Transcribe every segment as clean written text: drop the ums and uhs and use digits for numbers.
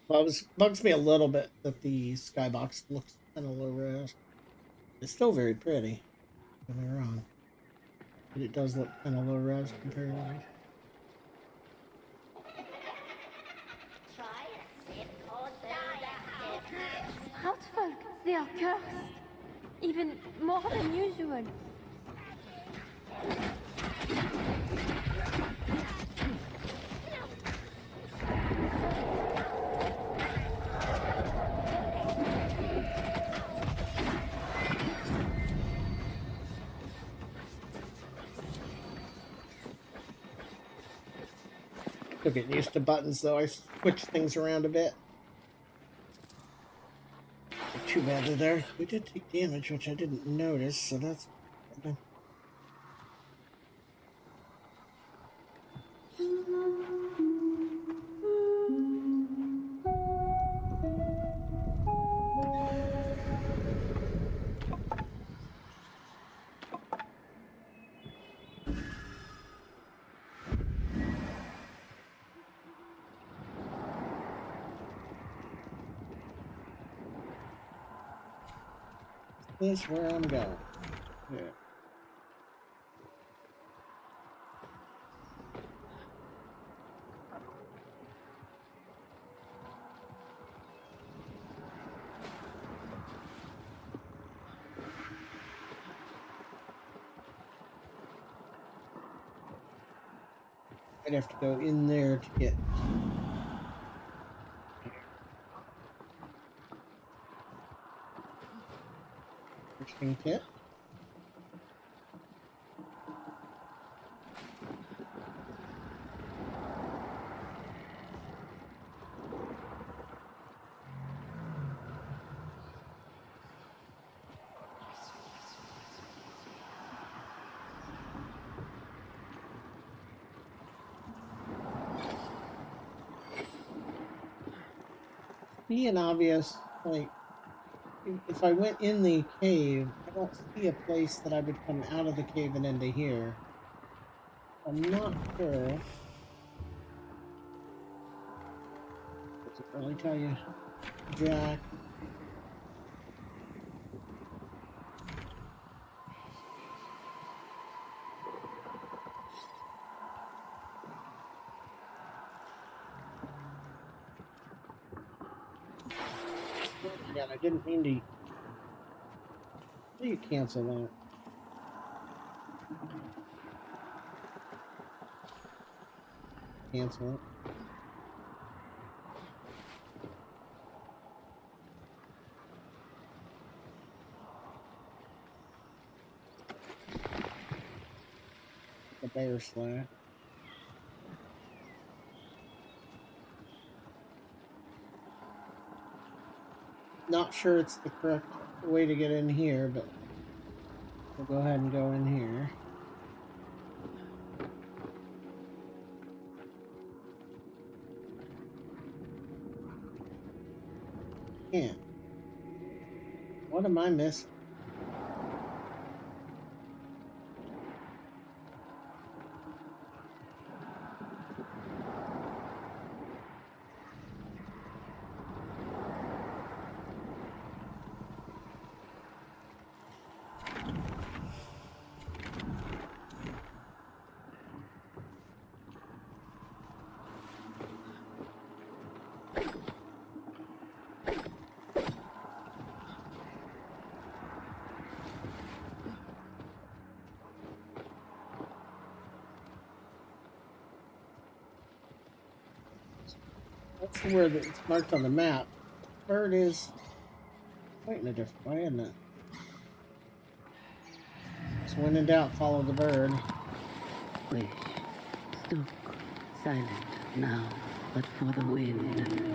Bugs me a little bit that the skybox looks kind of low res. It's still very pretty. Don't get me wrong, but it does look kind of low res comparatively. Strautsfolk, they are cursed. Even more than usual. Still getting used to buttons though. I switched things around a bit. Not too badly there. We did take damage, which I didn't notice, so that's good. This is where I'm going. Yeah. I'd have to go in there to get interesting kit. Being obvious, like if I went in the cave, I don't see a place that I would come out of the cave and into here. I'm not sure. Does it really tell you, Jack? Yeah, I didn't mean to. How do you cancel that? Cancel it. The bear slash. Not sure it's the correct way to get in here, but we'll go ahead and go in here. Yeah. What am I missing? That's where it's marked on the map. Bird is pointing a different way, isn't it? So when in doubt, follow the bird. Wish, stuck, silent now, but for the wind.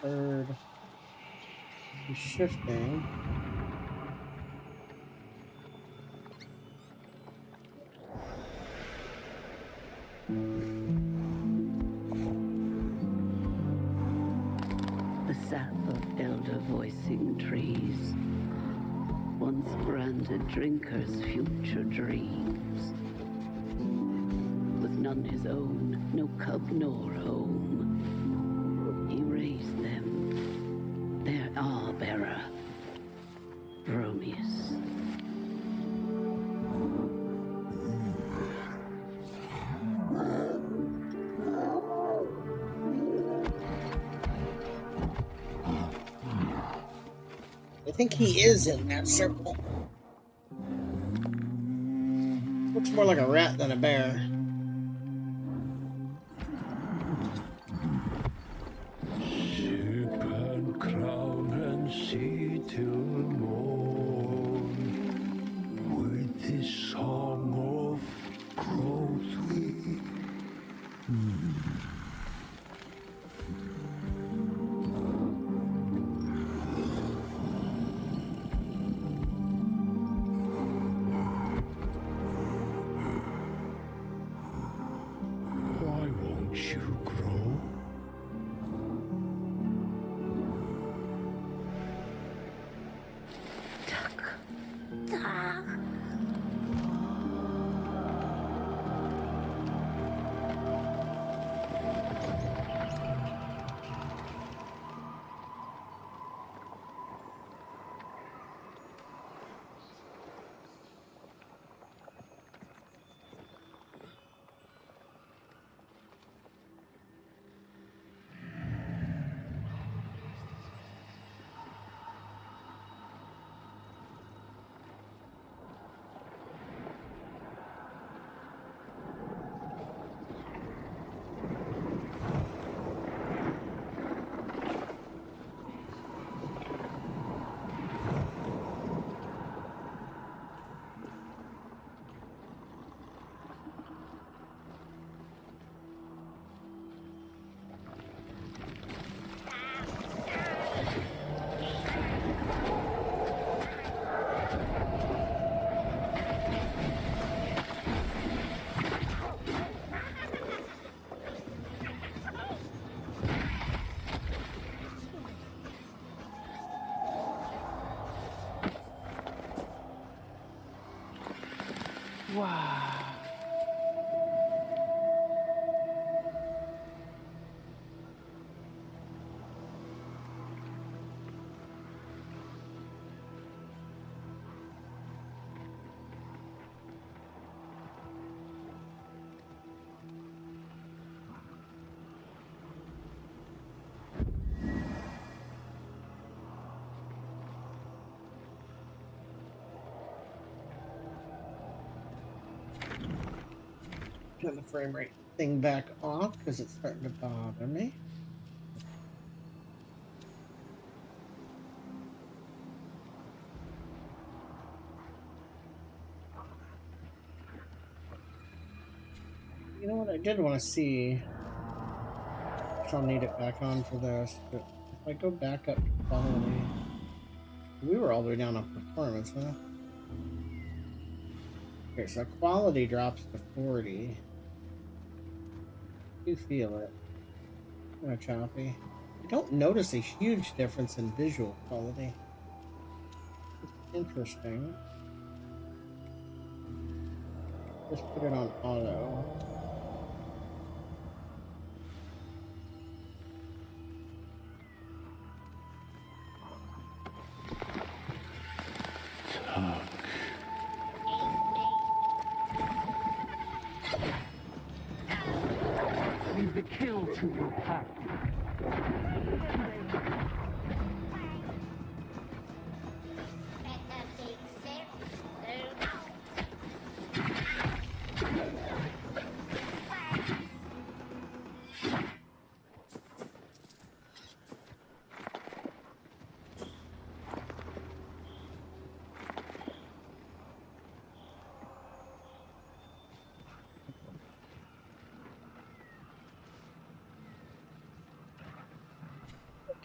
Bird is shifting. The sap of elder voicing trees, once granted drinkers future dreams. With none his own, no cub nor home, he raised them, their bearer, Bromius. I think he is in that circle. Looks more like a rat than a bear. Sip and crown and see till morn with this song of growth we Why won't you grow? Turn the frame rate thing back off because it's starting to bother me. You know what? I did want to see. I'll need it back on for this, but if I go back up to quality, we were all the way down on performance, huh? Okay, so quality drops to 40. You feel it. Kind of choppy. I don't notice a huge difference in visual quality. It's interesting. Just put it on auto. Leave the kill to your pack.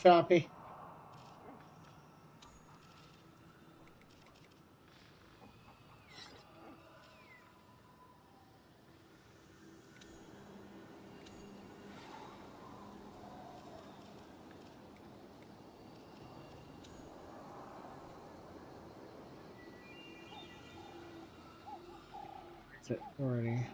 choppy. That's it already.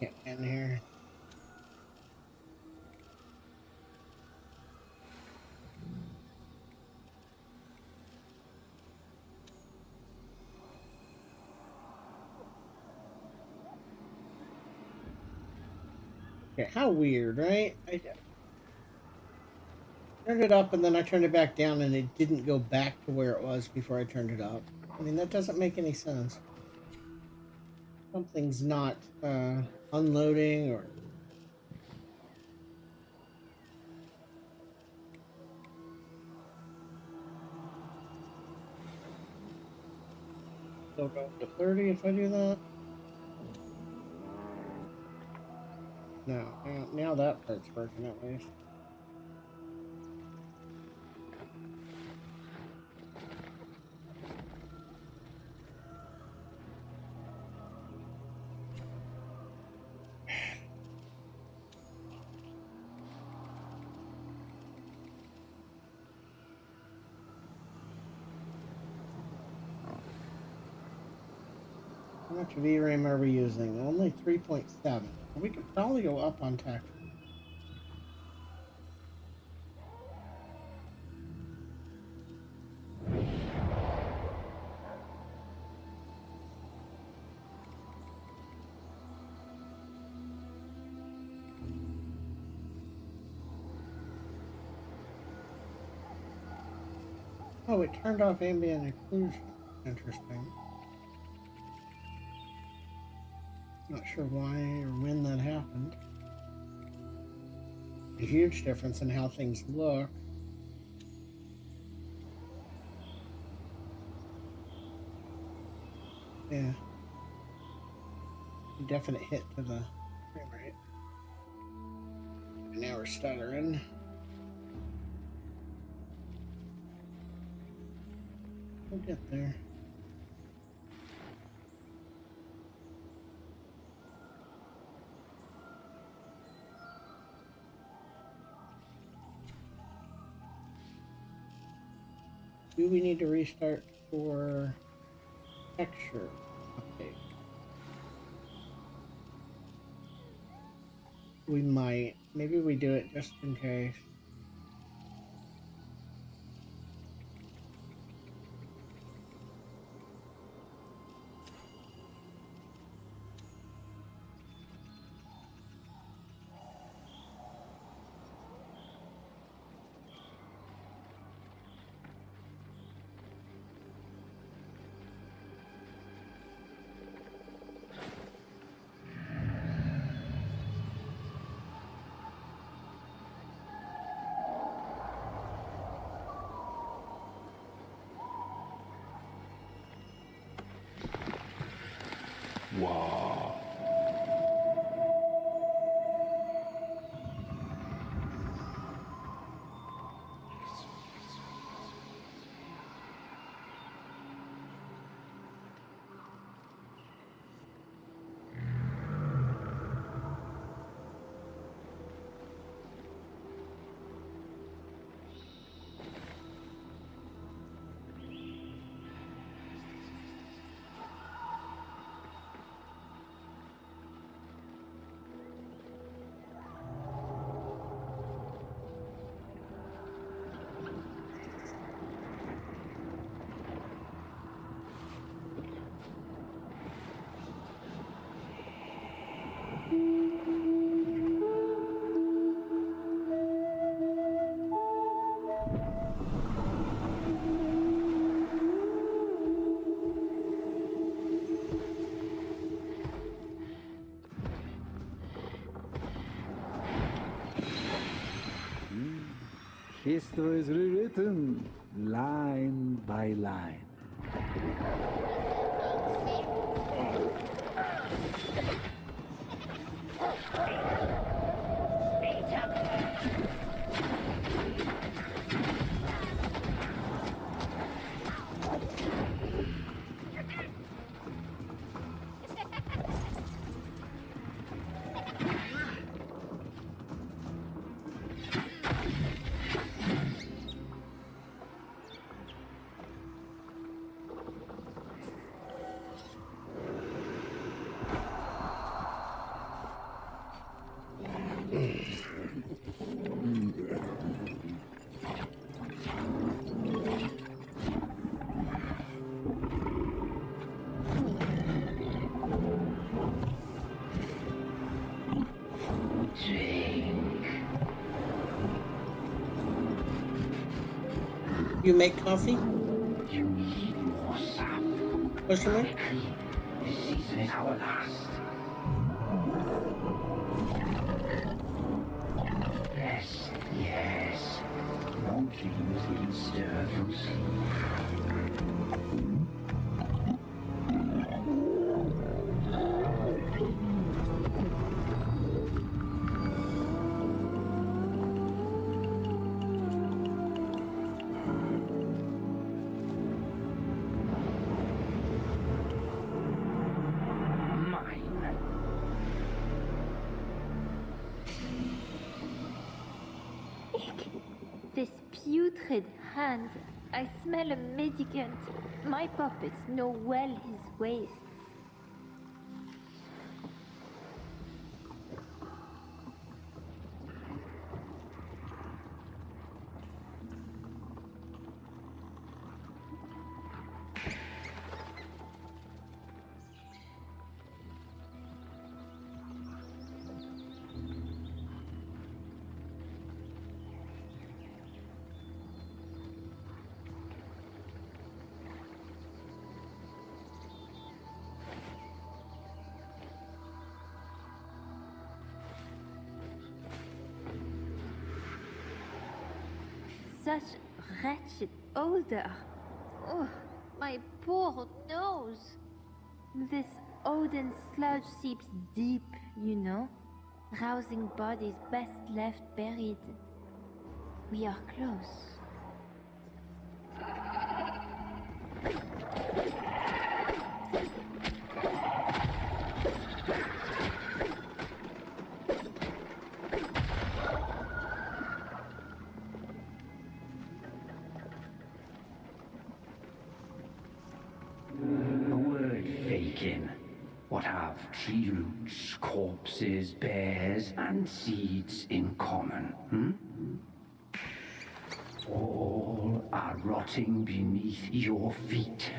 Get in here. Okay, how weird, right? I turned it up and then I turned it back down and it didn't go back to where it was before I turned it up. I mean, that doesn't make any sense. Something's not unloading or... Still go up to 30 if I do that? No, now that part's working at least. How much VRAM are we using? Only 3.7. We could probably go up on tech. Oh, it turned off ambient occlusion. Interesting. Not sure why or when that happened. A huge difference in how things look. Yeah. A definite hit to the frame rate. And now we're stuttering. We'll get there. Do we need to restart for texture update? We might. Maybe we do it just in case. Wow. History is rewritten line by line. You make coffee? You need more sap. Question mark? Quickly. This season is our last. Yes, yes. No dreams will stir from sleep. Mine. Ick! This putrid hand. I smell a medicant. My puppets know well his wastes. Such wretched odor. Oh, my poor nose. This Odin sludge seeps deep, you know, rousing bodies best left buried. We are close. A word faking. What have tree roots, corpses, bears, and seeds in common? All are rotting beneath your feet.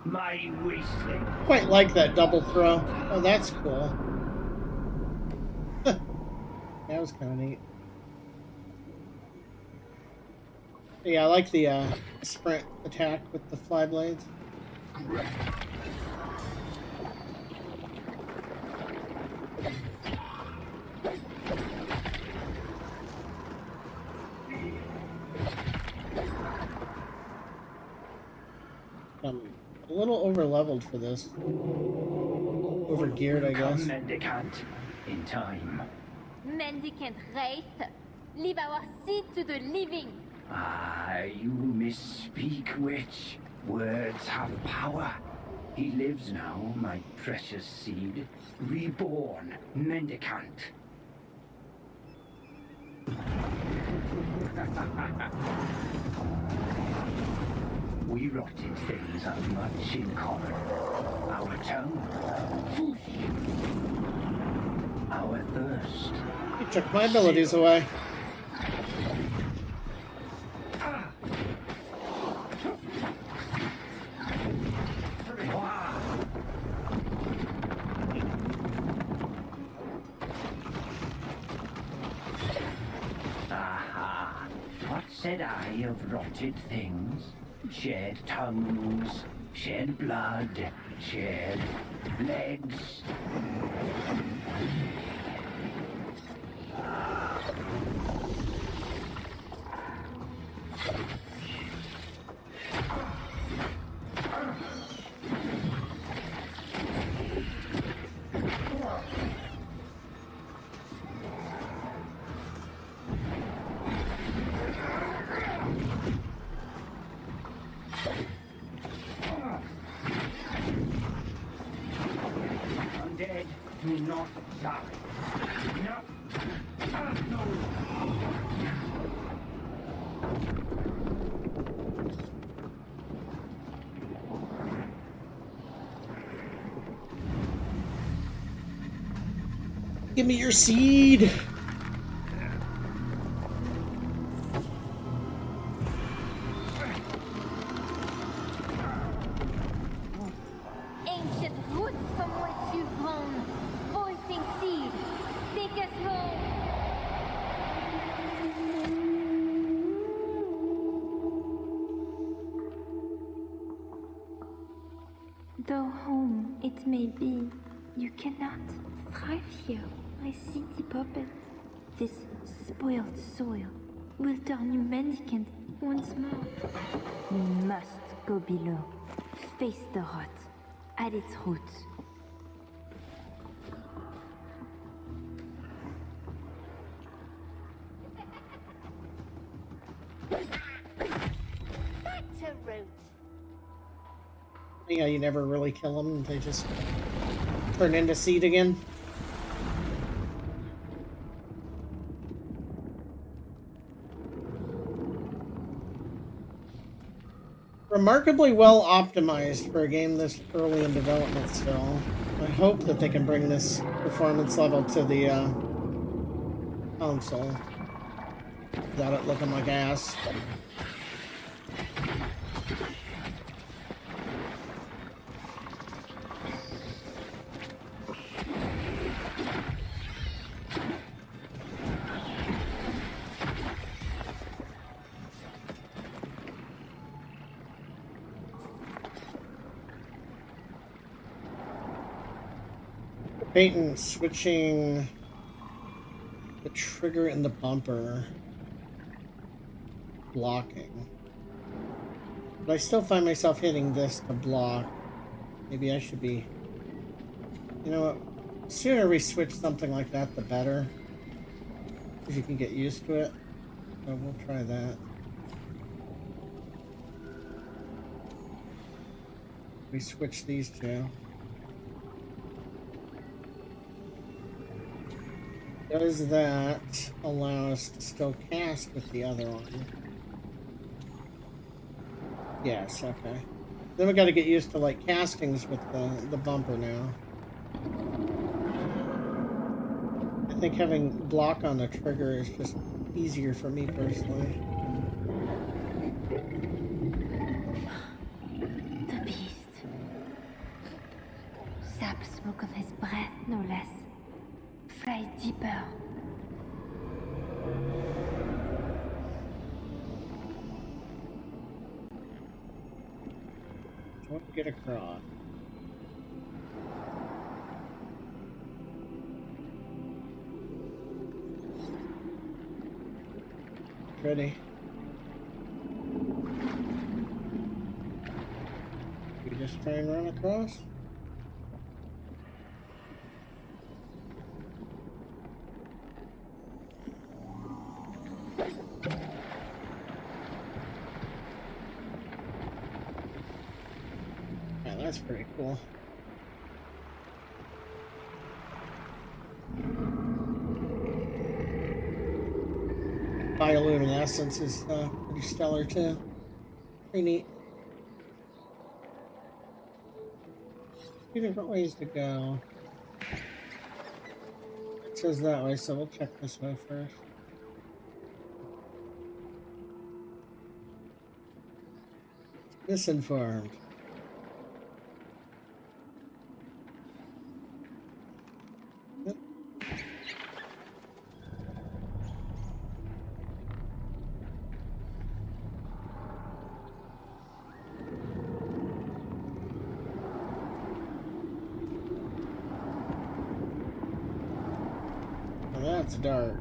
My wasteland. Quite like that double throw. Oh, that's cool. That was kind of neat. Yeah, I like the sprint attack with the fly blades. A little over leveled for this. Over geared, I guess. Mendicant in time. Mendicant wraith, leave our seed to the living. Ah, you misspeak, witch. Words have power. He lives now, my precious seed. Reborn, mendicant. We rotted things have much in common. Our tongue, whoosh. Our thirst. You took my abilities away. Aha! What said I of rotted things? Shed tongues, shed blood, shed legs. Give me your seed. Ancient roots from whence you've grown, voicing seed, take us home. Though home it may be, you cannot thrive here, my city puppet. This spoiled soil will turn you mendicant once more. You must go below, face the rot at its roots. Back to roots. Yeah, you never really kill them. They just turn into seed again. Remarkably well optimized for a game this early in development still. I hope that they can bring this performance level to the console without it looking like ass. Peyton, switching the trigger and the bumper. Blocking. But I still find myself hitting this to block. Maybe I should be... You know what? The sooner we switch something like that, the better. Because you can get used to it. So we'll try that. We switch these two. Does that allow us to still cast with the other one? Yes, okay. Then we got to get used to like castings with the bumper now. I think having block on the trigger is just easier for me personally. The beast. Sap smoke on his breath, no less. Fly deeper. Don't get across. Ready. We just try and run across. Yeah, that's pretty cool. Bioluminescence is pretty stellar too. Pretty neat. Two different ways to go. It says that way, so we'll check this way first. Misinformed. That's dark.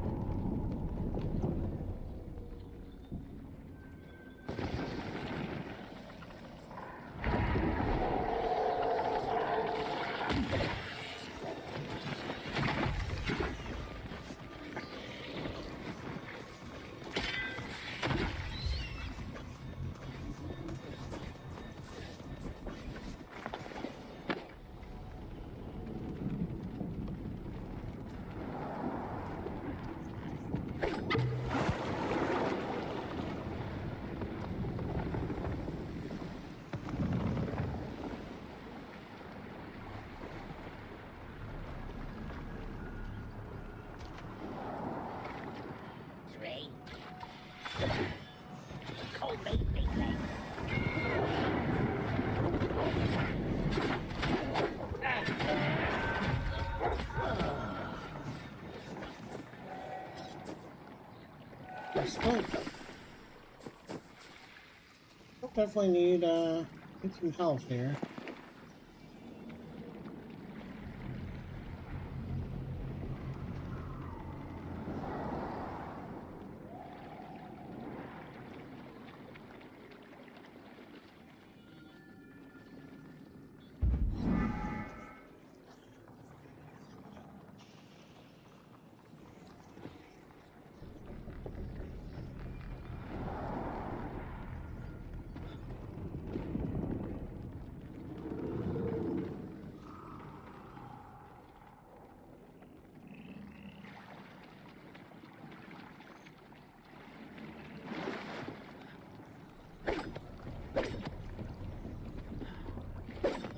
I still definitely need some health here.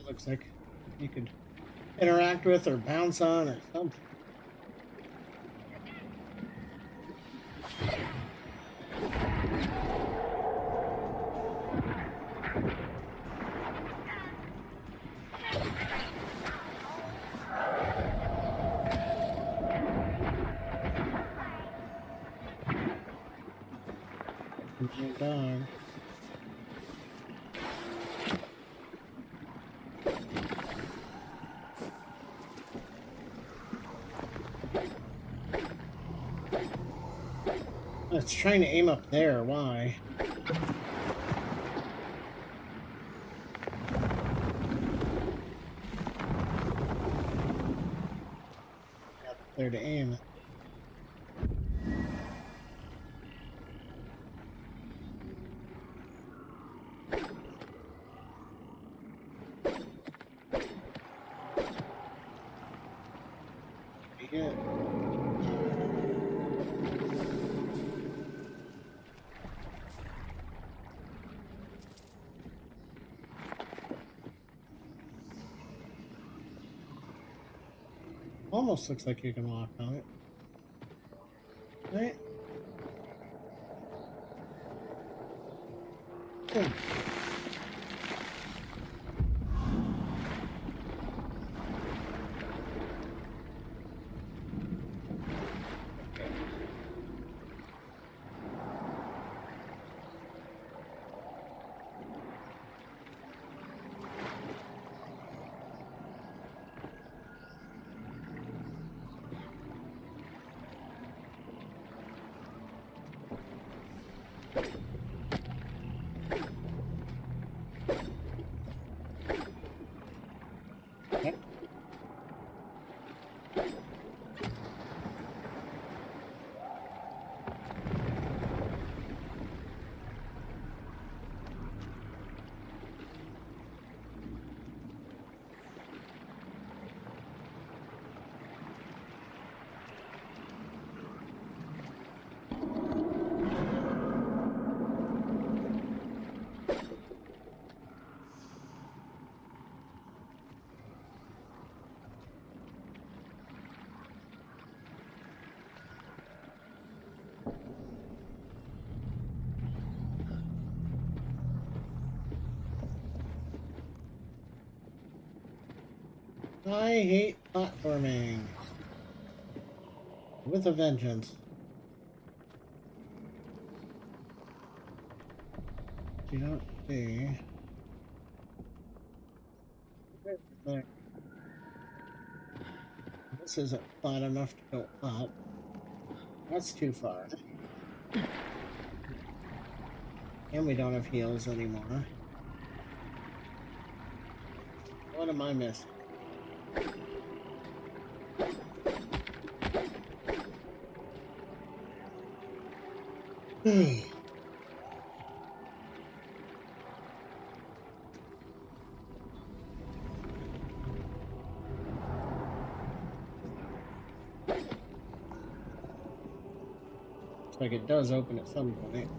Looks like you could interact with or bounce on or something. Dog. It's trying to aim up there. Why? Up there to aim it. Yeah. Almost looks like you can walk on it. Right? Good. Okay. I hate platforming. With a vengeance. You don't see. There. This isn't flat enough to go up. That's too far. And we don't have heals anymore. What am I missing? Looks like it does open at some point.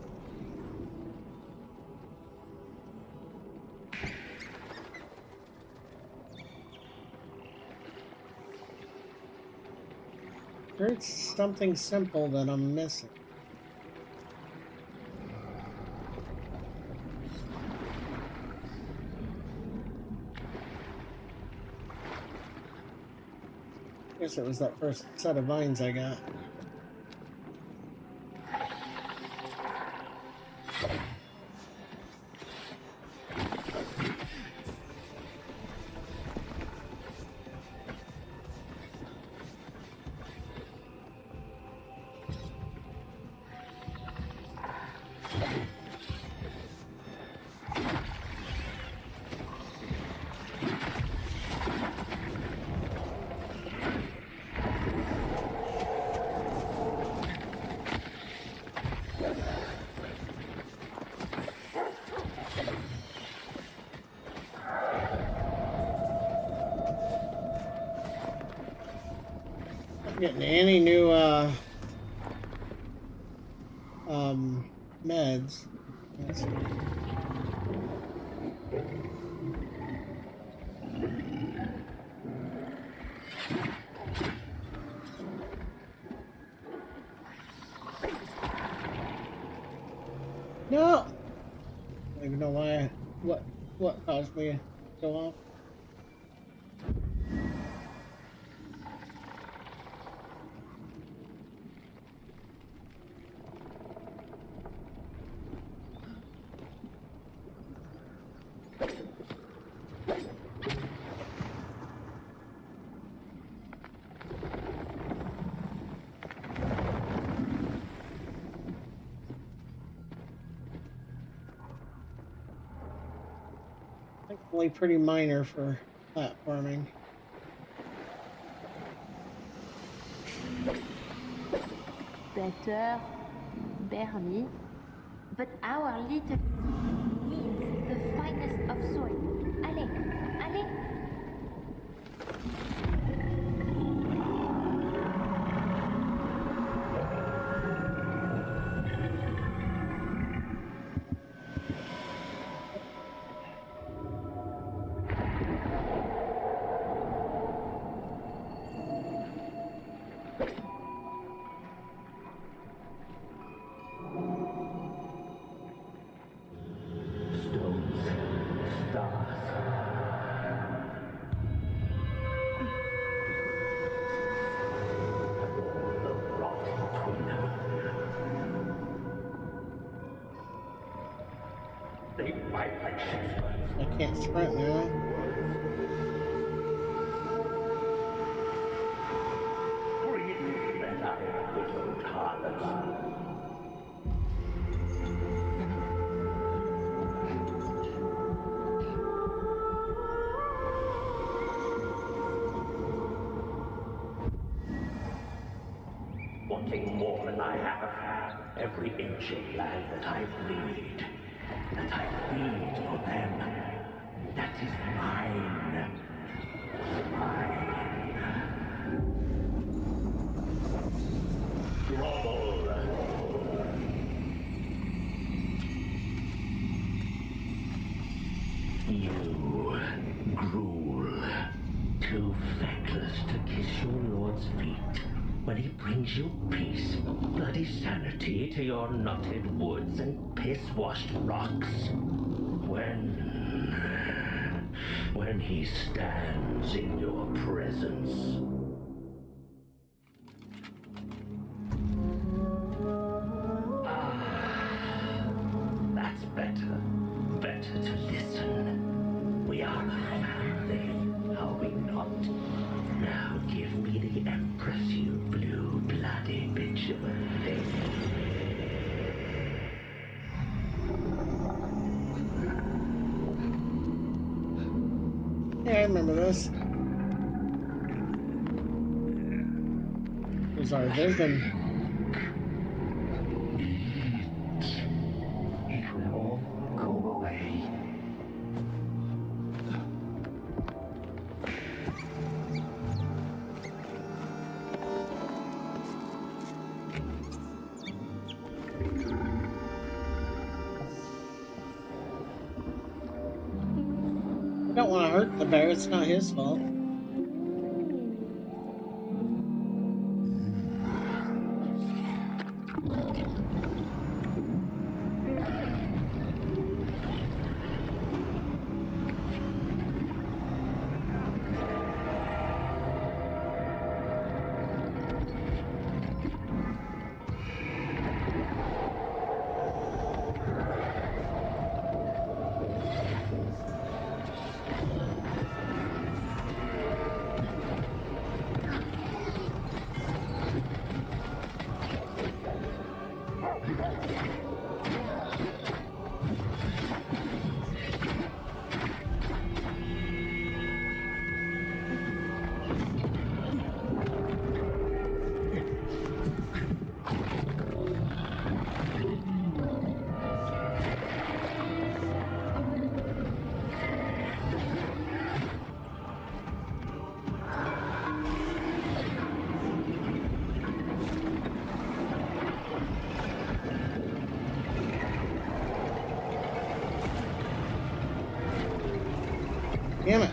There's something simple that I'm missing. Guess it was that first set of vines I got. getting any new meds. Let's see. No! I don't even know why. What caused me to go off? Thankfully, pretty minor for platforming. Better, barely. But our little needs the finest of soil. Allez, allez! Stones, stars. All the rot between them. They bite like ship's bones. I can't sprint now. Breathe that out, widowed harlots. Wanting more than I have, every inch of land that I bleed, that I feed for them, that is mine. Mine. Grovel. You, gruel, too feckless to kiss your lord's feet. When he brings you peace, bloody sanity to your knotted woods and piss-washed rocks. When he stands in your presence. That's better. Better to listen. We are a family, are we not? Now give me the Empress, you blue-bloody bitch of a thing. Yeah, I remember this. It was our vision. It will all go away. I don't want to hurt the bear. It's not his fault. Damn it.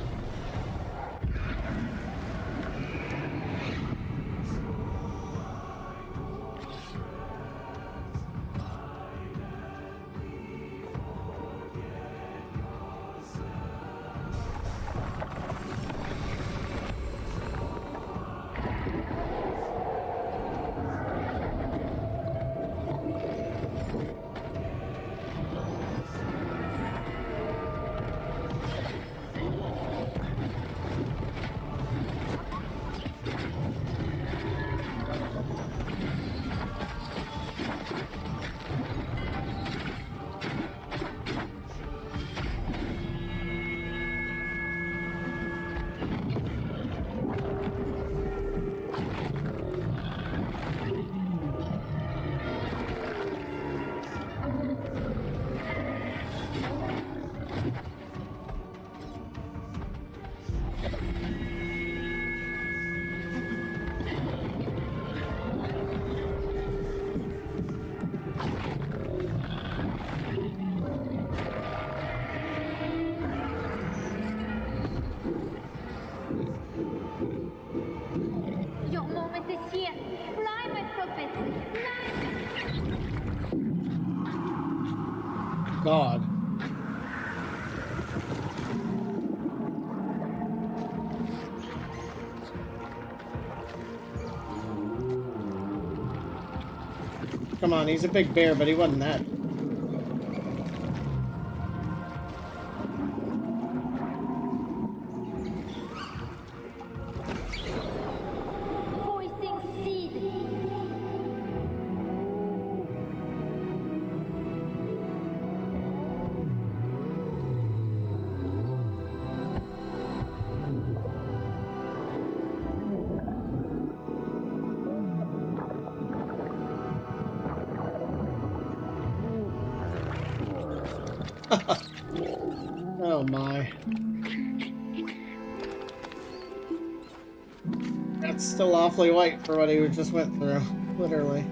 Your moment is here. Fly, my puppet. Fly. God. Come on, he's a big bear, but he wasn't that. Voicing seed. Oh my. That's still awfully white for what he just went through, literally.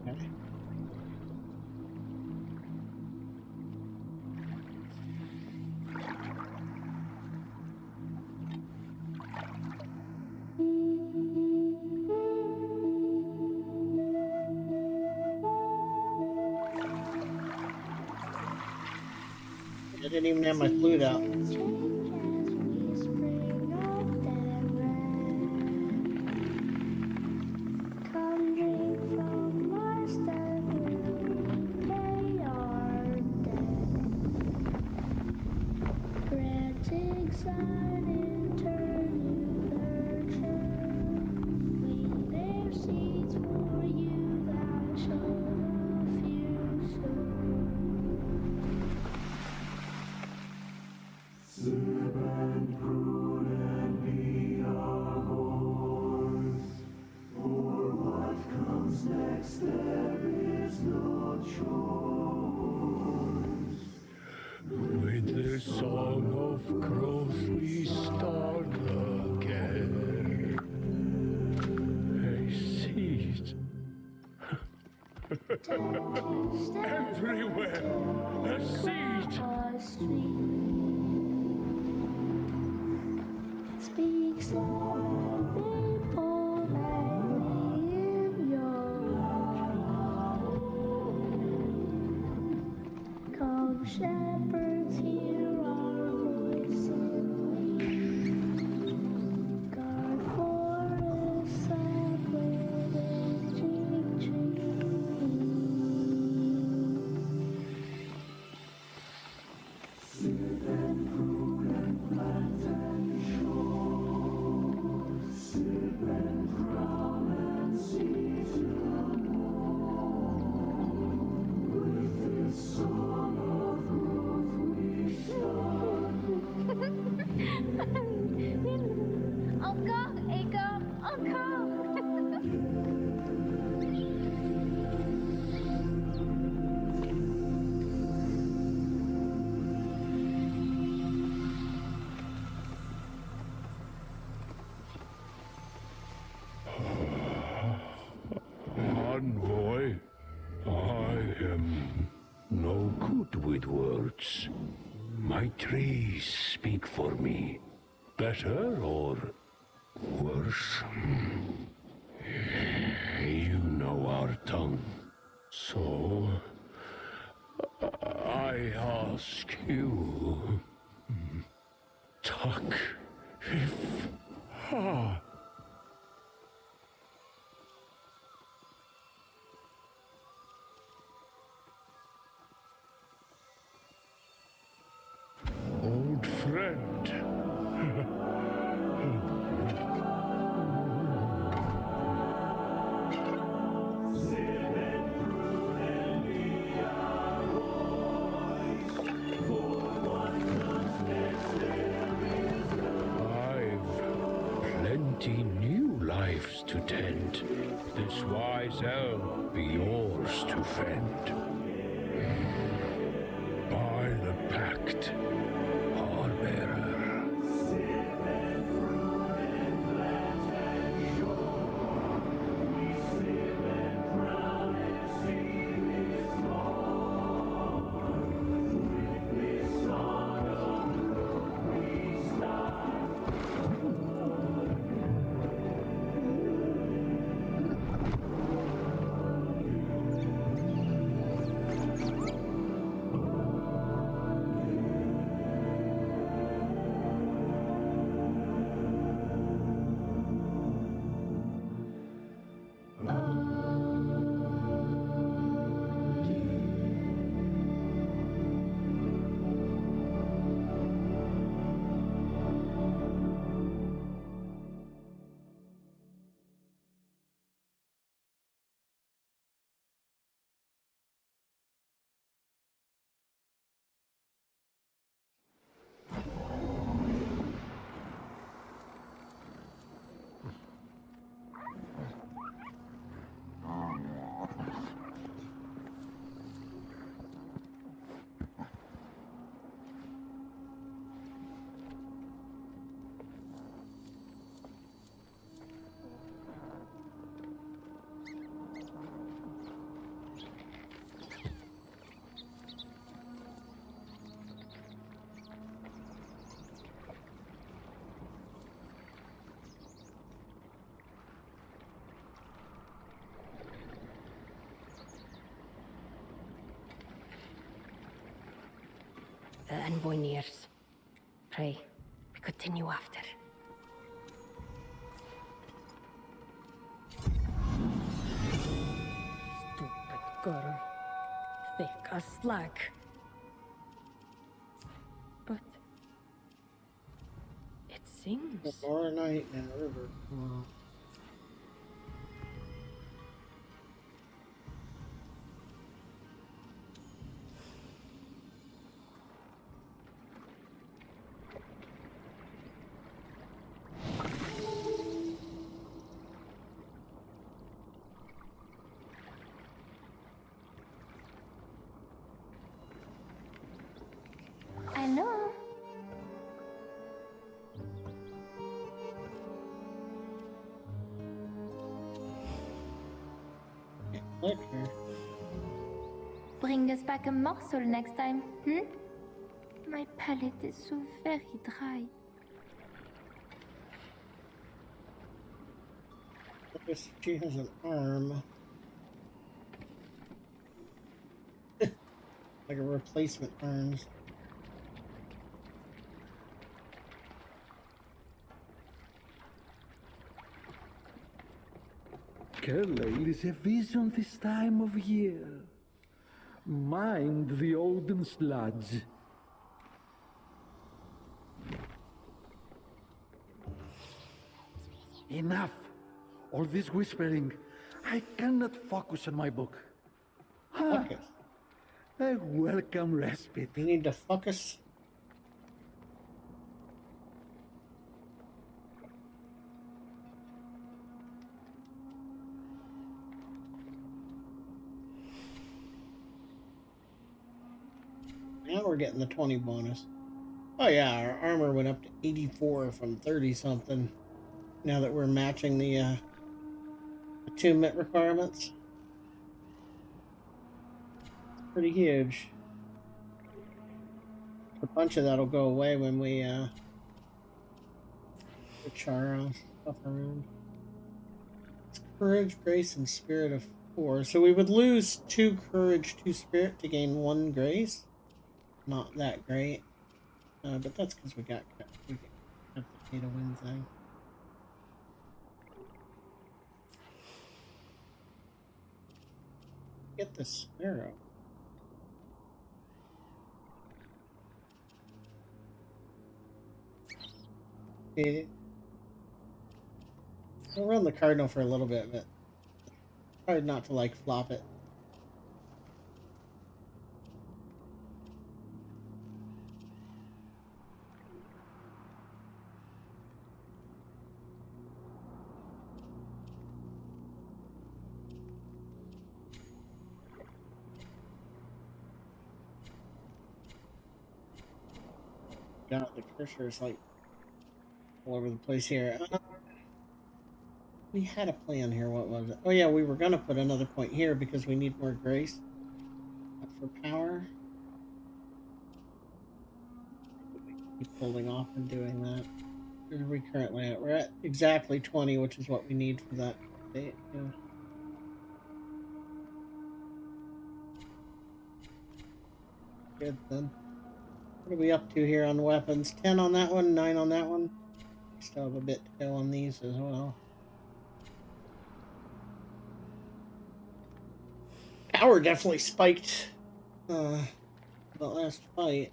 Okay. I didn't even have my flute out. With the song of growth we start again. A seed. Everywhere, a seed. Speaks of people living in your dream. Come shepherds, hear our voices. Guard forests of living trees. Sit and prune and plant and show. envoy. I am no good with words. My trees speak for me. Better or worse? You know our tongue. So I ask you, talk if old friend. Plenty new lives to tend. This wise elm be yours to fend. By the pact, our bearer. The envoy nears. Pray, we continue after. Stupid girl. Thick as slag. But... it sings. Tomorrow night in the river. Wow. I know. Like her. Bring us back a morsel next time, hmm? My palate is so very dry. I guess she has an arm. Like a replacement arms. Kerlale is a vision this time of year. Mind the olden sludge. Enough! All this whispering. I cannot focus on my book. Focus. A welcome respite. You need to focus. Now we're getting the 20 bonus. Oh yeah, our armor went up to 84 from 30 something. Now that we're matching the attunement requirements. pretty huge. A bunch of that'll go away when we switch our stuff around. It's courage, grace, and spirit of 4. So we would lose 2 courage, 2 spirit to gain 1 grace. Not that great. But that's because we got cut the pay to win thing. Get the sparrow. Okay. We'll run the cardinal for a little bit, but hard not to like flop it. God, the cursor is like all over the place here. We had a plan here. What was it? Oh yeah, we were gonna put another point here because we need more grace for power. Keep holding off and doing that. Where are we currently at? We're at exactly 20, which is what we need for that date. Yeah. Good then. What are we up to here on weapons? 10 on that one, 9 on that one. Still have a bit to go on these as well. Power definitely spiked the last fight.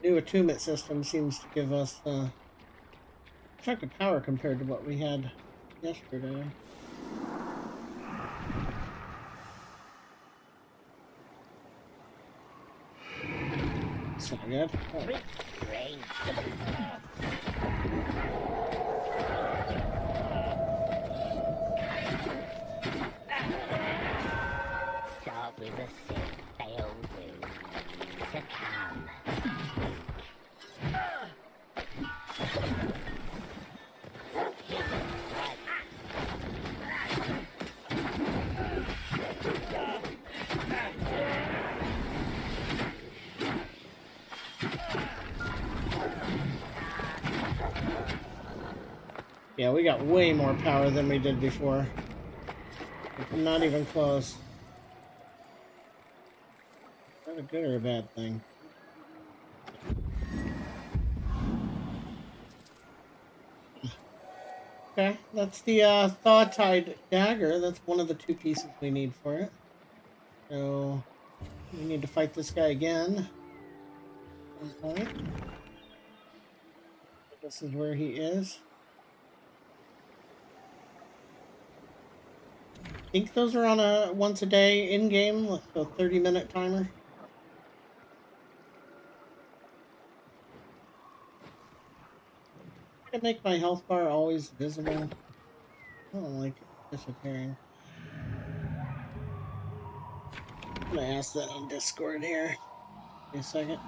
The new attunement system seems to give us a chunk of power compared to what we had yesterday. That's not good. Oh. Start with a sip, they all do. Succumb. Yeah, we got way more power than we did before. Not even close. Is that a good or a bad thing? Okay, that's the Thaw-Tide dagger. That's one of the 2 pieces we need for it. So we need to fight this guy again. Okay. This is where he is. I think those are on a once a day in game, like a 30-minute timer. I make my health bar always visible. I don't like it disappearing. I'm gonna ask that on Discord here. Wait a second.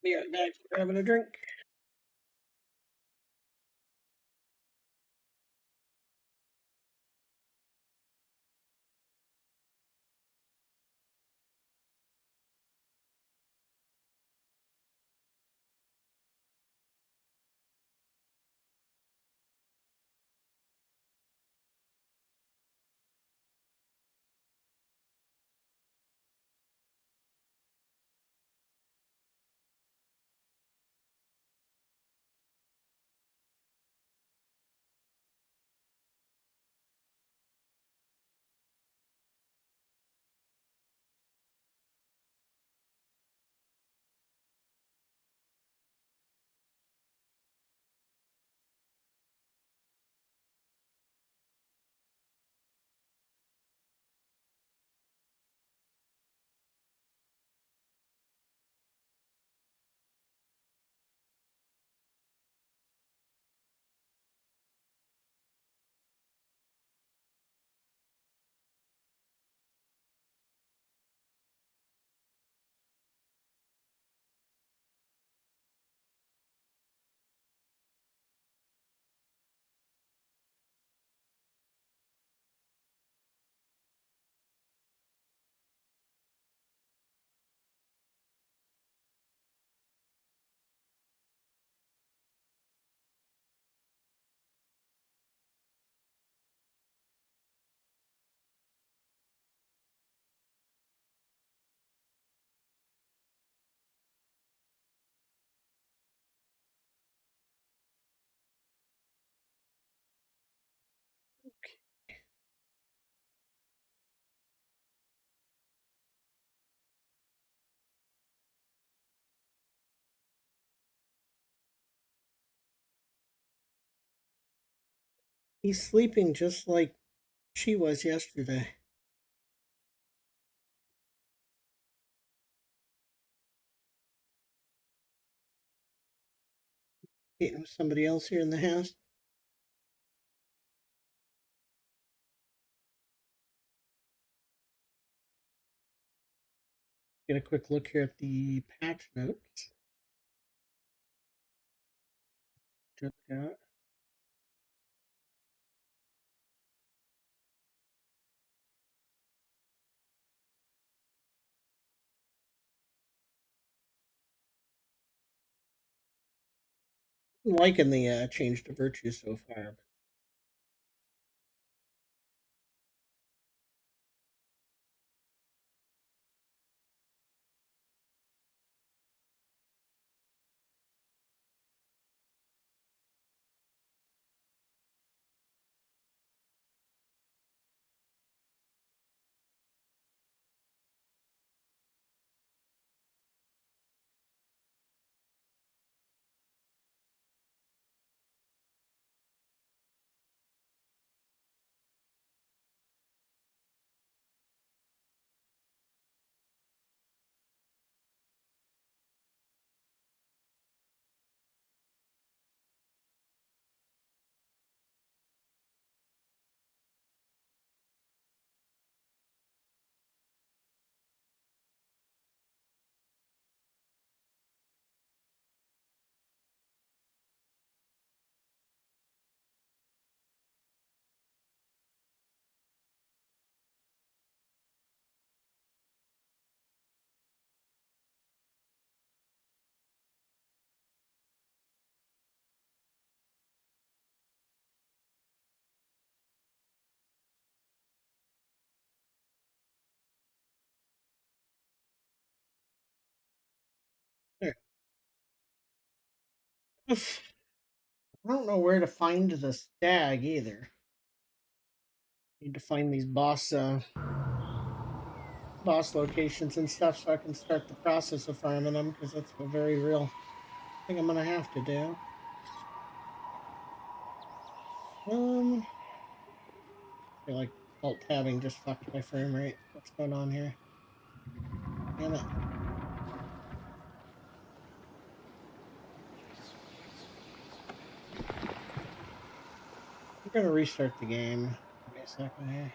Be right back. Grabbing a drink. He's sleeping just like she was yesterday. Eating with somebody else here in the house. Get a quick look here at the patch notes. Just got. I'm liking the change to virtue so far. There. I don't know where to find the stag either. Need to find these boss locations and stuff so I can start the process of farming them because that's a very real thing I'm gonna have to do. I feel like alt tabbing just fucked my frame rate. What's going on here? Damn it. I'm gonna restart the game. Give me a second here.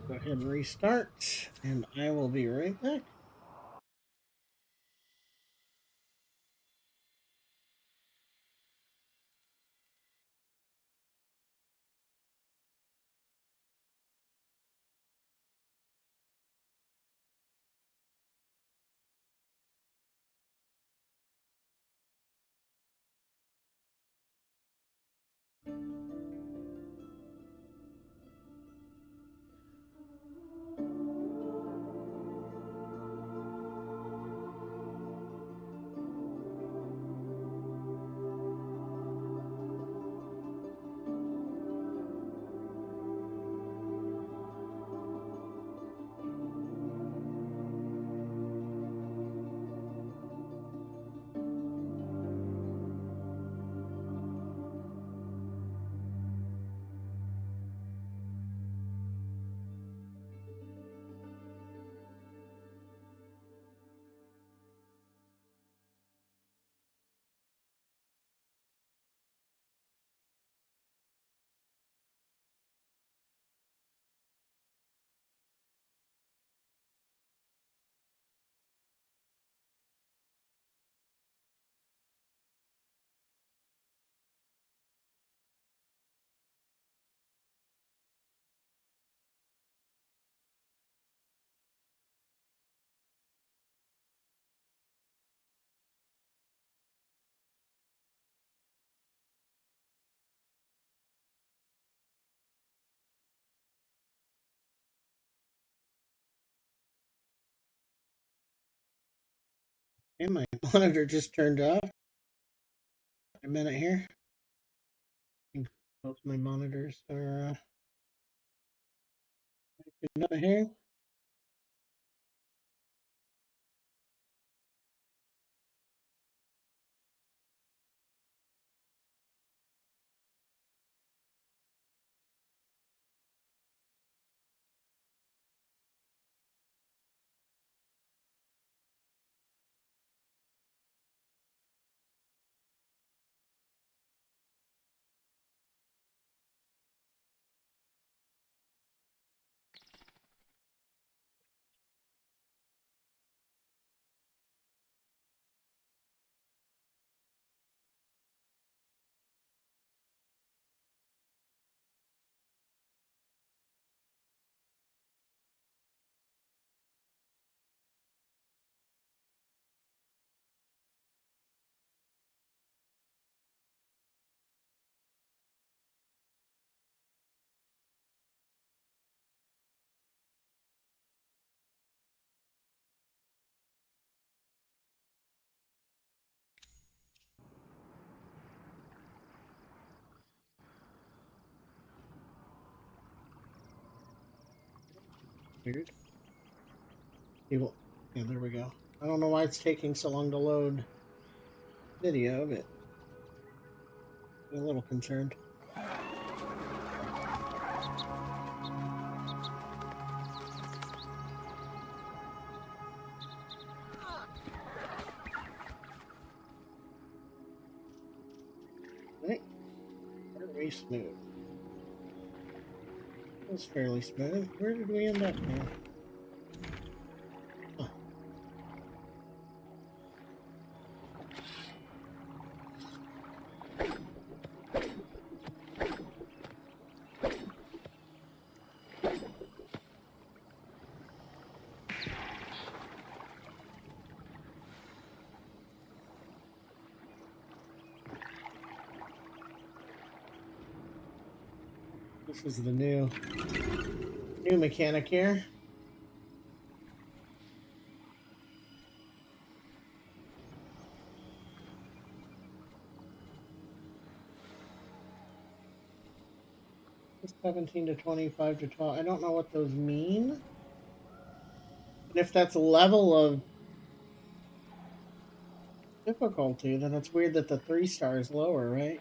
Go ahead and restart, and I will be right back. And my monitor just turned off. A minute here. I think both my monitors are up here. Weird. People. Yeah, there we go. I don't know why it's taking so long to load video, but I'm a little concerned. Right. Very smooth. That was fairly smooth. Where did we end up here? Huh. This is the new mechanic here. It's 17 to 25 to 12. I don't know what those mean. And if that's a level of difficulty, then it's weird that the 3-star is lower, right?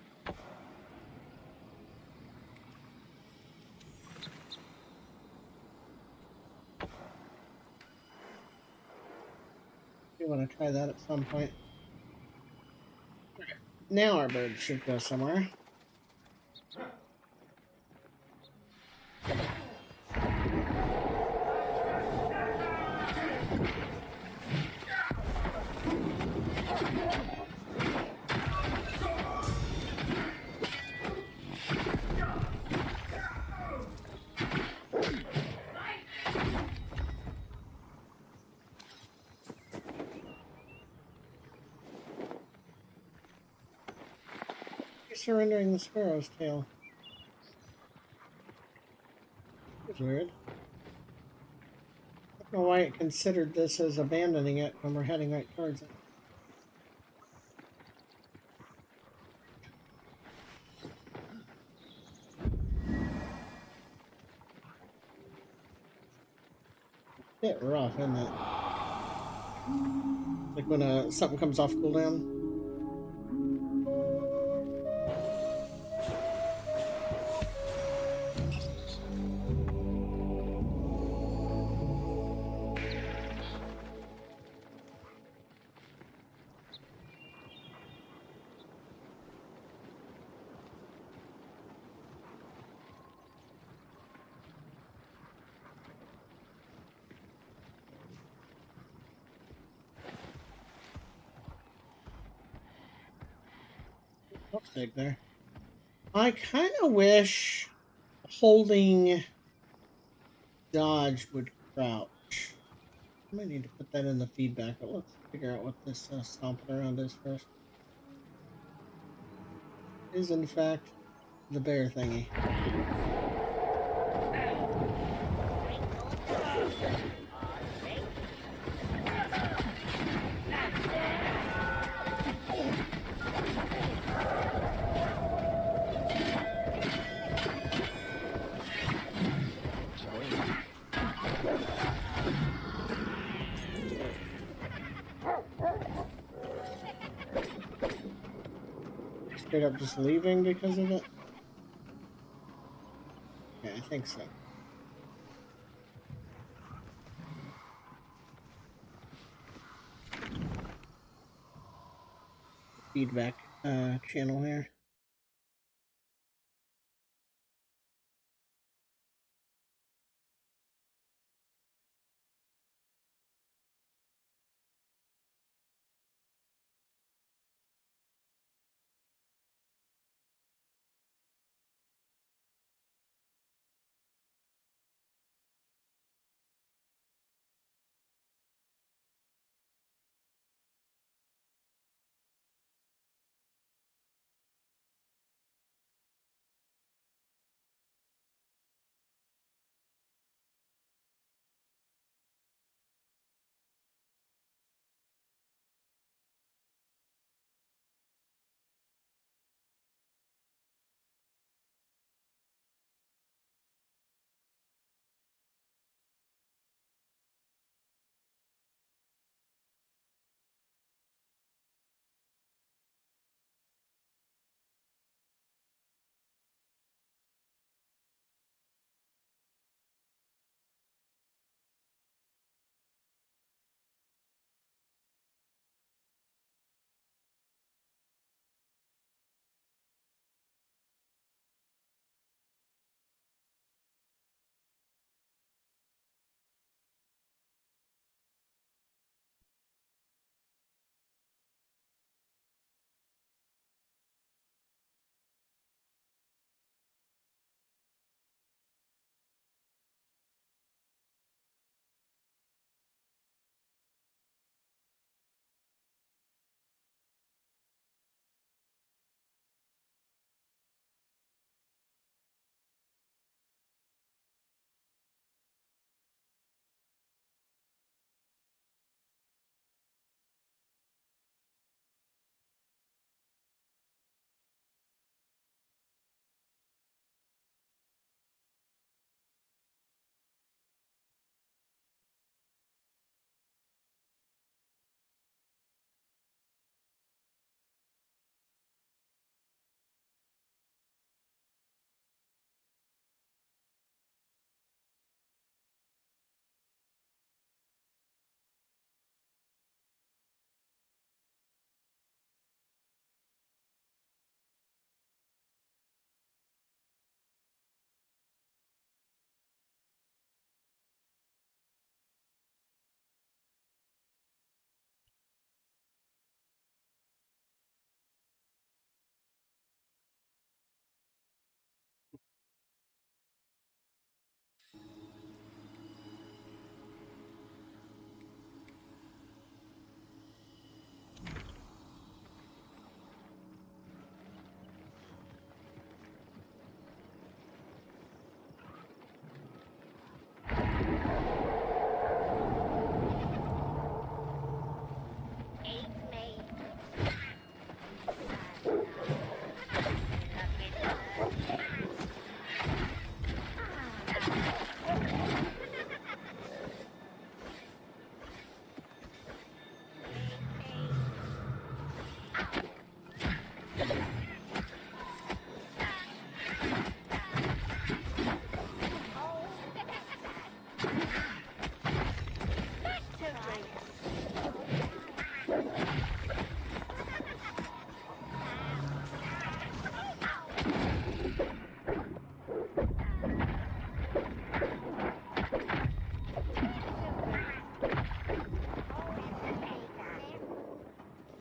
We want to try that at some point. Now our bird should go somewhere. You're surrendering the sparrow's tail. That's weird. I don't know why it considered this as abandoning it when we're heading right towards it. Bit rough, isn't it? Like when something comes off cooldown. Big there. I kind of wish holding dodge would crouch. I might need to put that in the feedback, but let's figure out what this stomping around is first. Is in fact the bear thingy. Straight up just leaving because of it? Yeah, I think so. Feedback channel here.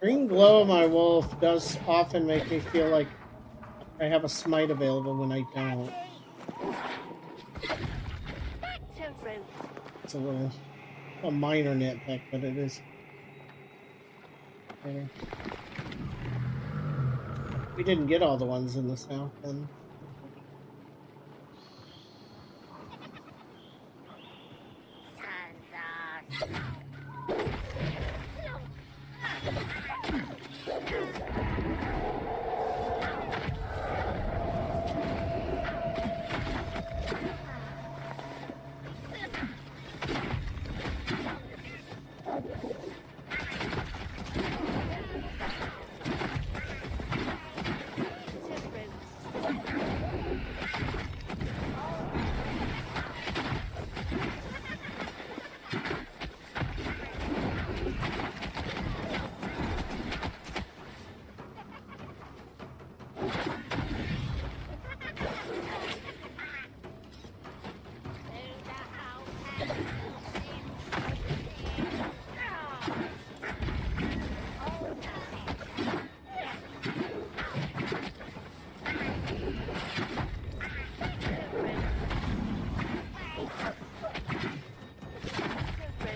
Green glow of my wolf does often make me feel like I have a smite available when I don't. It's a minor nitpick, but it is. Okay. We didn't get all the ones in the south then.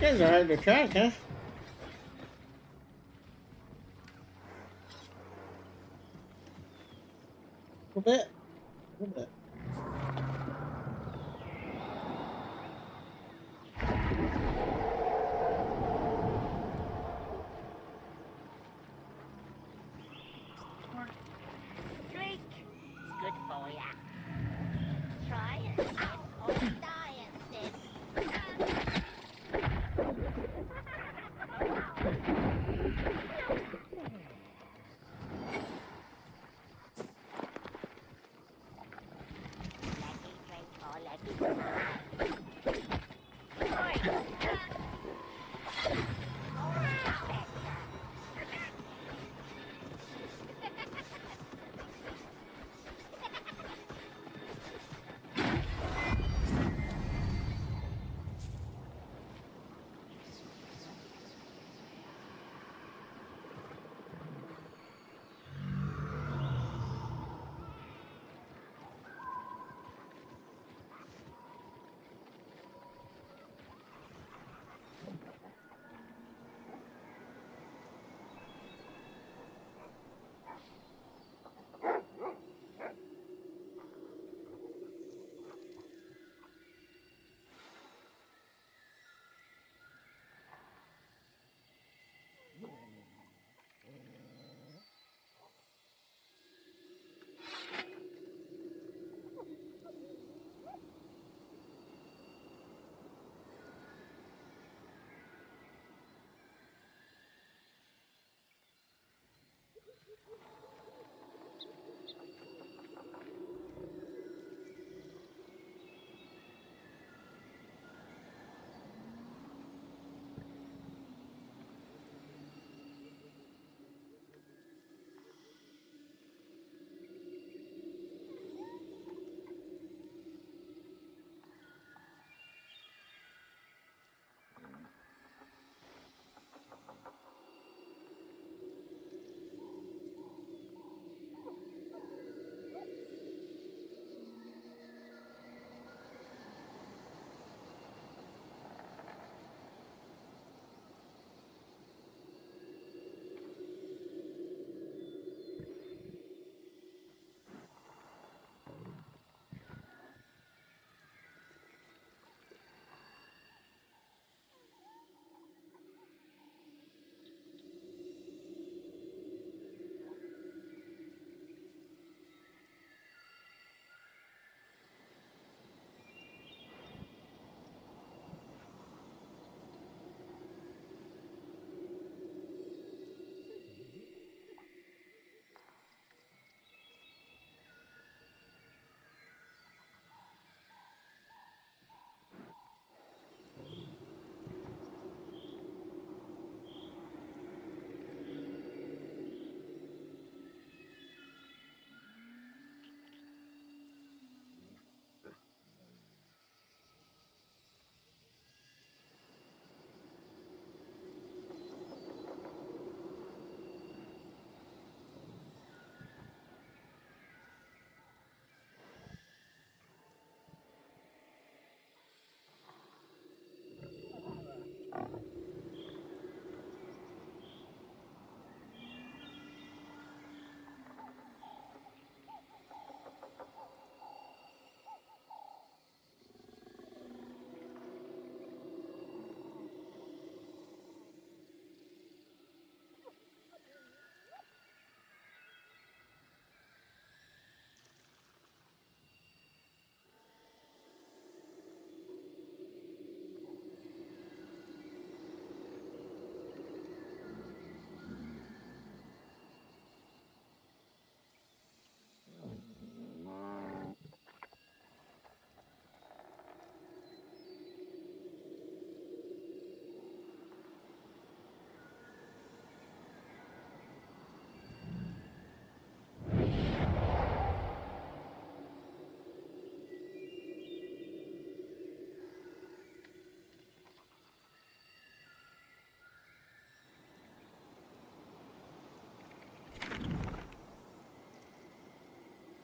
You guys are hard to track, huh? A little bit. A little bit. Drink. It's good for ya. Try it, sis, or die it, sis. Let me drink or let me die.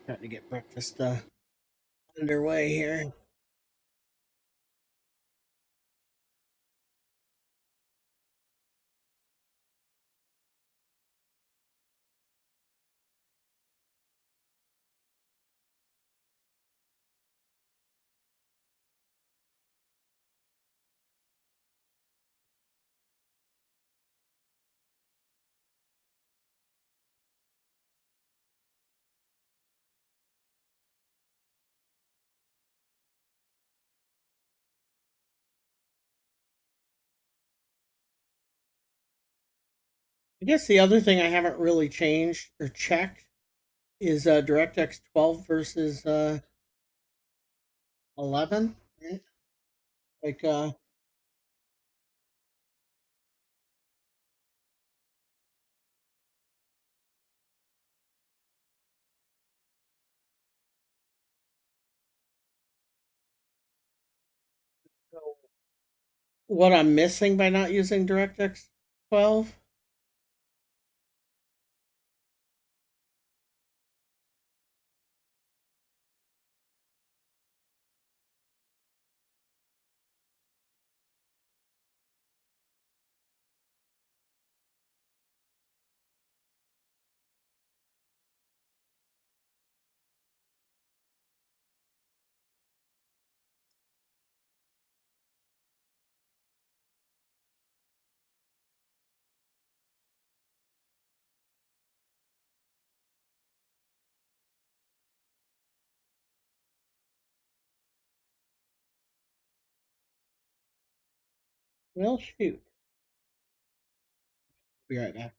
Trying to get breakfast underway here. I guess the other thing I haven't really changed or checked is DirectX 12 versus 11. Right? Like, what I'm missing by not using DirectX 12. Well, shoot. Be right back.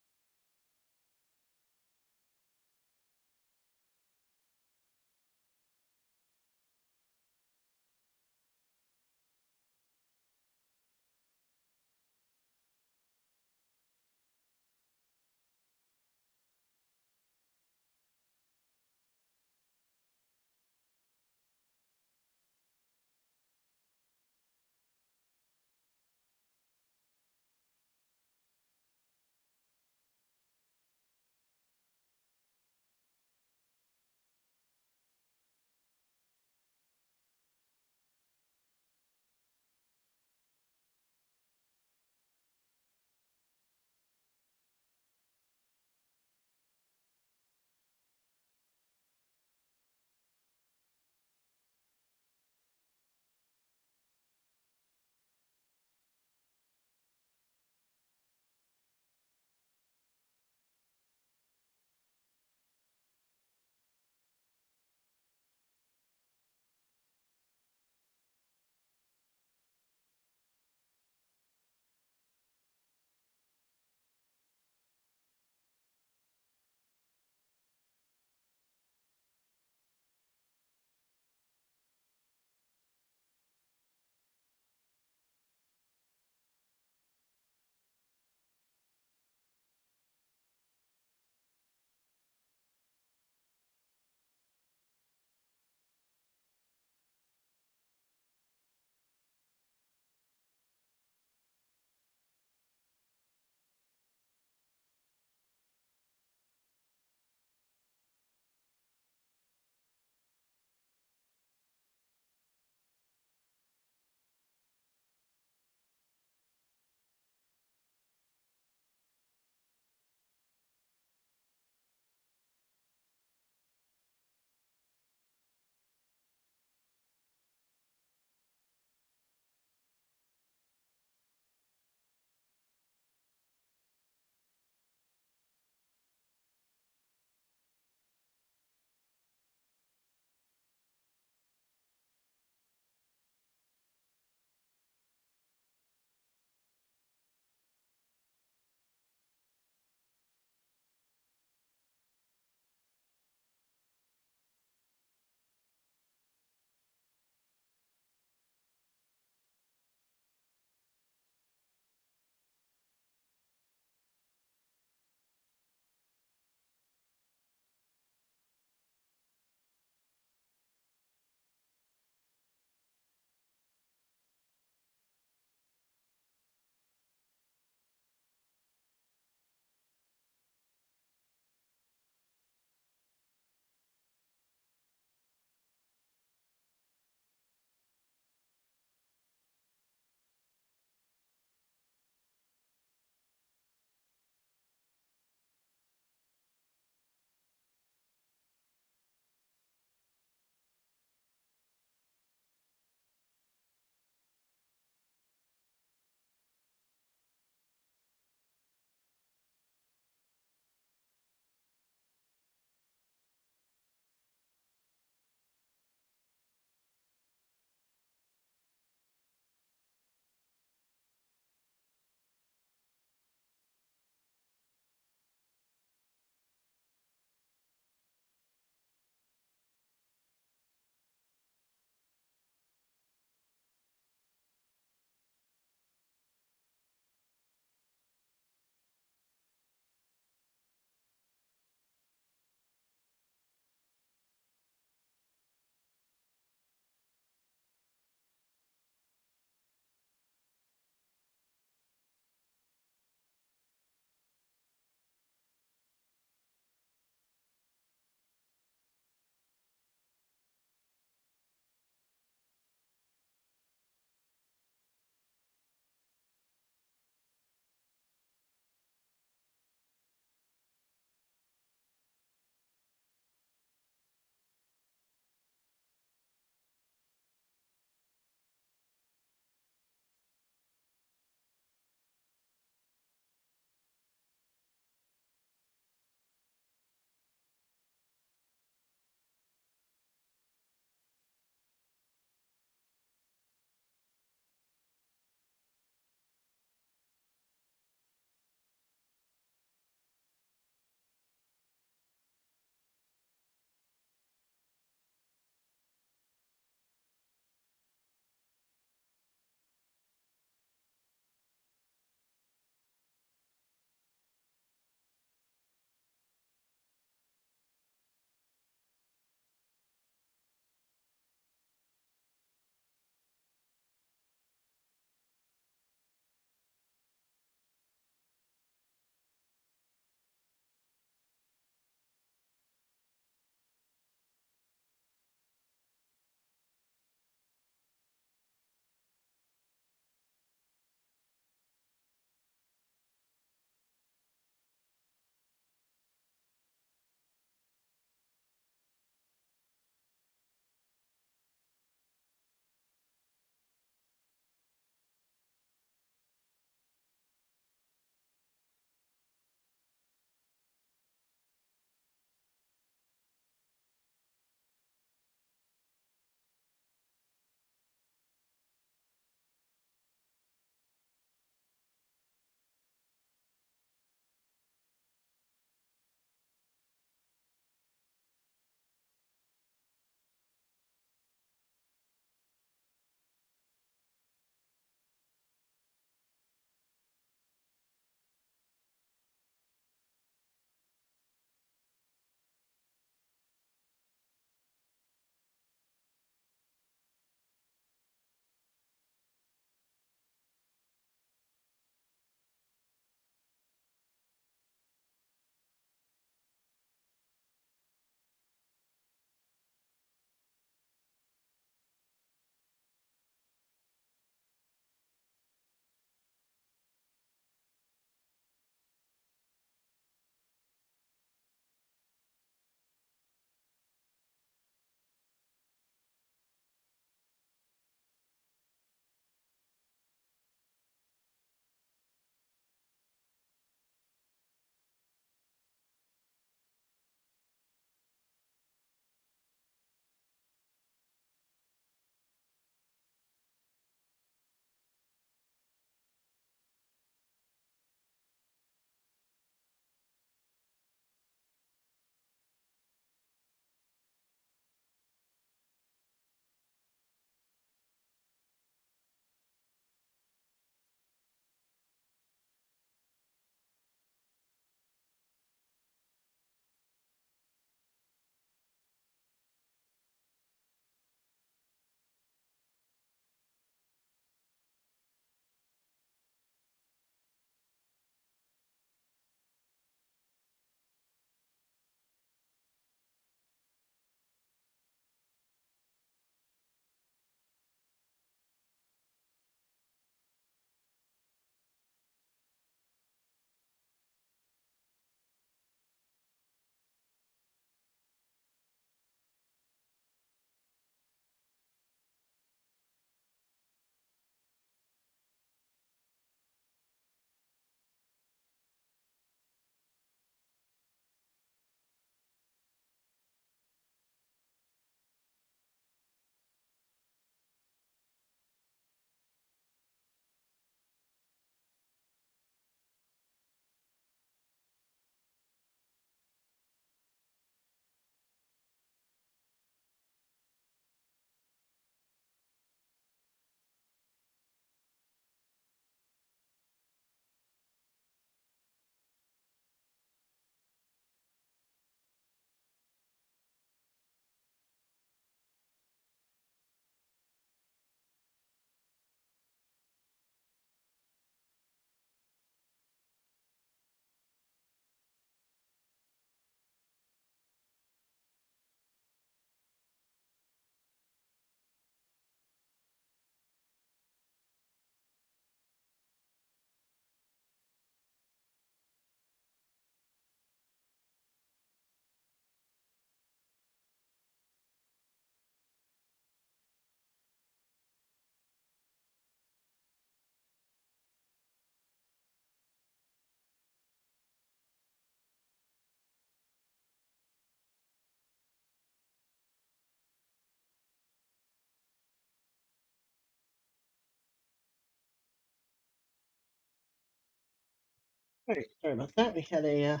Right, sorry about that. We had a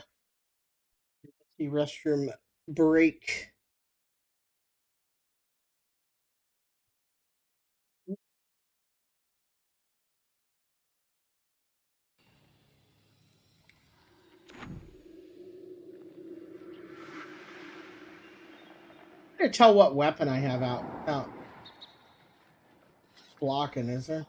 restroom break. I can't tell what weapon I have out blocking, is there?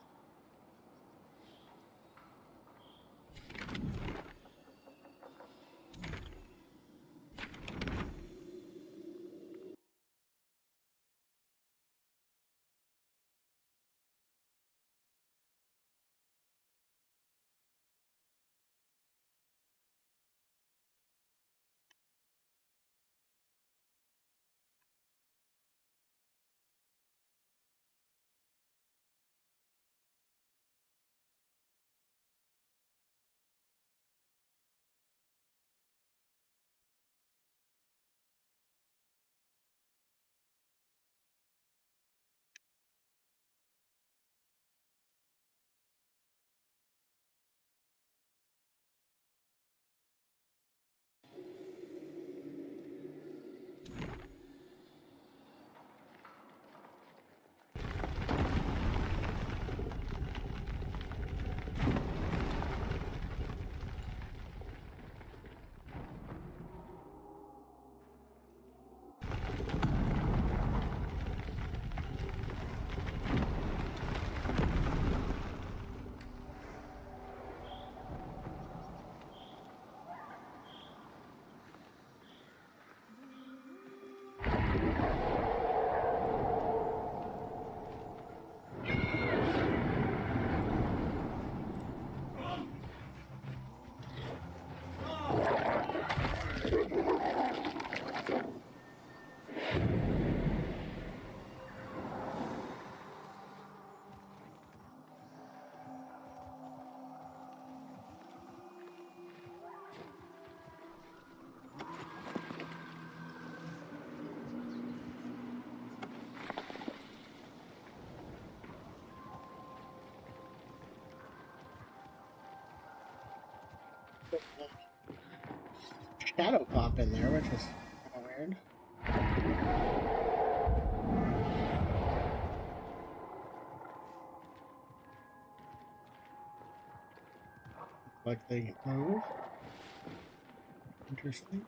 Shadow pop in there, which is kind of weird. Like they move. Interesting.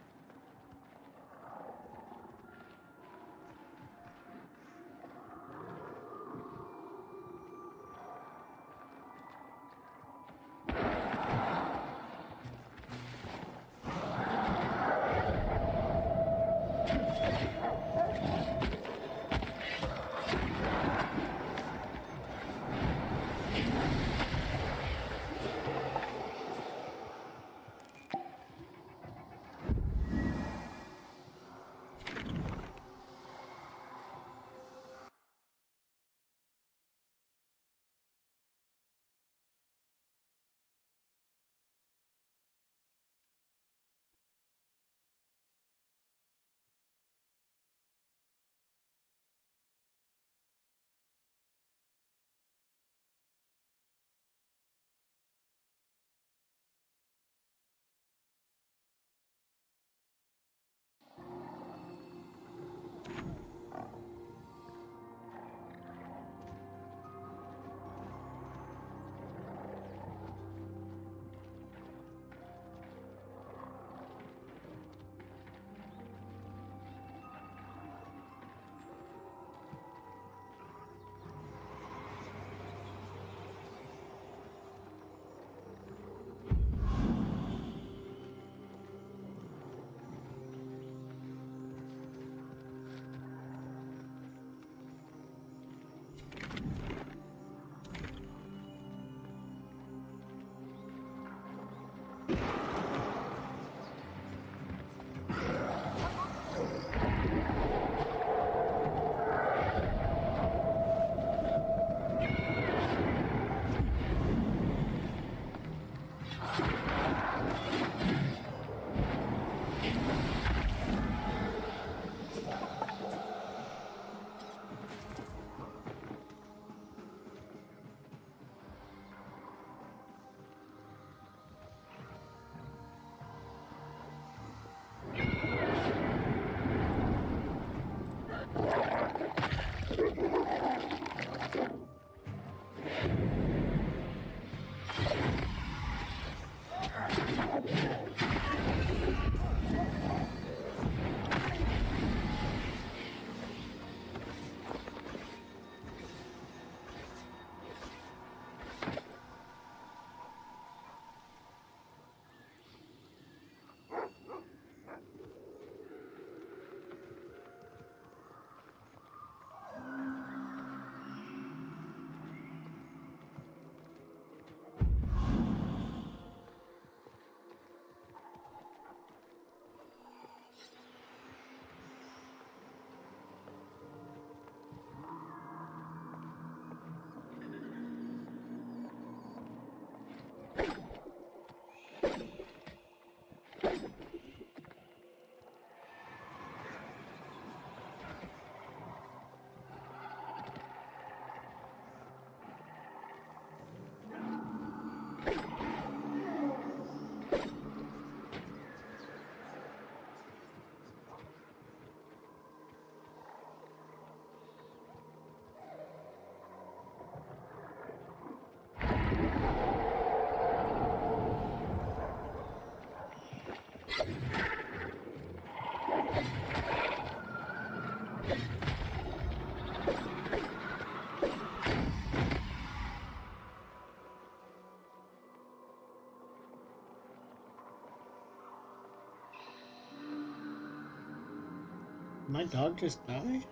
My dog just died?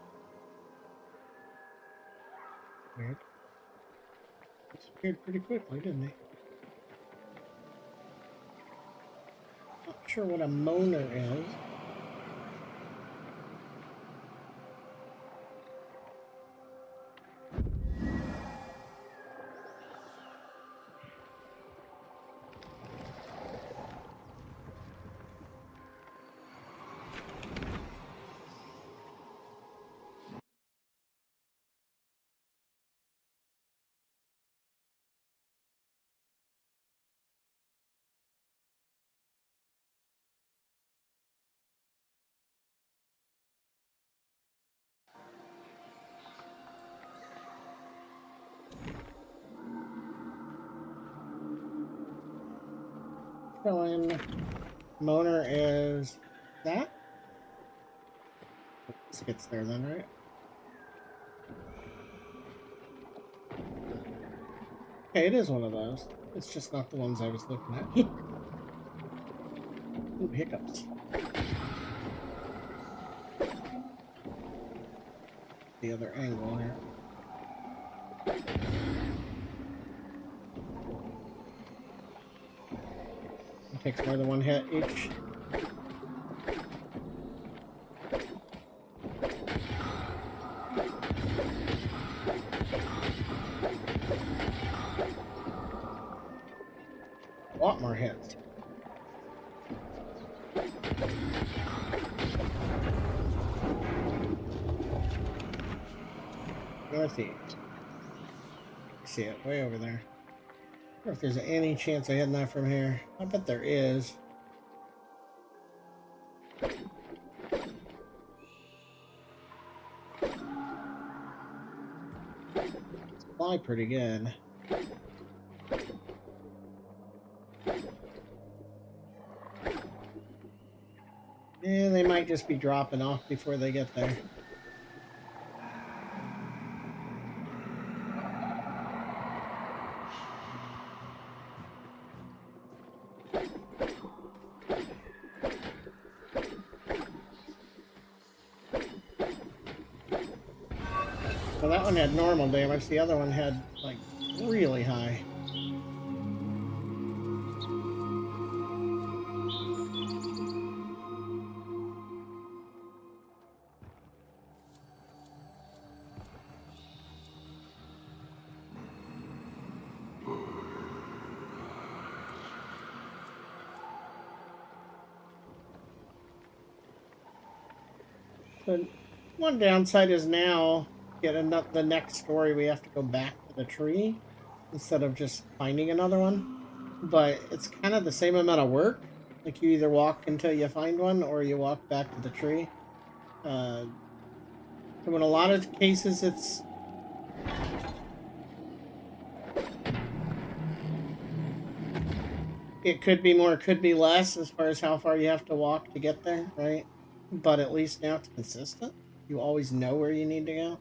Weird. Disappeared pretty quickly, didn't he? Not sure what a moaner is. Chillin'. Moaner is that? This gets there then, right? Okay, it is one of those. It's just not the ones I was looking at. Ooh, hiccups. The other angle here. It takes more than one hit each. A lot more hits. Northeast. See it way over there. I wonder if there's any chance of hitting that from here. I bet there is. Fly pretty good. Yeah, they might just be dropping off before they get there. So that one had normal damage, the other one had, like, really high. The one downside is now, the next story, we have to go back to the tree instead of just finding another one. But it's kind of the same amount of work. Like, you either walk until you find one or you walk back to the tree. So in a lot of cases, it could be more, it could be less as far as how far you have to walk to get there, right? But at least now it's consistent. You always know where you need to go.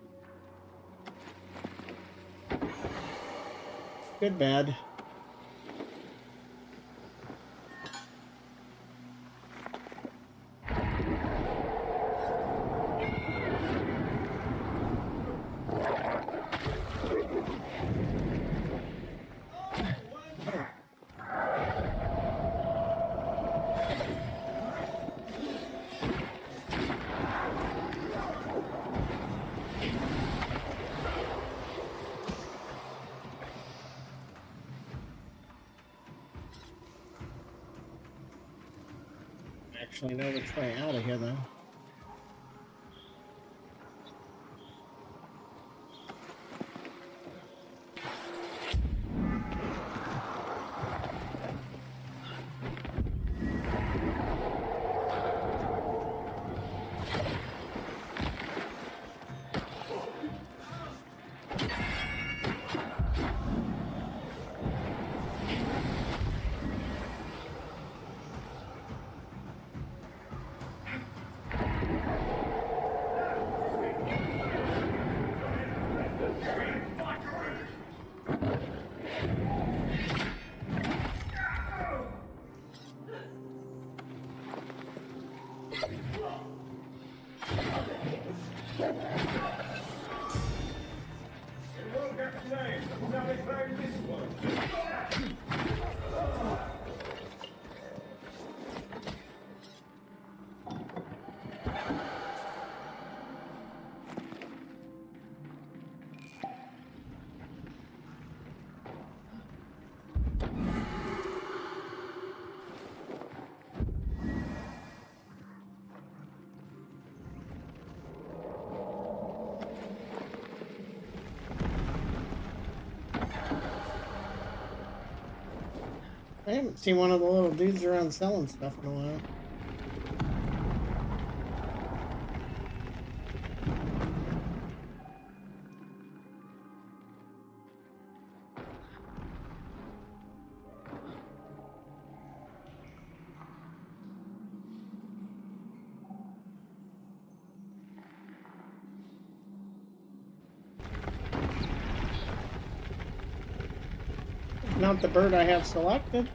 Good, bad. Actually know which way out of here, though. I haven't seen one of the little dudes around selling stuff in a while. Not the bird I have selected,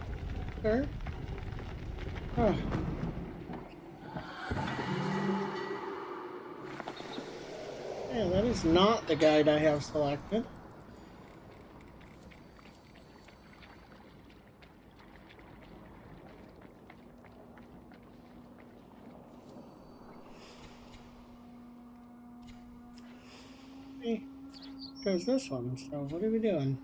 sir. Oh. Yeah, that is not the guide I have selected. Hey, goes this one, so what are we doing?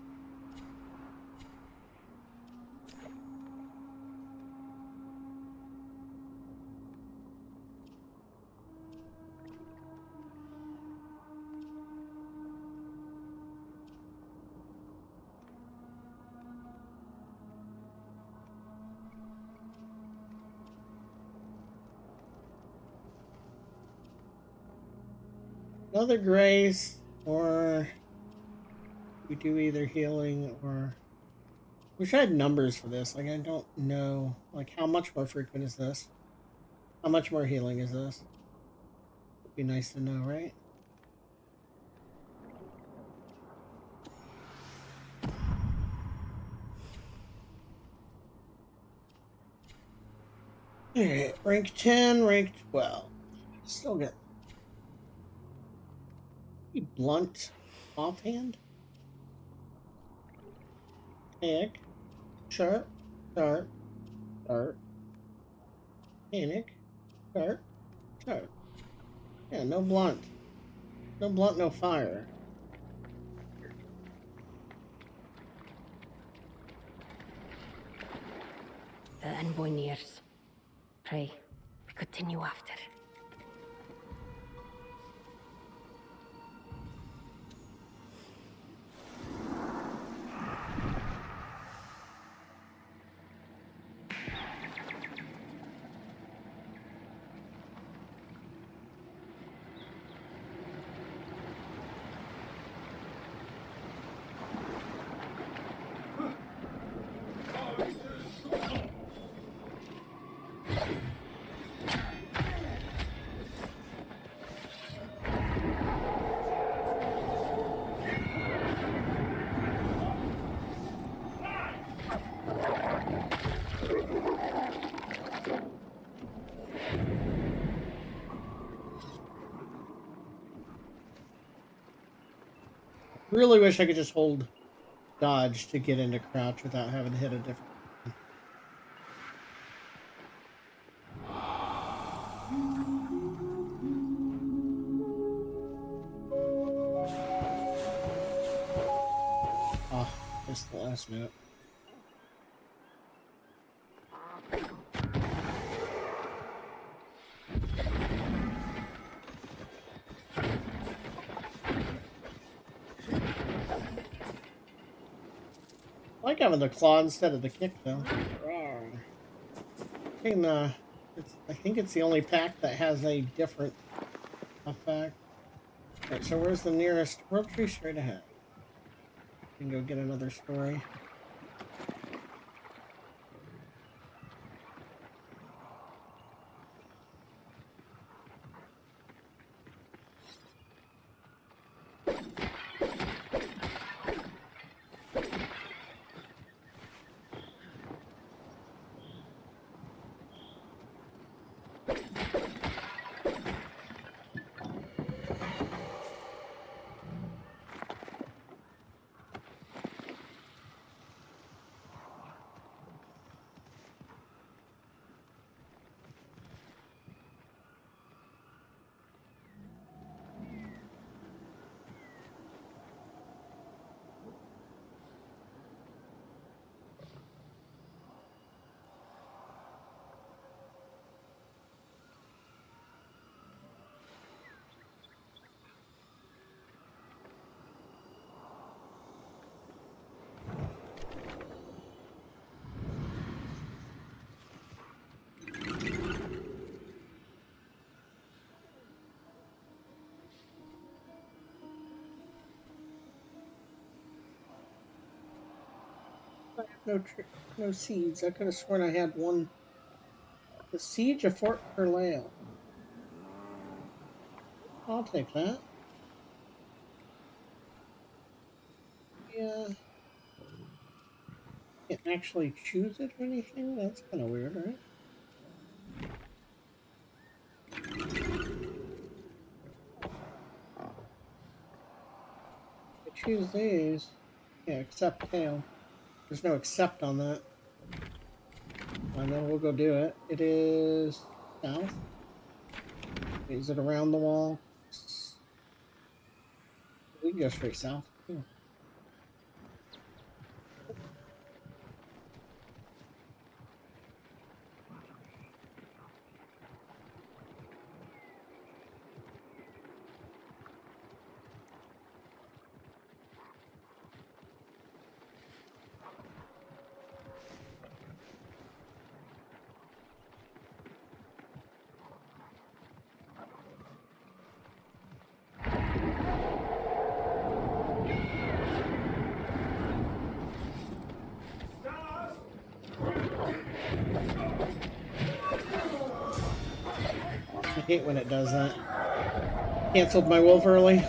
Another grace, or we do either healing or... Wish I had numbers for this. Like, I don't know. Like, how much more frequent is this? How much more healing is this? Would be nice to know, right? Alright, rank 10, rank 12. Still get... Blunt offhand? Panic. Sharp. Sharp. Sharp. Panic. Sharp. Sharp. Yeah, no blunt. No blunt, no fire. The envoy nears. Pray, we continue after. Really wish I could just hold dodge to get into crouch without having to hit a different... Oh, missed the last minute. I like having the claw instead of the kick, though. I think it's the only pack that has a different effect. Alright, so where's the nearest world tree? Straight ahead. We can go get another story. I have no seeds. I could have sworn I had one. The siege of Fort Carlisle. I'll take that. Yeah. Can't actually choose it or anything? That's kind of weird, right? I choose these. Yeah, accept tail. There's no accept on that. I know we'll go do it. It is south. Is it around the wall? We can go straight south. Yeah. I hate when it does that. Canceled my wolf early.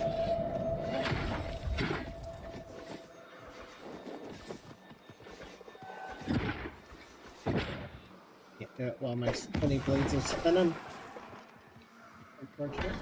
Can't do it while my spinny blades are spinning. Unfortunate.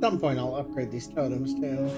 At some point I'll upgrade these totems too.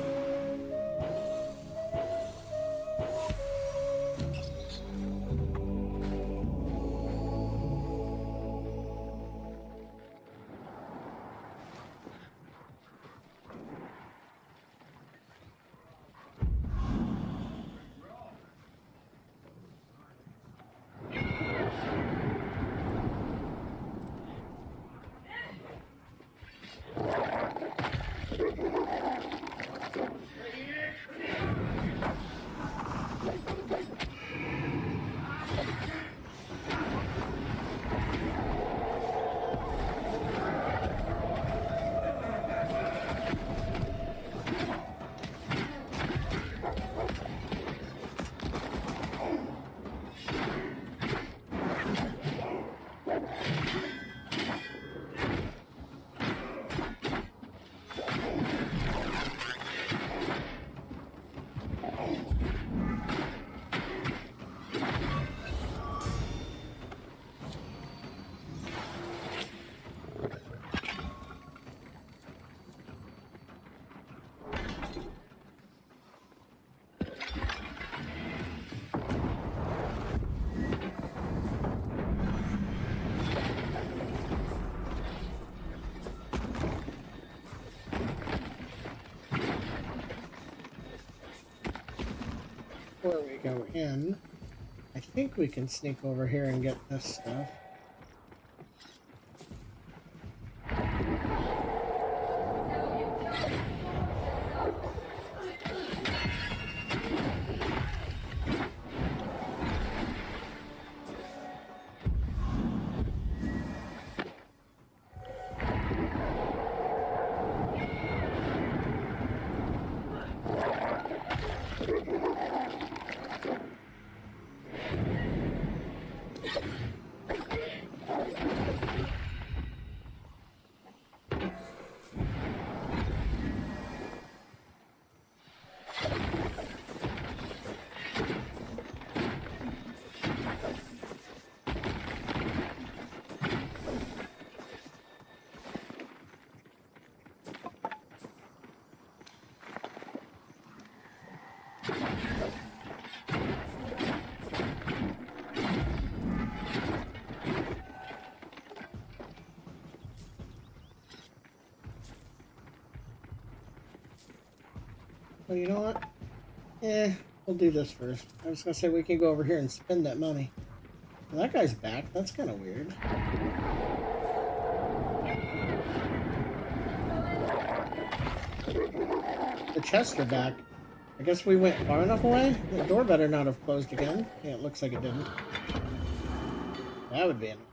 Before we go in, I think we can sneak over here and get this stuff. Oh, you know what? We'll do this first. I was gonna say we can go over here and spend that money. Well, that guy's back. That's kind of weird. The chests are back. I guess we went far enough away? The door better not have closed again. Yeah, it looks like it didn't. That would be enough.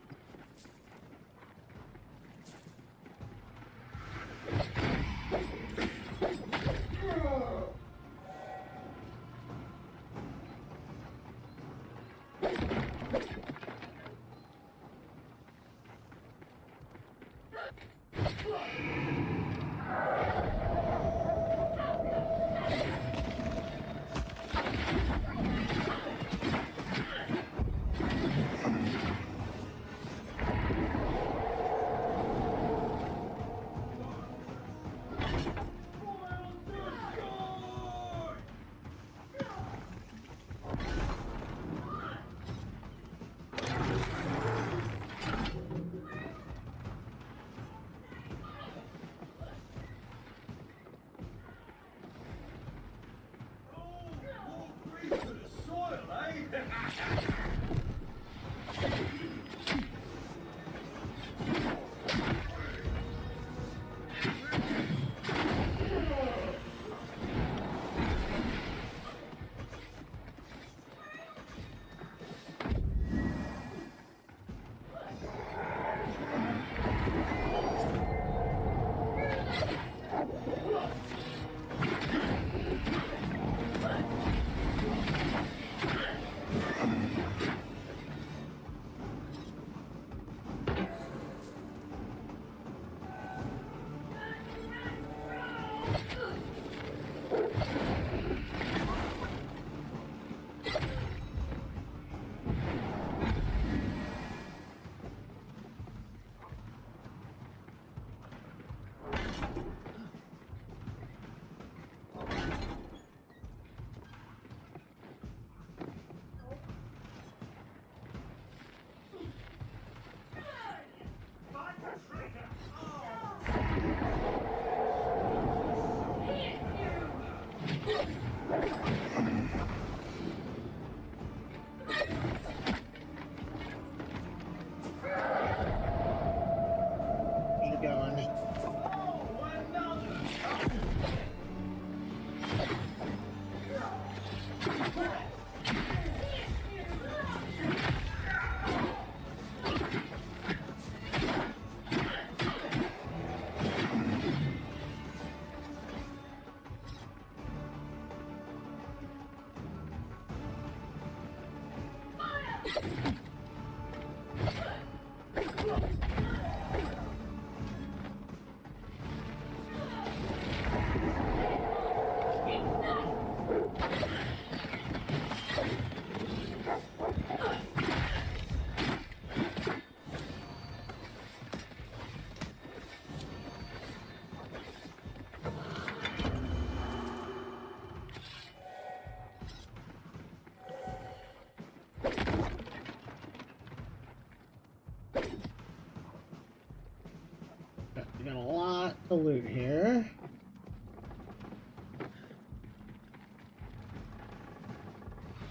We got a lot to loot here.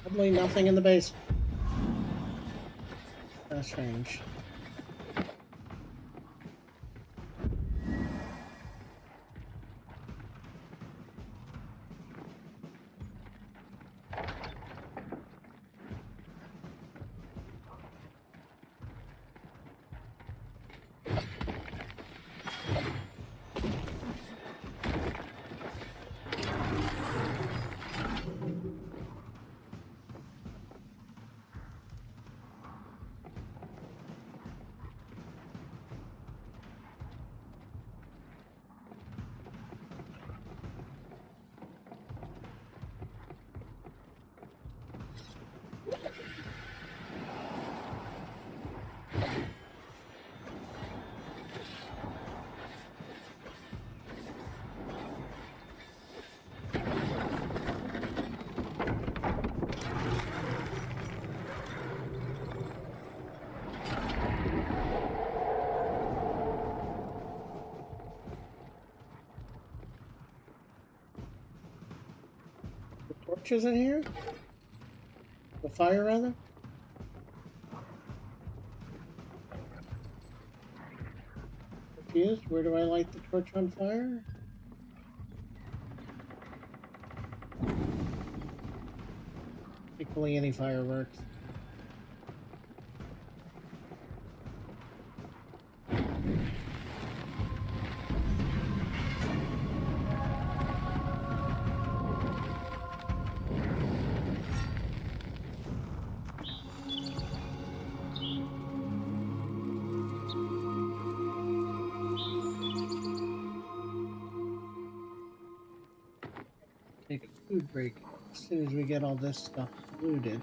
Probably nothing in the basement. That's strange. torches in here? The fire, rather? Confused? Where do I light the torch on fire? Equally any fireworks. Take a food break as soon as we get all this stuff looted.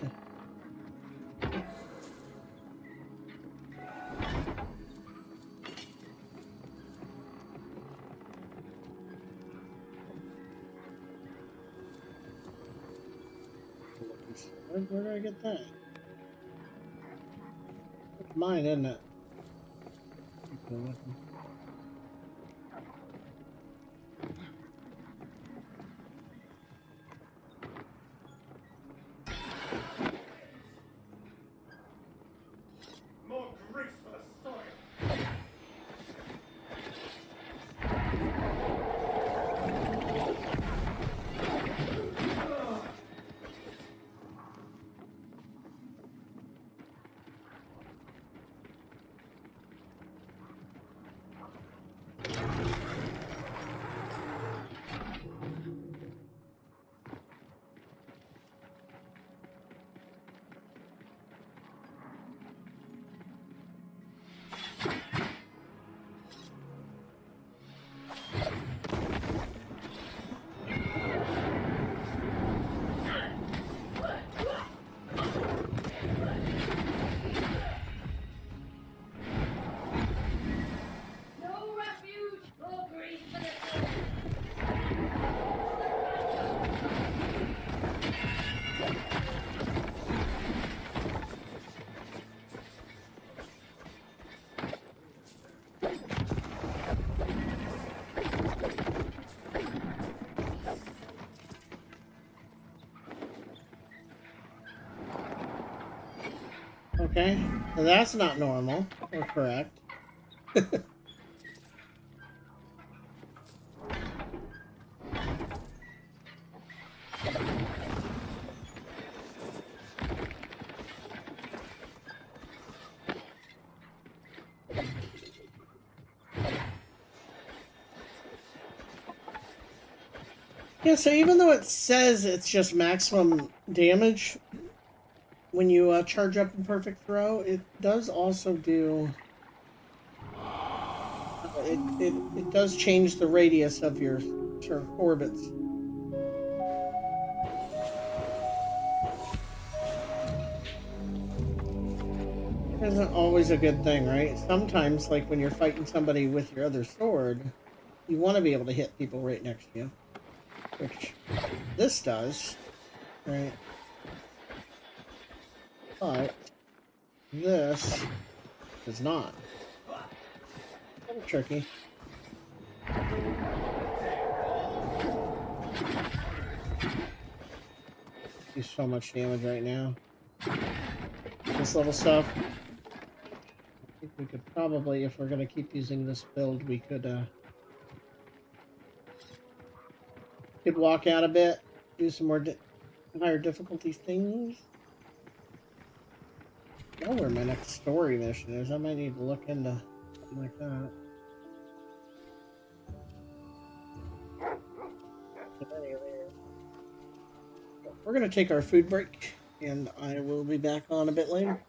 Where did I get that? It's mine, isn't it? More grace for the soil. Okay, so that's not normal or correct. Yeah, so even though it says it's just maximum damage, when you charge up in perfect throw, it does also do... It does change the radius of your sort of orbits. Isn't always a good thing, right? Sometimes, like when you're fighting somebody with your other sword, you want to be able to hit people right next to you. Which this does, right? But this does not. A little tricky. Do so much damage right now. This little stuff. I think we could probably, if we're gonna keep using this build, we could walk out a bit, do some more higher difficulty things. I don't know where my next story mission is. I might need to look into something like that. We're going to take our food break, and I will be back on a bit later.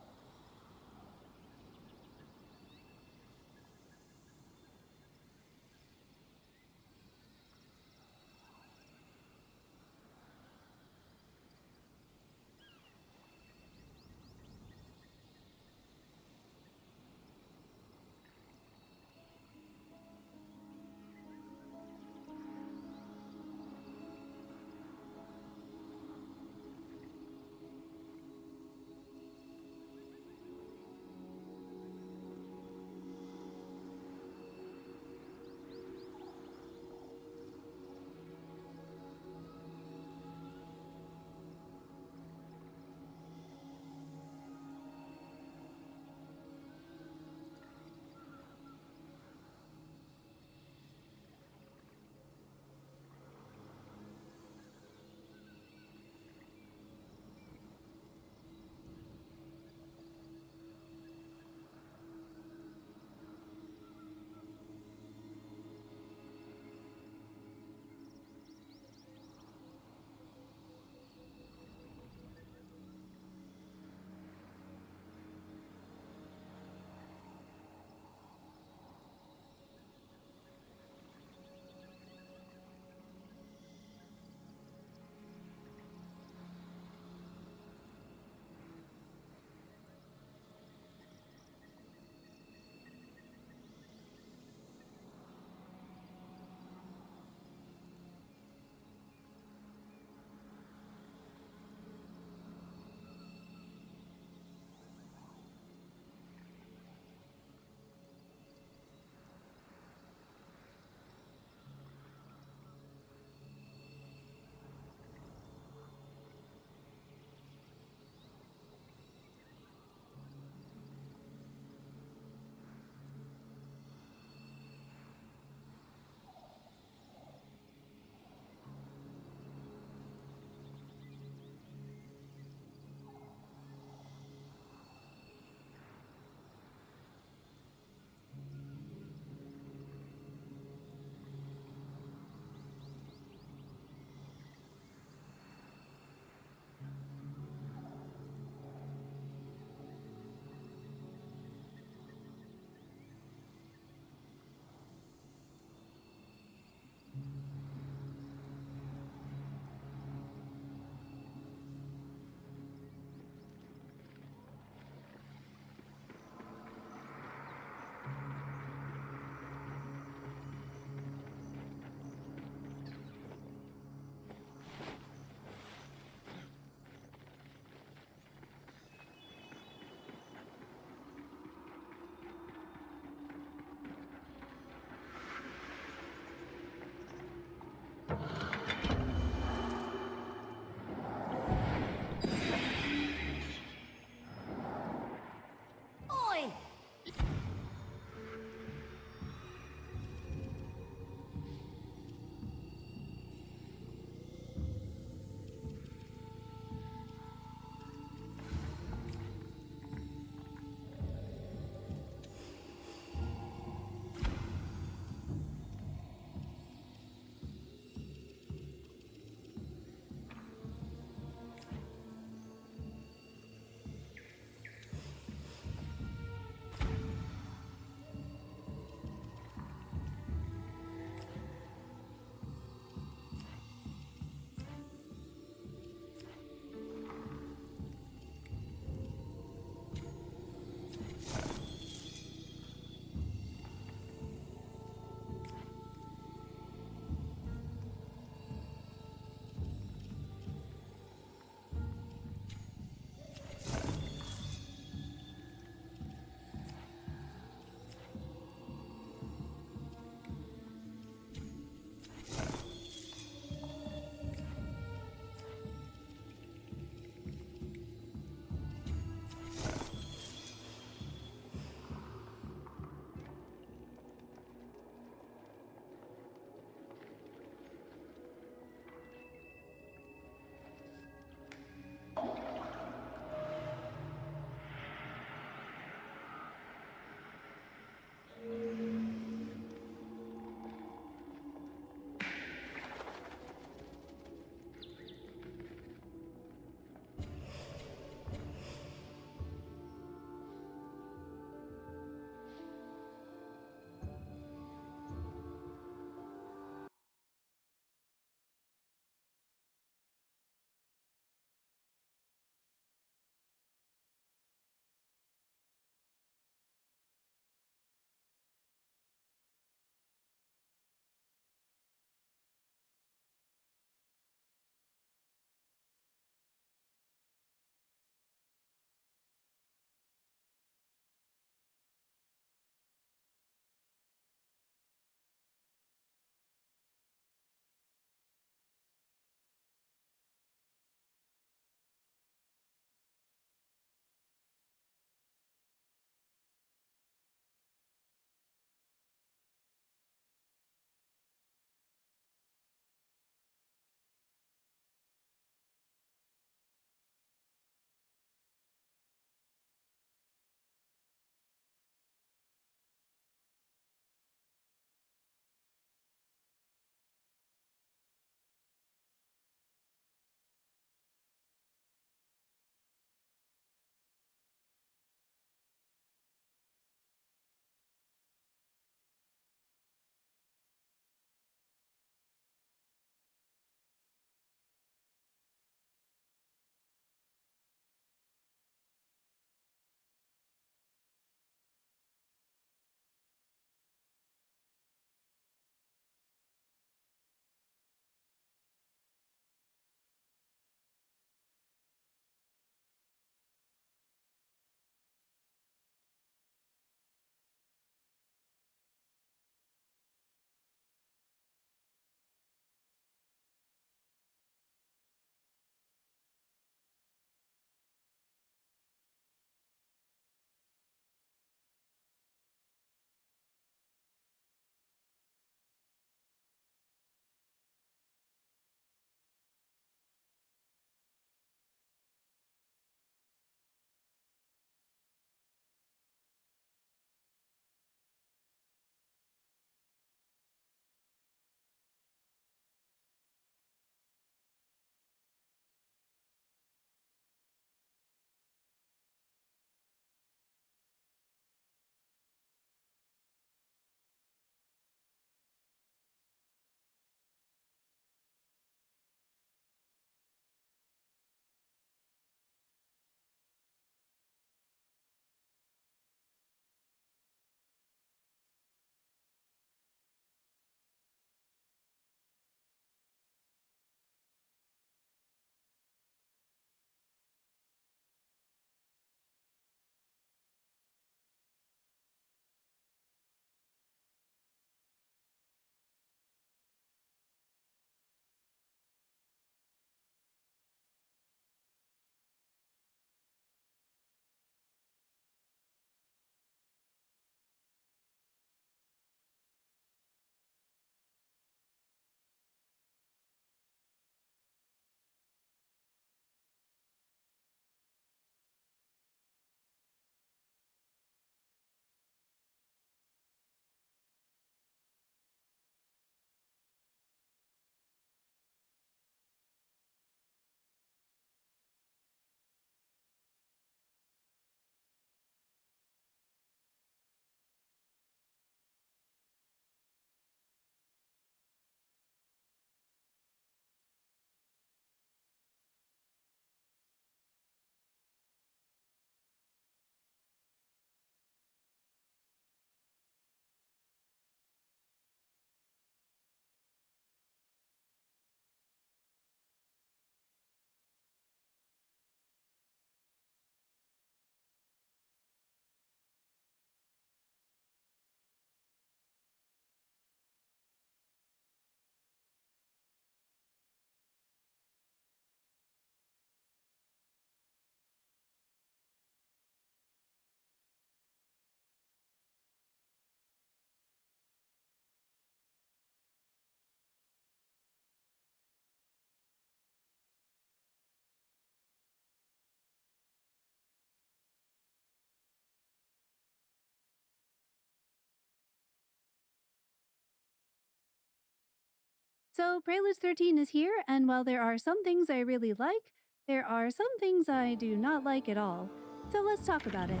So Preludes 13 is here, and while there are some things I really like, there are some things I do not like at all. So let's talk about it.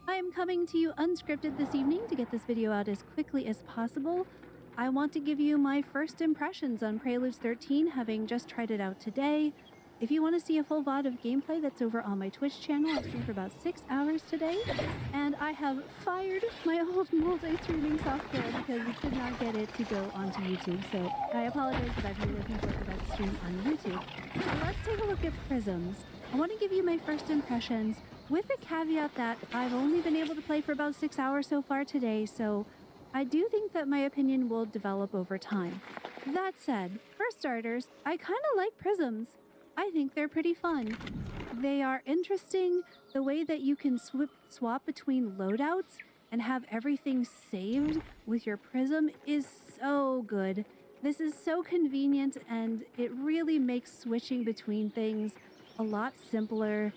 I am coming to you unscripted this evening to get this video out as quickly as possible. I want to give you my first impressions on Preludes 13, having just tried it out today. If you want to see a full VOD of gameplay, that's over on my Twitch channel. I streamed for about 6 hours today, and I have fired my old multi-streaming software because we could not get it to go onto YouTube. So I apologize, but I've been looking forward to that stream on YouTube. So let's take a look at Prisms. I want to give you my first impressions with the caveat that I've only been able to play for about 6 hours so far today, so I do think that my opinion will develop over time. That said, for starters, I kind of like Prisms. I think they're pretty fun. They are interesting. The way that you can swap between loadouts and have everything saved with your prism is so good. This is so convenient, and it really makes switching between things a lot simpler.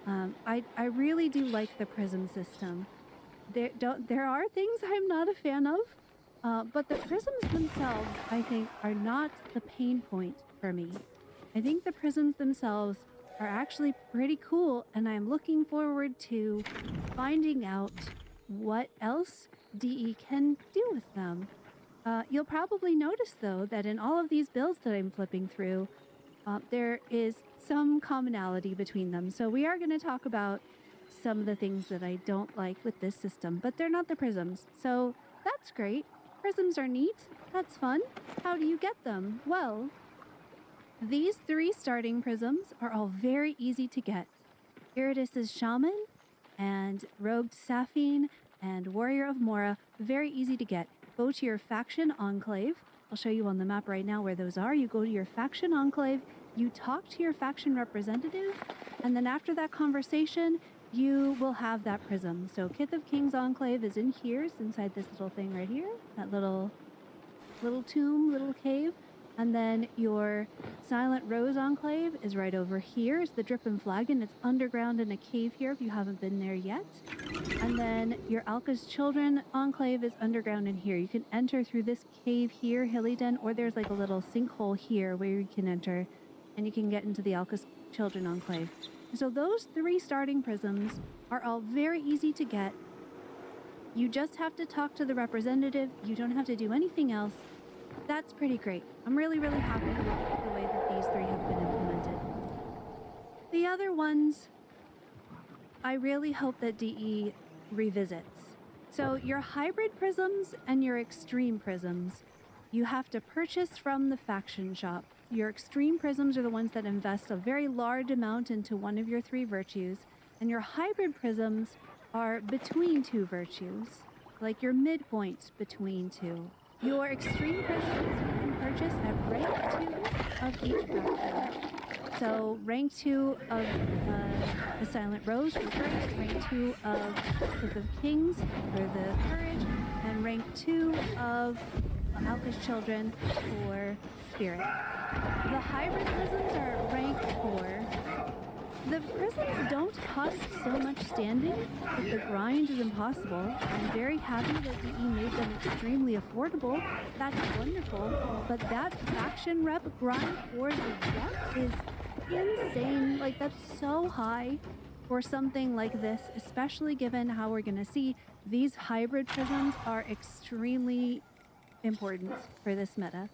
I really do like the prism system. There are things I'm not a fan of, but the prisms themselves, I think, are not the pain point for me. I think the prisms themselves are actually pretty cool, and I'm looking forward to finding out what else DE can do with them. You'll probably notice, though, that in all of these builds that I'm flipping through, there is some commonality between them. So we are going to talk about some of the things that I don't like with this system, but they're not the prisms. So that's great. Prisms are neat. That's fun. How do you get them? Well, these 3 starting prisms are all very easy to get. Iridis's Shaman and Rogued Saphine and Warrior of Mora, very easy to get. Go to your faction enclave. I'll show you on the map right now where those are. You go to your faction enclave, you talk to your faction representative, and then after that conversation, you will have that prism. So Kith of Kings enclave is in here. It's inside this little thing right here. That little tomb, little cave. And then your Silent Rose enclave is right over here. It's the Drippin' Flagon. It's underground in a cave here if you haven't been there yet. And then your Alka's Children enclave is underground in here. You can enter through this cave here, Hilly Den, or there's like a little sinkhole here where you can enter and you can get into the Alka's Children enclave. So those 3 starting prisms are all very easy to get. You just have to talk to the representative. You don't have to do anything else. That's pretty great. I'm really, really happy with the way that these 3 have been implemented. The other ones, I really hope that DE revisits. So your hybrid prisms and your extreme prisms, you have to purchase from the faction shop. Your extreme prisms are the ones that invest a very large amount into one of your 3 virtues, and your hybrid prisms are between 2 virtues, like your midpoint between 2. Your extreme prisms you can purchase at rank 2 of each faction. So rank 2 of the Silent Rose for first, rank 2 of Kith of Kings for the Courage, and rank 2 of Alka's Children for Spirit. The hybrid prisms are rank 4. The prisms don't cost so much standing that the grind is impossible. I'm very happy that DE made them extremely affordable. That's wonderful. But that faction rep grind for the rep is insane. Like, that's so high for something like this, especially given how we're going to see these hybrid prisms are extremely important for this meta.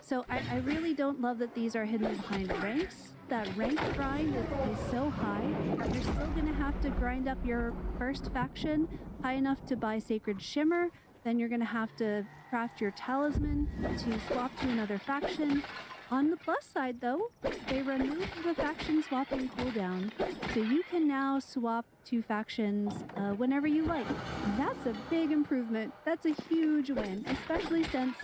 So I really don't love that these are hidden behind ranks. That rank grind is so high. You're still going to have to grind up your first faction high enough to buy Sacred Shimmer. Then you're going to have to craft your talisman to swap to another faction. On the plus side, though, they removed the faction swapping cooldown, so you can now swap to factions whenever you like. That's a big improvement. That's a huge win, especially since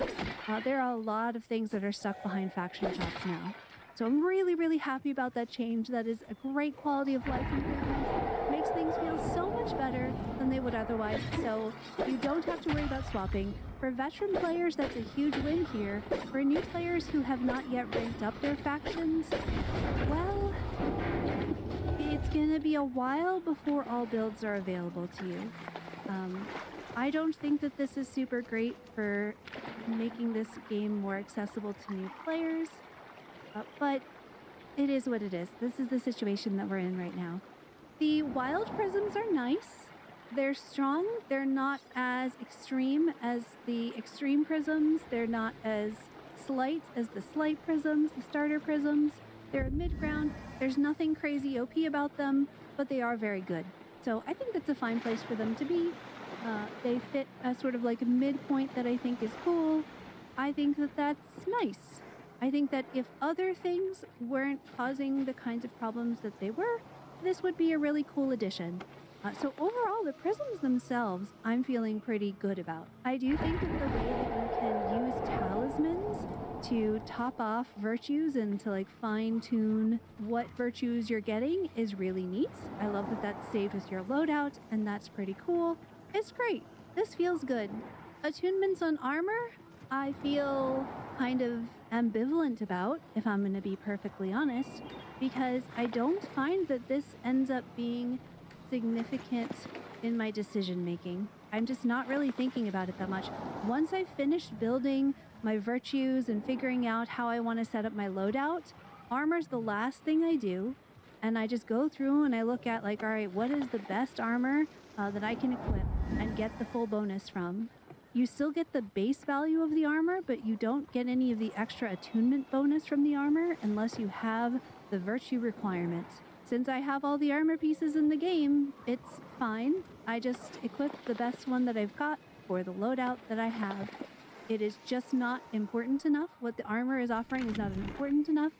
there are a lot of things that are stuck behind faction shops now. So I'm really, really happy about that change. That is a great quality of life improvement. Makes things feel so much better than they would otherwise, so you don't have to worry about swapping. For veteran players, that's a huge win here. For new players who have not yet ranked up their factions, well, it's gonna be a while before all builds are available to you. I don't think that this is super great for making this game more accessible to new players, but it is what it is. This is the situation that we're in right now. The wild prisms are nice. They're strong. They're not as extreme as the extreme prisms. They're not as slight as the slight prisms, the starter prisms. They're mid-ground. There's nothing crazy OP about them, but they are very good. So I think that's a fine place for them to be. They fit a sort of like a midpoint that I think is cool. I think that that's nice. I think that if other things weren't causing the kinds of problems that they were, this would be a really cool addition. So overall, the prisms themselves, I'm feeling pretty good about. I do think that the way that you can use talismans to top off virtues and to like fine-tune what virtues you're getting is really neat. I love that that's saved with your loadout, and that's pretty cool. It's great. This feels good. Attunements on armor, I feel kind of ambivalent about, if I'm going to be perfectly honest, because I don't find that this ends up being significant in my decision making. I'm just not really thinking about it that much. Once I've finished building my virtues and figuring out how I want to set up my loadout, armor's the last thing I do, and I just go through and I look at like, all right, what is the best armor that I can equip and get the full bonus from. You still get the base value of the armor, but you don't get any of the extra attunement bonus from the armor unless you have the virtue requirement. Since I have all the armor pieces in the game, it's fine. I just equip the best one that I've got for the loadout that I have. It is just not important enough. What the armor is offering is not important enough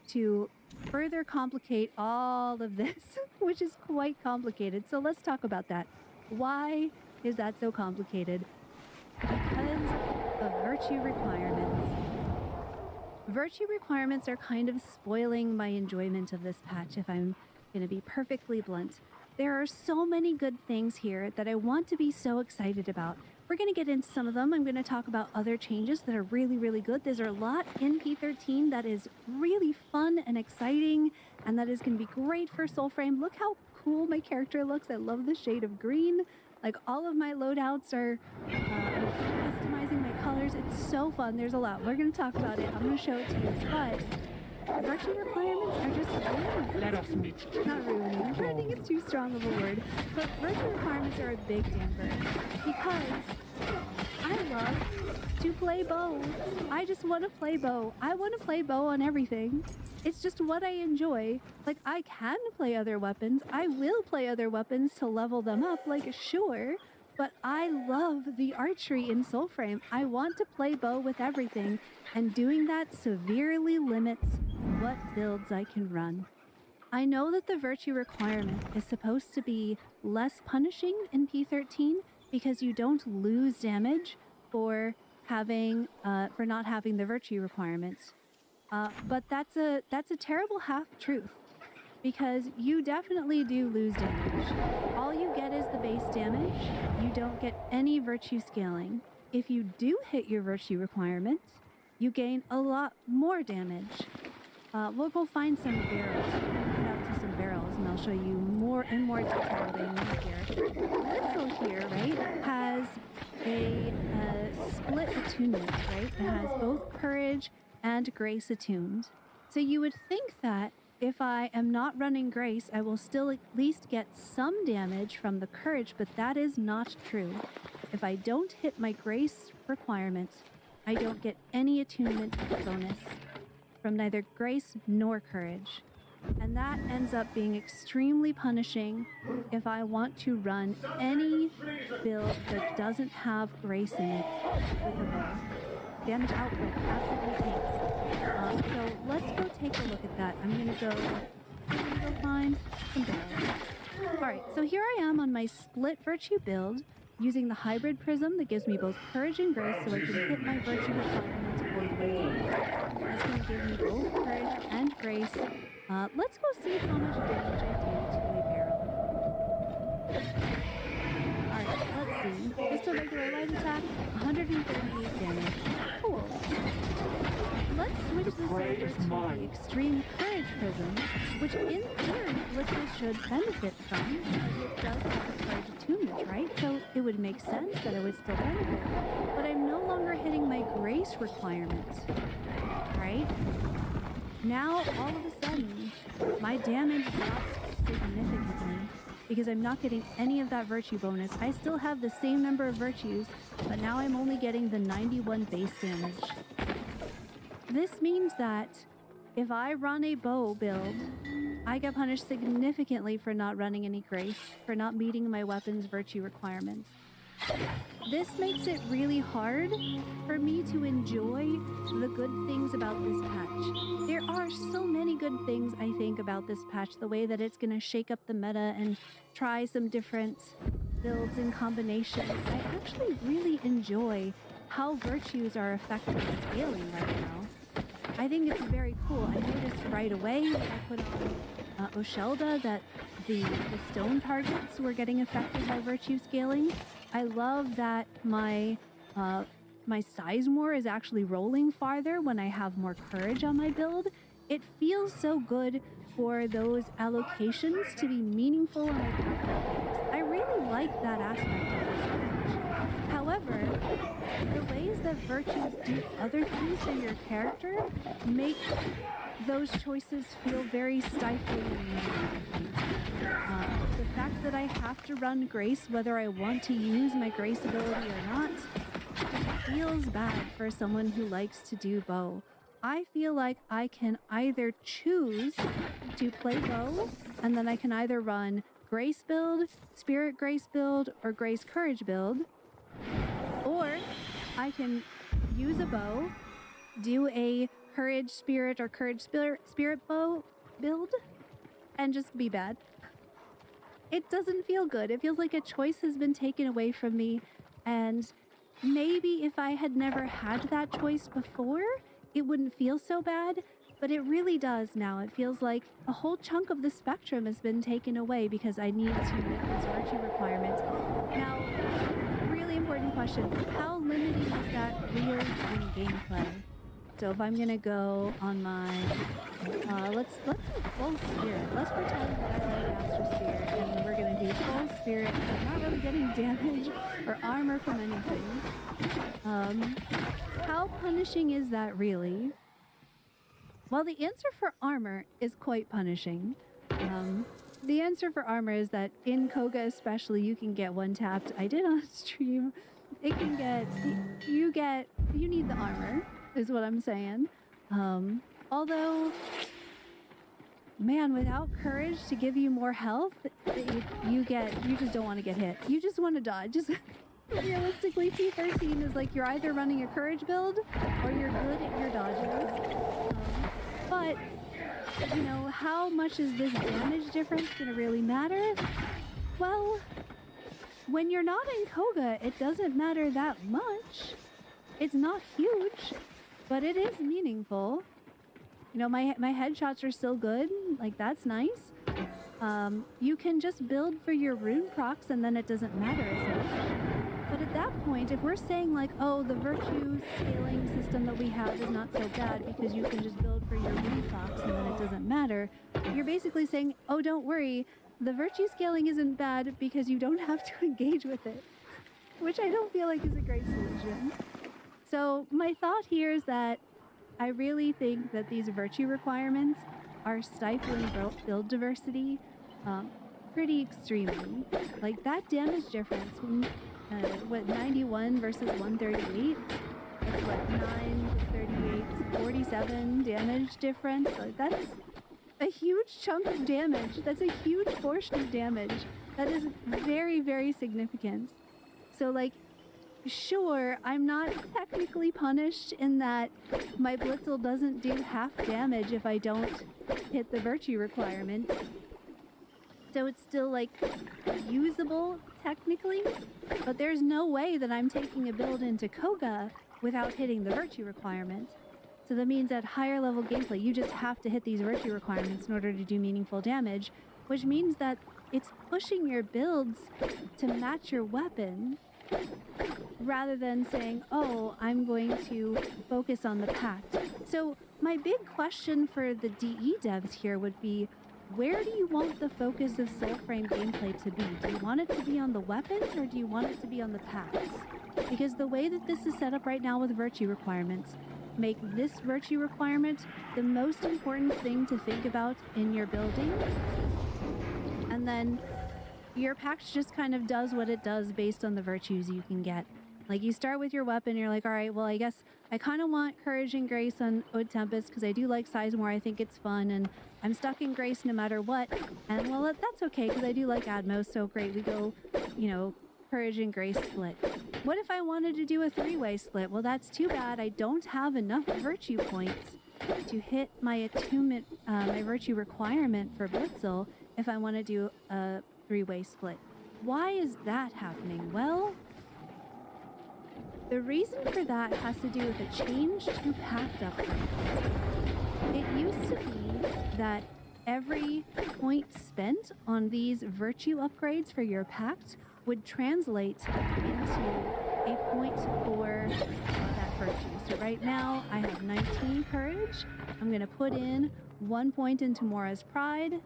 to further complicate all of this, which is quite complicated. So let's talk about that. Why is that so complicated? Because of virtue requirements. Virtue requirements are kind of spoiling my enjoyment of this patch, if I'm going to be perfectly blunt. There are so many good things here that I want to be so excited about. We're going to get into some of them. I'm going to talk about other changes that are really, really good. There's a lot in P13 that is really fun and exciting, and that is going to be great for Soulframe. Look how cool my character looks. I love the shade of green. Like, all of my loadouts are customizing my colors. It's so fun. There's a lot. We're going to talk about it. I'm going to show it to you. But virtue requirements are just not ruining. I think it's too strong of a word. But virtue requirements are a big damper because I love to play bow. I just want to play bow. I want to play bow on everything. It's just what I enjoy. Like, I can play other weapons. I will play other weapons to level them up, like, sure. But I love the archery in Soulframe. I want to play bow with everything, and doing that severely limits what builds I can run. I know that the virtue requirement is supposed to be less punishing in P13 because you don't lose damage for not having the virtue requirements. But that's a terrible half-truth, because you definitely do lose damage. All you get is the base damage. You don't get any virtue scaling. If you do hit your virtue requirement, you gain a lot more damage. We'll go find some barrels. We'll head out to some barrels, and I'll show you more in more detail what I mean here. Little here, right, has a split attunement, right? It has both courage and grace attuned. So you would think that if I am not running grace, I will still at least get some damage from the courage, but that is not true. If I don't hit my grace requirement, I don't get any attunement bonus from neither grace nor courage. And that ends up being extremely punishing if I want to run any build that doesn't have grace in it with a bow. Damage output absolutely tanks. So let's go take a look at that. I'm gonna go find some barrels. Alright, so here I am on my split virtue build using the hybrid prism that gives me both courage and grace, so I can hit my virtue requirements both ways. That's gonna give me both courage and grace. Let's go see how much damage I do to a barrel. Alright, let's see. Just a regular light attack, 138 damage. Cool. Let's switch this over to the extreme courage prism, which in theory Blitzers should benefit from, because it does have a courage attunement, right? So it would make sense that it would still benefit. But I'm no longer hitting my grace requirement, right? Now, all of a sudden, my damage drops significantly because I'm not getting any of that virtue bonus. I still have the same number of virtues, but now I'm only getting the 91 base damage. This means that if I run a bow build, I get punished significantly for not running any grace, for not meeting my weapon's virtue requirements. This makes it really hard for me to enjoy the good things about this patch. There are so many good things, I think, about this patch. The way that it's going to shake up the meta and try some different builds and combinations. I actually really enjoy how virtues are effectively scaling right now. I think it's very cool. I noticed right away when I put on Oshelda that the stone targets were getting affected by virtue scaling. I love that my Sizemore is actually rolling farther when I have more courage on my build. It feels so good for those allocations to be meaningful in my practice. I really like that aspect of this patch. However, the ways that virtues do other things to your character make those choices feel very stifling. The fact that I have to run Grace whether I want to use my Grace ability or not feels bad for someone who likes to do bow. I feel like I can either choose to play bow, and then I can either run Grace build, Spirit Grace build, or Grace Courage build, or I can use a bow, do a Courage Spirit or Courage Spirit bow build, and just be bad. It doesn't feel good. It feels like a choice has been taken away from me, and maybe if I had never had that choice before, it wouldn't feel so bad, but it really does now. It feels like a whole chunk of the spectrum has been taken away because I need to meet this virtue requirement. Now, really important question. How limiting is that really in gameplay? So if I'm gonna go on my, let's do full spirit. Let's pretend that I have Master Spirit and we're gonna do full spirit. I'm not really getting damage or armor from anything. How punishing is that really? Well, the answer for armor is quite punishing. The answer for armor is that in Koga especially, you can get one tapped. I did on stream. It can get, you need the armor, is what I'm saying. Although, man, without courage to give you more health, you just don't want to get hit. You just want to dodge. Just realistically, P13 is like you're either running a courage build or you're good at your dodges. But, you know, how much is this damage difference going to really matter? Well, when you're not in Koga, it doesn't matter that much. It's not huge, but it is meaningful. You know, my headshots are still good. Like, that's nice. You can just build for your rune procs and then it doesn't matter as much. But at that point, if we're saying like, oh, the virtue scaling system that we have is not so bad because you can just build for your rune procs and then it doesn't matter, you're basically saying, oh, don't worry, the virtue scaling isn't bad because you don't have to engage with it, which I don't feel like is a great solution. So my thought here is that I really think that these virtue requirements are stifling build diversity pretty extremely. Like that damage difference, what, 91 versus 138? That's what, 9, 38, 47 damage difference? Like that's a huge chunk of damage. That's a huge portion of damage. That is very, very significant. So like, sure, I'm not technically punished in that my Blitzel doesn't do half damage if I don't hit the virtue requirement. So it's still like usable technically, but there's no way that I'm taking a build into Koga without hitting the virtue requirement. So that means at higher level gameplay, you just have to hit these virtue requirements in order to do meaningful damage, which means that it's pushing your builds to match your weapon rather than saying, oh, I'm going to focus on the pact. So my big question for the DE devs here would be, where do you want the focus of Soulframe gameplay to be? Do you want it to be on the weapons, or do you want it to be on the pacts? Because the way that this is set up right now with virtue requirements, make this virtue requirement the most important thing to think about in your building, and then your pact just kind of does what it does based on the virtues you can get. Like, you start with your weapon, you're like, all right, well, I guess I kind of want Courage and Grace on Ode Tempest because I do like Sizemore. I think it's fun, and I'm stuck in Grace no matter what. And, well, that's okay because I do like Admos, so great. We go, you know, Courage and Grace split. What if I wanted to do a 3-way split? Well, that's too bad. I don't have enough virtue points to hit my attunement, my virtue requirement for Blitzel if I want to do a 3-way split. Why is that happening? Well, the reason for that has to do with a change to pact upgrades. It used to be that every point spent on these virtue upgrades for your pact would translate into a point for that virtue. So right now I have 19 courage. I'm going to put in 1 point into Mora's Pride,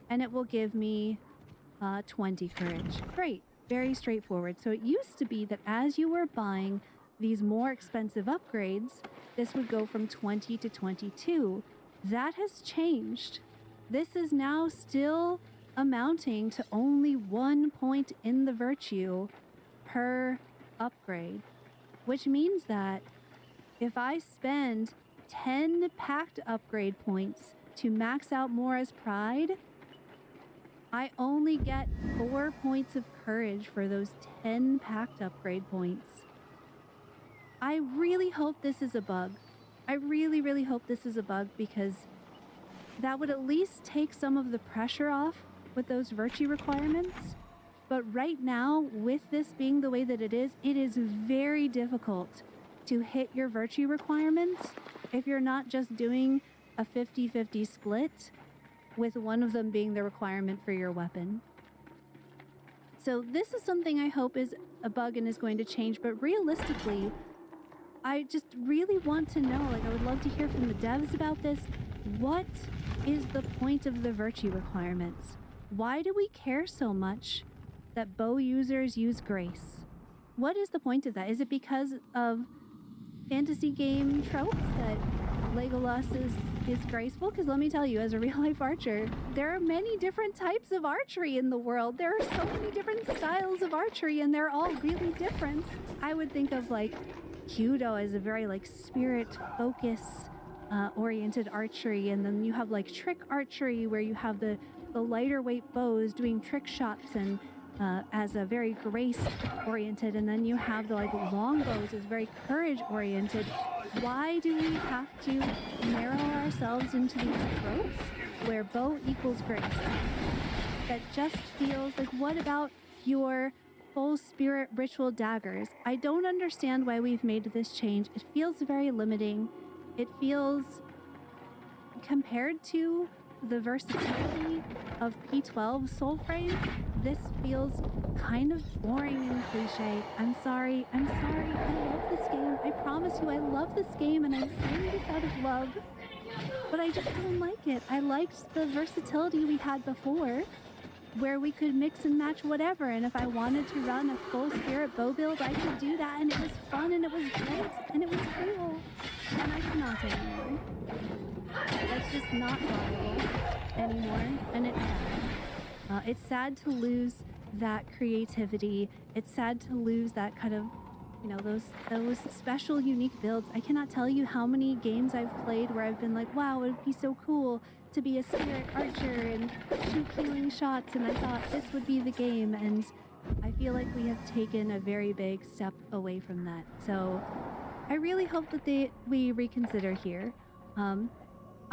and it will give me 20 courage. Great. Very straightforward. So it used to be that as you were buying these more expensive upgrades, this would go from 20 to 22. That has changed. This is now still amounting to only 1 point in the virtue per upgrade, which means that if I spend 10 pact upgrade points to max out Mora's Pride, I only get 4 points of courage for those 10 pact upgrade points. I really hope this is a bug. I really, really hope this is a bug, because that would at least take some of the pressure off with those virtue requirements. But right now, with this being the way that it is very difficult to hit your virtue requirements if you're not just doing a 50-50 split, with one of them being the requirement for your weapon. So this is something I hope is a bug and is going to change, but realistically, I just really want to know, like, I would love to hear from the devs about this. What is the point of the virtue requirements? Why do we care so much that bow users use Grace? What is the point of that? Is it because of fantasy game tropes that Legolas is graceful? Because let me tell you, as a real-life archer, there are many different types of archery in the world. There are so many different styles of archery, and they're all really different. I would think of, like, Kyudo as a very, like, spirit focus oriented archery, and then you have, like, trick archery where you have the lighter weight bows doing trick shots and as a very grace oriented, and then you have the, like, long bows as very courage oriented. Why do we have to narrow ourselves into these tropes where bow equals grace? That just feels like, what about your full spirit ritual daggers? I don't understand why we've made this change. It feels very limiting. It feels, compared to the versatility of P12 Soulframe, this feels kind of boring and cliche. I'm sorry. I love this game. I promise you I love this game, and I'm saying this out of love. But I just don't like it. I liked the versatility we had before, where we could mix and match whatever, and if I wanted to run a full spirit bow build, I could do that, and it was fun, and it was great, and it was cool. And I cannot anymore. That's just not viable anymore, and it's sad. It's sad to lose that creativity. It's sad to lose that kind of, you know, those special, unique builds. I cannot tell you how many games I've played where I've been like, wow, it would be so cool to be a spirit archer and shoot healing shots, and I thought this would be the game, and I feel like we have taken a very big step away from that. So I really hope that we reconsider here.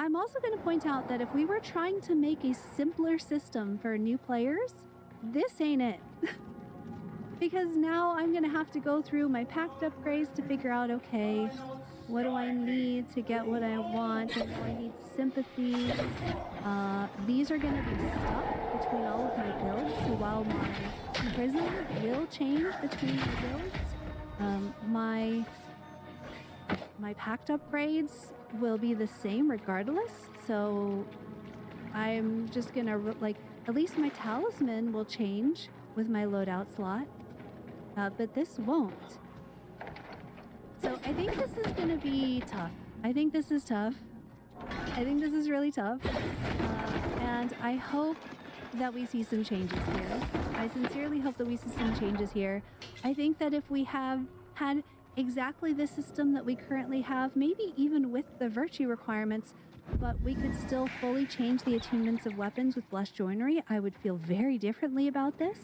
I'm also going to point out that if we were trying to make a simpler system for new players, this ain't it. Because now I'm going to have to go through my packed upgrades to figure out, okay, What do I need to get what I want? And do I need sympathy? These are going to be stuck between all of my builds. So while my prism will change between my builds, my pact upgrades will be the same regardless. So I'm just going to, like, at least my talisman will change with my loadout slot. But this won't. So I think this is going to be tough. I think this is tough. I think this is really tough. And I hope that we see some changes here. I sincerely hope that we see some changes here. I think that if we have had exactly the system that we currently have, maybe even with the virtue requirements, but we could still fully change the attunements of weapons with blessed joinery, I would feel very differently about this.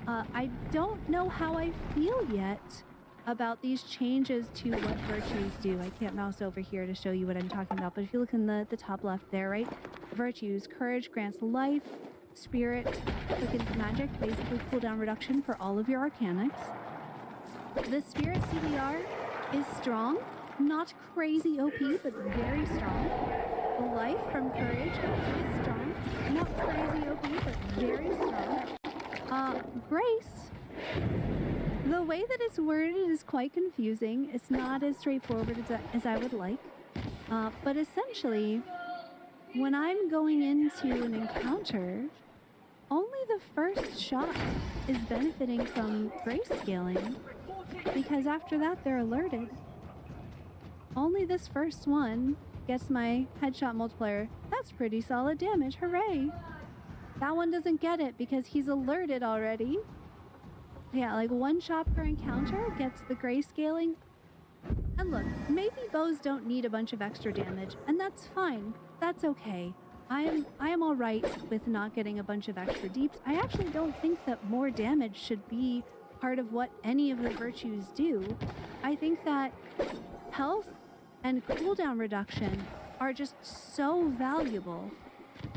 I don't know how I feel yet about these changes to what virtues do. I can't mouse over here to show you what I'm talking about, but if you look in the top left there, right? Virtues, courage grants life, spirit quickens magic, basically cooldown reduction for all of your arcanics. The spirit CDR is strong, not crazy OP, but very strong. The life from courage is strong, not crazy OP, but very strong. Grace, the way that it's worded is quite confusing. It's not as straightforward as I would like. But essentially, when I'm going into an encounter, only the first shot is benefiting from grace scaling, because after that they're alerted. Only this first one gets my headshot multiplier. That's pretty solid damage, hooray! That one doesn't get it because he's alerted already. Yeah, like one shot per encounter gets the grayscaling. And look, maybe bows don't need a bunch of extra damage, and that's fine. That's okay. I am all right with not getting a bunch of extra deeps. I actually don't think that more damage should be part of what any of the virtues do. I think that health and cooldown reduction are just so valuable.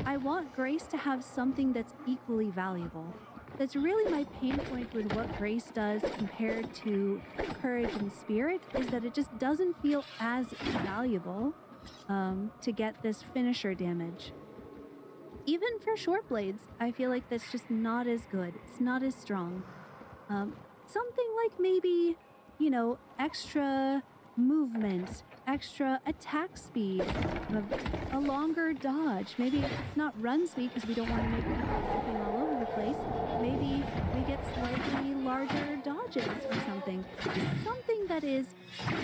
I want grace to have something that's equally valuable. That's really my pain point with what grace does compared to courage and spirit, is that it just doesn't feel as valuable to get this finisher damage. Even for short blades, I feel like that's just not as good. It's not as strong. Something like maybe, you know, extra movement, extra attack speed, a longer dodge. Maybe it's not run speed because we don't want to make people zipping all over the place. Maybe we get slightly larger dodges or something. Something that is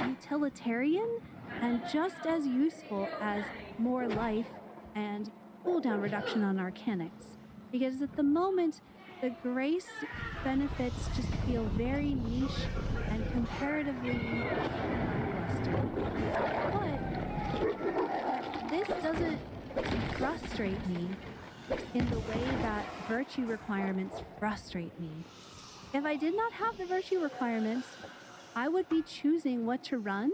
utilitarian and just as useful as more life and cooldown reduction on arcanics. Because at the moment, the grace benefits just feel very niche and comparatively lackluster. But this doesn't frustrate me in the way that virtue requirements frustrate me. If I did not have the virtue requirements, I would be choosing what to run,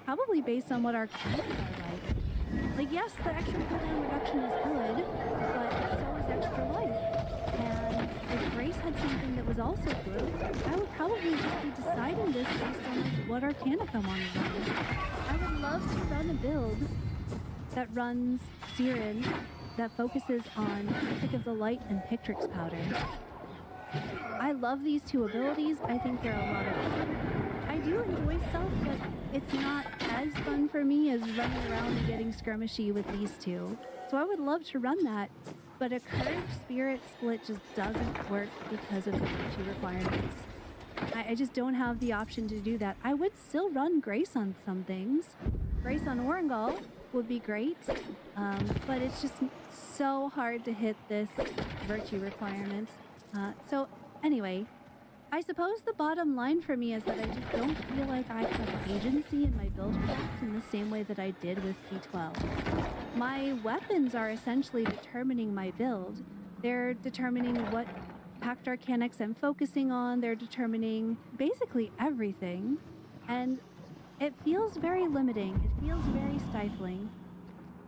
probably based on what arcanics I like. Like, yes, the extra cooldown reduction is good, but so is extra life. And if Grace had something that was also good, I would probably just be deciding this based on like, what arcanic I want to run. I would love to run a build that runs Siren that focuses on Pick of the Light and Pictrix Powder. I love these two abilities. I think they're a lot of fun. I do enjoy stealth, but it's not as fun for me as running around and getting skirmishy with these two. So I would love to run that, but a Courage Spirit split just doesn't work because of the virtue requirements. I just don't have the option to do that. I would still run Grace on some things. Grace on Orengal would be great, but it's just so hard to hit this virtue requirement. So anyway, I suppose the bottom line for me is that I just don't feel like I have agency in my build craft in the same way that I did with P12. My weapons are essentially determining my build. They're determining what pact arcanics I'm focusing on. They're determining basically everything. And it feels very limiting. It feels very stifling.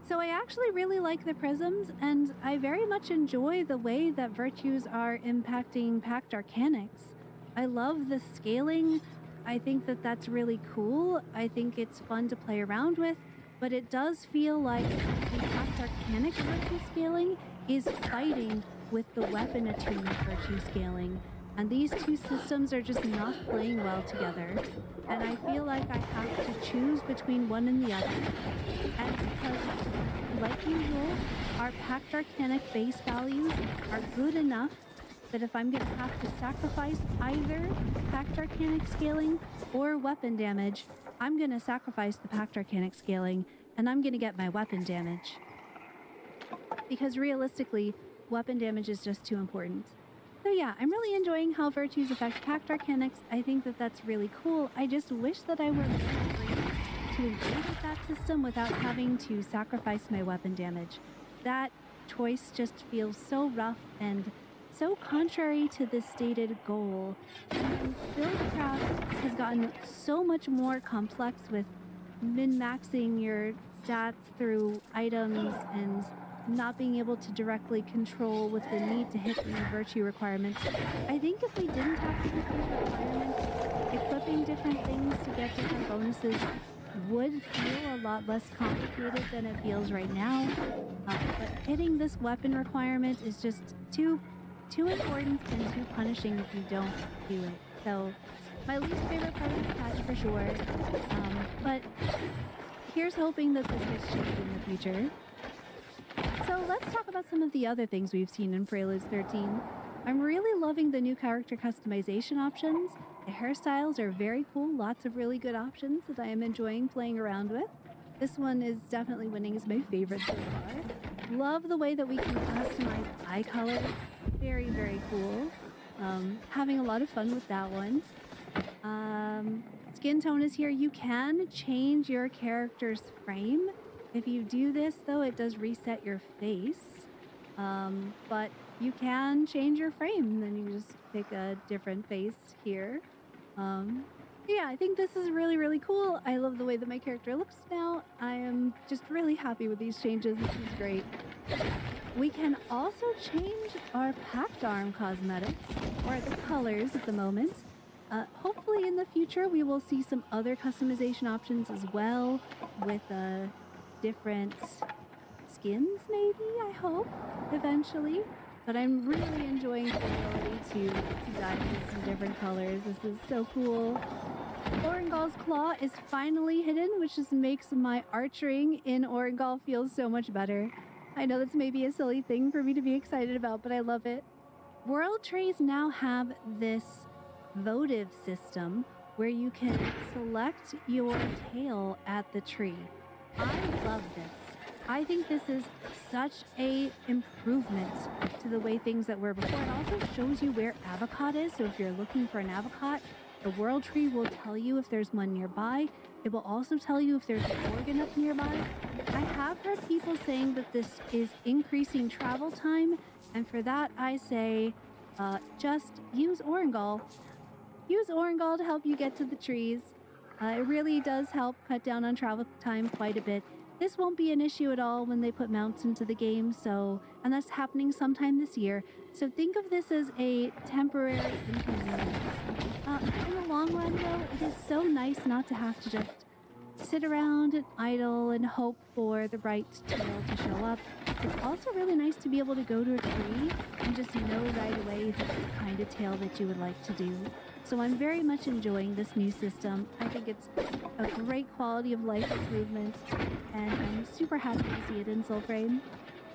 So I actually really like the prisms, and I very much enjoy the way that virtues are impacting pact arcanics. I love the scaling I think that that's really cool. I think it's fun to play around with, but it does feel like the Pact Arcanic virtue scaling is fighting with the weapon attunement virtue scaling. And these two systems are just not playing well together. And I feel like I have to choose between one and the other. And because, like usual, our Pact Arcanic base values are good enough that if I'm going to have to sacrifice either Pact Arcanic scaling or weapon damage, I'm going to sacrifice the Pact Arcanic scaling, and I'm going to get my weapon damage. Because realistically, weapon damage is just too important. So yeah, I'm really enjoying how virtues affect Pact Arcanics. I think that that's really cool. I just wish that I were free to engage with that system without having to sacrifice my weapon damage. That choice just feels so rough and so contrary to the stated goal. And Buildcraft has gotten so much more complex with min-maxing your stats through items and not being able to directly control with the need to hit the virtue requirements. I think if we didn't have to hit these requirements, equipping different things to get different bonuses would feel a lot less complicated than it feels right now. But hitting this weapon requirement is just too important and too punishing if you don't do it. So my least favorite part of this patch for sure. But here's hoping that this gets changed in the future. So let's talk about some of the other things we've seen in Preludes 13. I'm really loving the new character customization options. The hairstyles are very cool, lots of really good options that I am enjoying playing around with. This one is definitely winning as my favorite so far. Love the way that we can customize eye color. Very, very cool. Having a lot of fun with that one. Skin tone is here. You can change your character's frame. If you do this, though, it does reset your face. But you can change your frame. Then you just pick a different face here. Yeah, I think this is really, really cool. I love the way that my character looks now. I am just really happy with these changes. This is great. We can also change our Pact Arm cosmetics, or the colors at the moment. Hopefully in the future we will see some other customization options as well with different skins, maybe, I hope, eventually. But I'm really enjoying the ability to dive into some different colors. This is so cool. Orengal's Claw is finally hidden, which just makes my archering in Orengal feel so much better. I know that's maybe a silly thing for me to be excited about, but I love it. World trees now have this votive system where you can select your tail at the tree. I love this. I think this is such a improvement to the way things that were before. It also shows you where avocado is, so if you're looking for an avocado, the world tree will tell you if there's one nearby. It will also tell you if there's an organ up nearby. I have heard people saying that this is increasing travel time, and for that I say just use Orengal. Use Orengal to help you get to the trees. It really does help cut down on travel time quite a bit. This won't be an issue at all when they put mounts into the game, and that's happening sometime this year. So think of this as a temporary inconvenience. In the long run, though, it is so nice not to have to just sit around and idle and hope for the right tail to show up. It's also really nice to be able to go to a tree and just know right away the kind of tail that you would like to do. So I'm very much enjoying this new system. I think it's a great quality of life improvement, and I'm super happy to see it in Soulframe.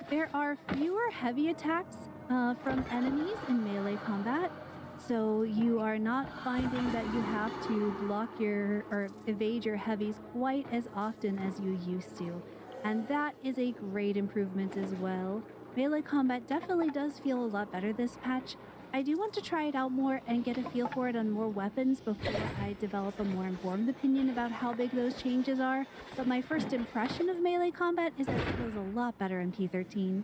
There are fewer heavy attacks from enemies in melee combat, so you are not finding that you have to block or evade your heavies quite as often as you used to. And that is a great improvement as well. Melee combat definitely does feel a lot better this patch. I do want to try it out more and get a feel for it on more weapons before I develop a more informed opinion about how big those changes are, but my first impression of melee combat is that it feels a lot better in P13.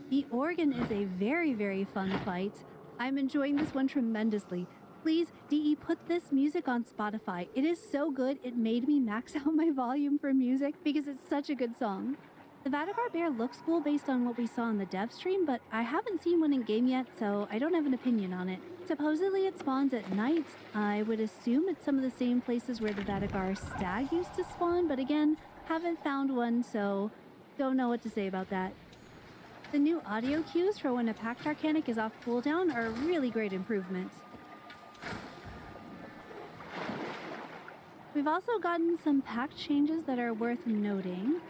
The organ is a very, very fun fight. I'm enjoying this one tremendously. Please, DE, put this music on Spotify. It is so good, it made me max out my volume for music because it's such a good song. The Vadagar bear looks cool based on what we saw in the dev stream, but I haven't seen one in game yet, so I don't have an opinion on it. Supposedly it spawns at night. I would assume it's some of the same places where the Vadagar stag used to spawn, but again, haven't found one, so don't know what to say about that. The new audio cues for when a packed Arcanic is off cooldown are a really great improvement. We've also gotten some pack changes that are worth noting.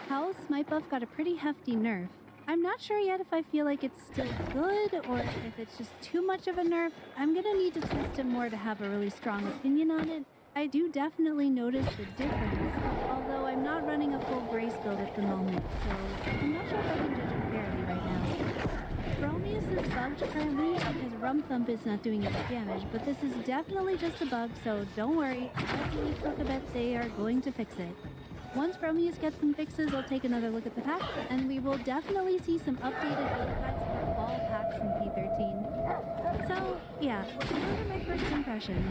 Howl's Smite buff got a pretty hefty nerf. I'm not sure yet if I feel like it's still good or if it's just too much of a nerf. I'm gonna need to test it more to have a really strong opinion on it. I do definitely notice the difference, although I'm not running a full Grace build at the moment, so I'm not sure if I can judge it fairly right now. Chromius is bugged currently because Rum Thump is not doing any damage, but this is definitely just a bug, so don't worry. I believe Cookabet they are going to fix it. Once Chromius gets some fixes, I'll take another look at the packs, and we will definitely see some updated build guides for all packs in P13. So, yeah, those are my first impressions.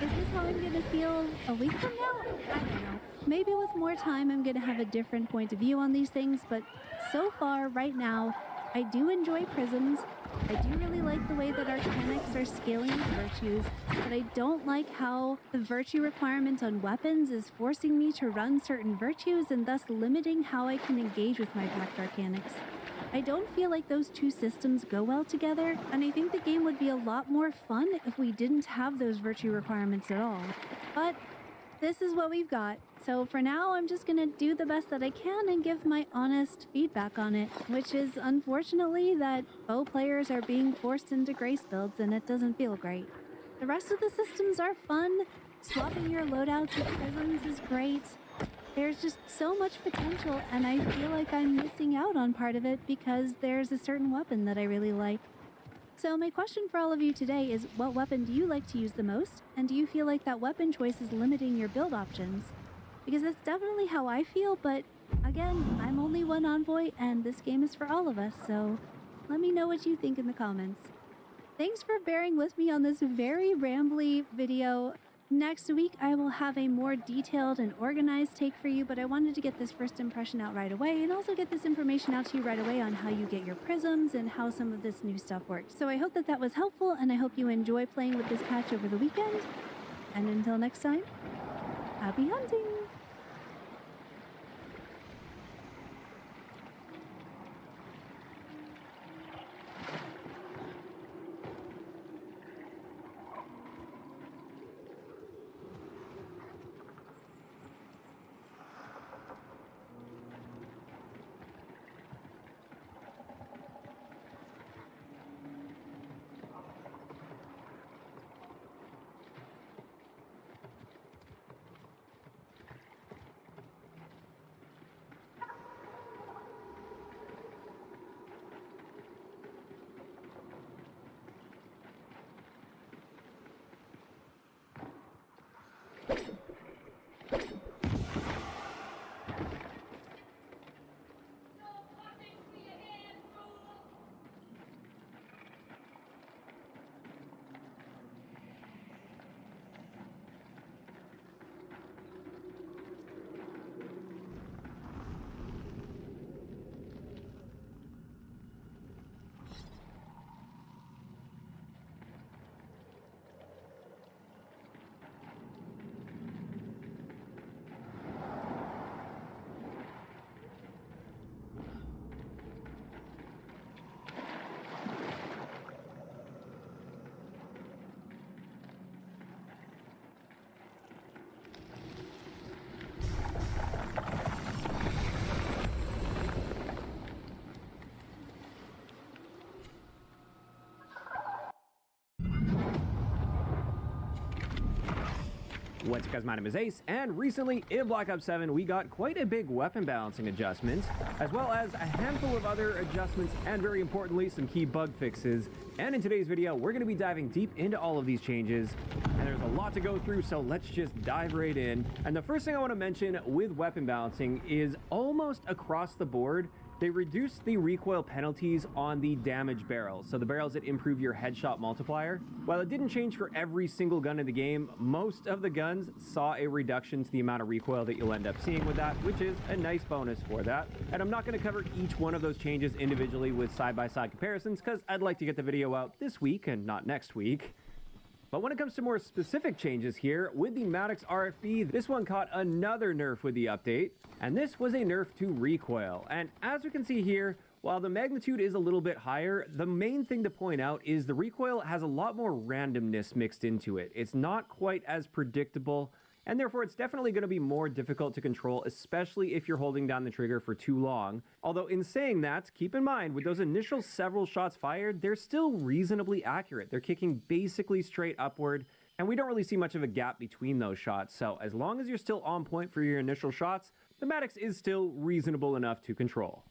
Is this how I'm gonna feel a week from now? I don't know. Maybe with more time I'm gonna have a different point of view on these things, but so far, right now, I do enjoy prisms. I do really like the way that Arcanics are scaling with virtues, but I don't like how the virtue requirement on weapons is forcing me to run certain virtues and thus limiting how I can engage with my packed Arcanics. I don't feel like those two systems go well together, and I think the game would be a lot more fun if we didn't have those virtue requirements at all. But this is what we've got. So for now, I'm just gonna do the best that I can and give my honest feedback on it, which is unfortunately that bow players are being forced into Grace builds and it doesn't feel great. The rest of the systems are fun. Swapping your loadouts with prisms is great. There's just so much potential, and I feel like I'm missing out on part of it because there's a certain weapon that I really like. So my question for all of you today is, what weapon do you like to use the most? And do you feel like that weapon choice is limiting your build options? Because that's definitely how I feel, but again, I'm only one envoy and this game is for all of us, so let me know what you think in the comments. Thanks for bearing with me on this very rambly video. Next week, I will have a more detailed and organized take for you, but I wanted to get this first impression out right away and also get this information out to you right away on how you get your prisms and how some of this new stuff works. So I hope that that was helpful, and I hope you enjoy playing with this patch over the weekend. And until next time, happy hunting! What's up guys, my name is Ace, and recently in Black Ops 7 we got quite a big weapon balancing adjustment, as well as a handful of other adjustments, and very importantly some key bug fixes. And in today's video we're going to be diving deep into all of these changes, and there's a lot to go through, so let's just dive right in. And the first thing I want to mention with weapon balancing is almost across the board they reduced the recoil penalties on the damage barrels, so the barrels that improve your headshot multiplier. While it didn't change for every single gun in the game, most of the guns saw a reduction to the amount of recoil that you'll end up seeing with that, which is a nice bonus for that. And I'm not going to cover each one of those changes individually with side-by-side comparisons, because I'd like to get the video out this week and not next week. But when it comes to more specific changes here, with the Maddox RFB, this one caught another nerf with the update, and this was a nerf to recoil. And as we can see here, while the magnitude is a little bit higher, the main thing to point out is the recoil has a lot more randomness mixed into it. It's not quite as predictable, and therefore it's definitely going to be more difficult to control, especially if you're holding down the trigger for too long. Although in saying that, keep in mind, with those initial several shots fired, they're still reasonably accurate. They're kicking basically straight upward, and we don't really see much of a gap between those shots. So as long as you're still on point for your initial shots, the Maddox is still reasonable enough to control.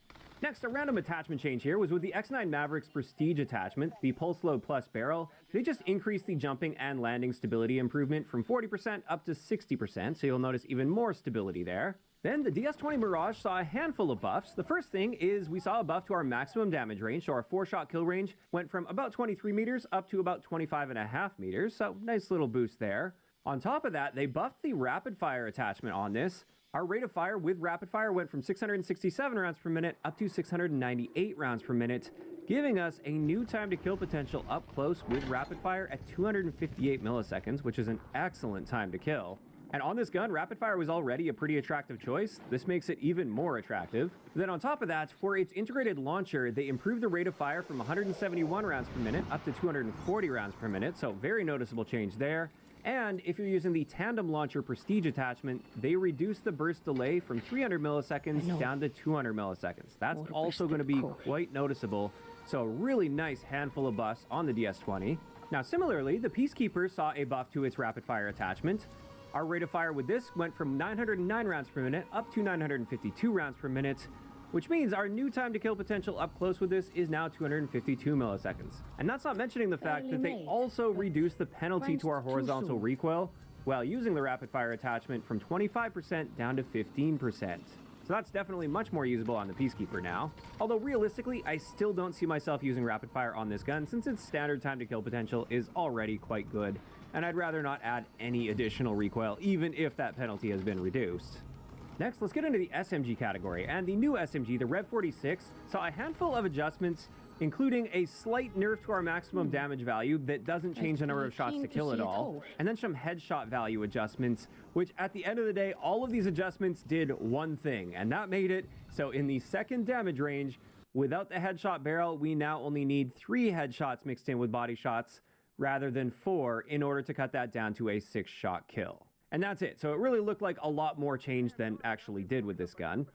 Next, a random attachment change here was with the X9 Maverick's Prestige attachment, the Pulse Load Plus barrel. They just increased the jumping and landing stability improvement from 40% up to 60%, so you'll notice even more stability there. Then the DS20 Mirage saw a handful of buffs. The first thing is we saw a buff to our maximum damage range, so our 4-shot kill range went from about 23 meters up to about 25.5 meters, so nice little boost there. On top of that, they buffed the rapid fire attachment on this. Our rate of fire with rapid fire went from 667 rounds per minute up to 698 rounds per minute, giving us a new time to kill potential up close with rapid fire at 258 milliseconds, which is an excellent time to kill. And on this gun, rapid fire was already a pretty attractive choice. This makes it even more attractive. Then on top of that, for its integrated launcher, they improved the rate of fire from 171 rounds per minute up to 240 rounds per minute, so very noticeable change there. And if you're using the Tandem Launcher Prestige attachment, they reduced the burst delay from 300 milliseconds down to 200 milliseconds. That's also going to be quite noticeable. So a really nice handful of buffs on the DS20. Now similarly, the Peacekeeper saw a buff to its rapid fire attachment. Our rate of fire with this went from 909 rounds per minute up to 952 rounds per minute, which means our new time to kill potential up close with this is now 252 milliseconds. And that's not mentioning the fact that they also reduced the penalty to our horizontal recoil while using the rapid fire attachment from 25% down to 15%. So that's definitely much more usable on the Peacekeeper now. Although realistically, I still don't see myself using rapid fire on this gun since its standard time to kill potential is already quite good, and I'd rather not add any additional recoil even if that penalty has been reduced. Next, let's get into the SMG category, and the new SMG, the Rev 46, saw a handful of adjustments, including a slight nerf to our maximum damage value that doesn't change the number of shots to kill at all, and then some headshot value adjustments, which at the end of the day, all of these adjustments did one thing, and that made it so in the second damage range, without the headshot barrel, we now only need 3 headshots mixed in with body shots rather than 4 in order to cut that down to a 6-shot kill. And that's it. So it really looked like a lot more change than actually did with this gun.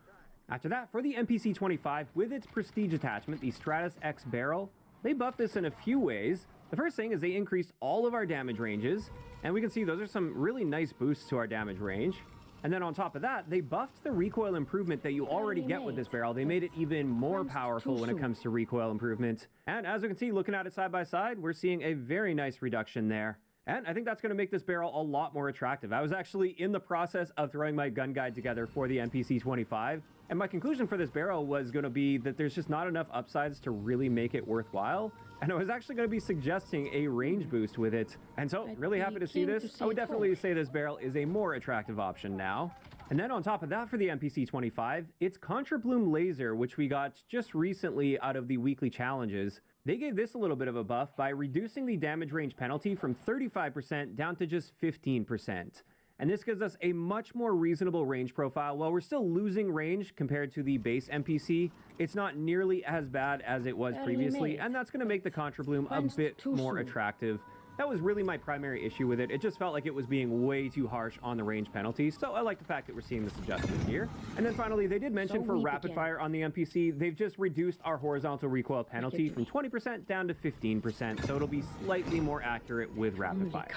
After that, for the MPC-25, with its Prestige attachment, the Stratus X barrel, they buffed this in a few ways. The first thing is they increased all of our damage ranges, and we can see those are some really nice boosts to our damage range. And then on top of that, they buffed the recoil improvement that you already get with this barrel. They made it even more powerful when it comes to recoil improvement. And as we can see, looking at it side by side, we're seeing a very nice reduction there. And I think that's going to make this barrel a lot more attractive. I was actually in the process of throwing my gun guide together for the MPC-25, and my conclusion for this barrel was going to be that there's just not enough upsides to really make it worthwhile. And I was actually going to be suggesting a range boost with it. And so, really happy to see this. I would definitely say this barrel is a more attractive option now. And then on top of that for the MPC-25, it's Contra Bloom Laser, which we got just recently out of the weekly challenges. They gave this a little bit of a buff by reducing the damage range penalty from 35% down to just 15%. And this gives us a much more reasonable range profile. While we're still losing range compared to the base MPC, it's not nearly as bad as it was previously, and that's going to make the Contra Bloom a bit more attractive. That was really my primary issue with it. It just felt like it was being way too harsh on the range penalties, so I like the fact that we're seeing this adjustment here. And then finally, they did mention for rapid fire on the MPC, they've just reduced our horizontal recoil penalty from 20% down to 15%, so it'll be slightly more accurate with rapid fire.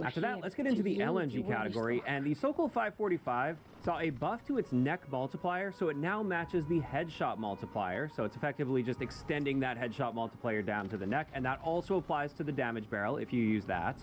After that, let's get into the LMG category, and the Sokol 545 saw a buff to its neck multiplier, so it now matches the headshot multiplier, so it's effectively just extending that headshot multiplier down to the neck, and that also applies to the damage barrel if you use that.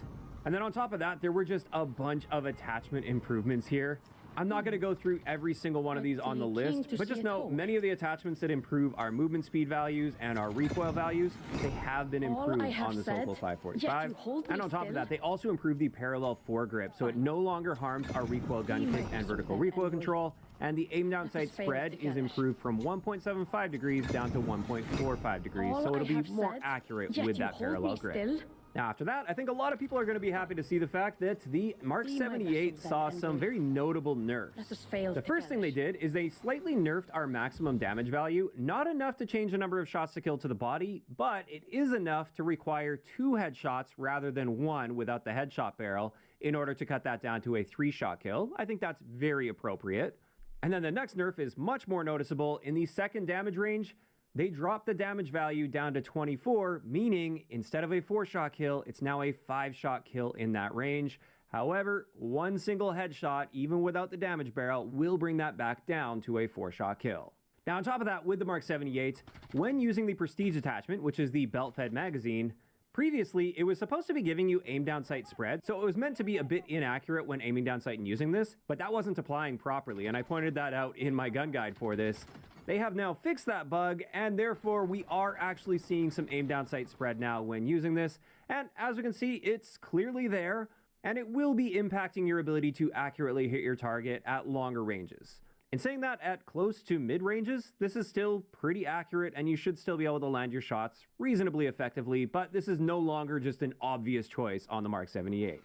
And then on top of that, there were just a bunch of attachment improvements here. I'm not going to go through every single one of these on the list, but just know many of the attachments that improve our movement speed values and our recoil values, they have been improved on the Sokol 545. And on top of that, they also improve the parallel foregrip, so it no longer harms our recoil gun kick and vertical recoil control. And the aim down sight spread is improved from 1.75 degrees down to 1.45 degrees, so it'll be more accurate with that parallel grip. Now, after that, I think a lot of people are going to be happy to see the fact that the Mark 78 saw some very notable nerfs. The first thing they did is they slightly nerfed our maximum damage value, not enough to change the number of shots to kill to the body, but it is enough to require 2 headshots rather than 1 without the headshot barrel in order to cut that down to a 3-shot kill. I think that's very appropriate. And then the next nerf is much more noticeable. In the second damage range, they dropped the damage value down to 24, meaning instead of a 4-shot kill, it's now a 5-shot kill in that range. However, 1 single headshot, even without the damage barrel, will bring that back down to a 4-shot kill. Now, on top of that, with the Mark 78, when using the Prestige attachment, which is the belt-fed magazine, previously, it was supposed to be giving you aim down sight spread, so it was meant to be a bit inaccurate when aiming down sight and using this, but that wasn't applying properly, and I pointed that out in my gun guide for this. They have now fixed that bug, and therefore we are actually seeing some aim down sight spread now when using this. And as we can see, it's clearly there, and it will be impacting your ability to accurately hit your target at longer ranges. In saying that, at close to mid ranges, this is still pretty accurate, and you should still be able to land your shots reasonably effectively, but this is no longer just an obvious choice on the Mark 78.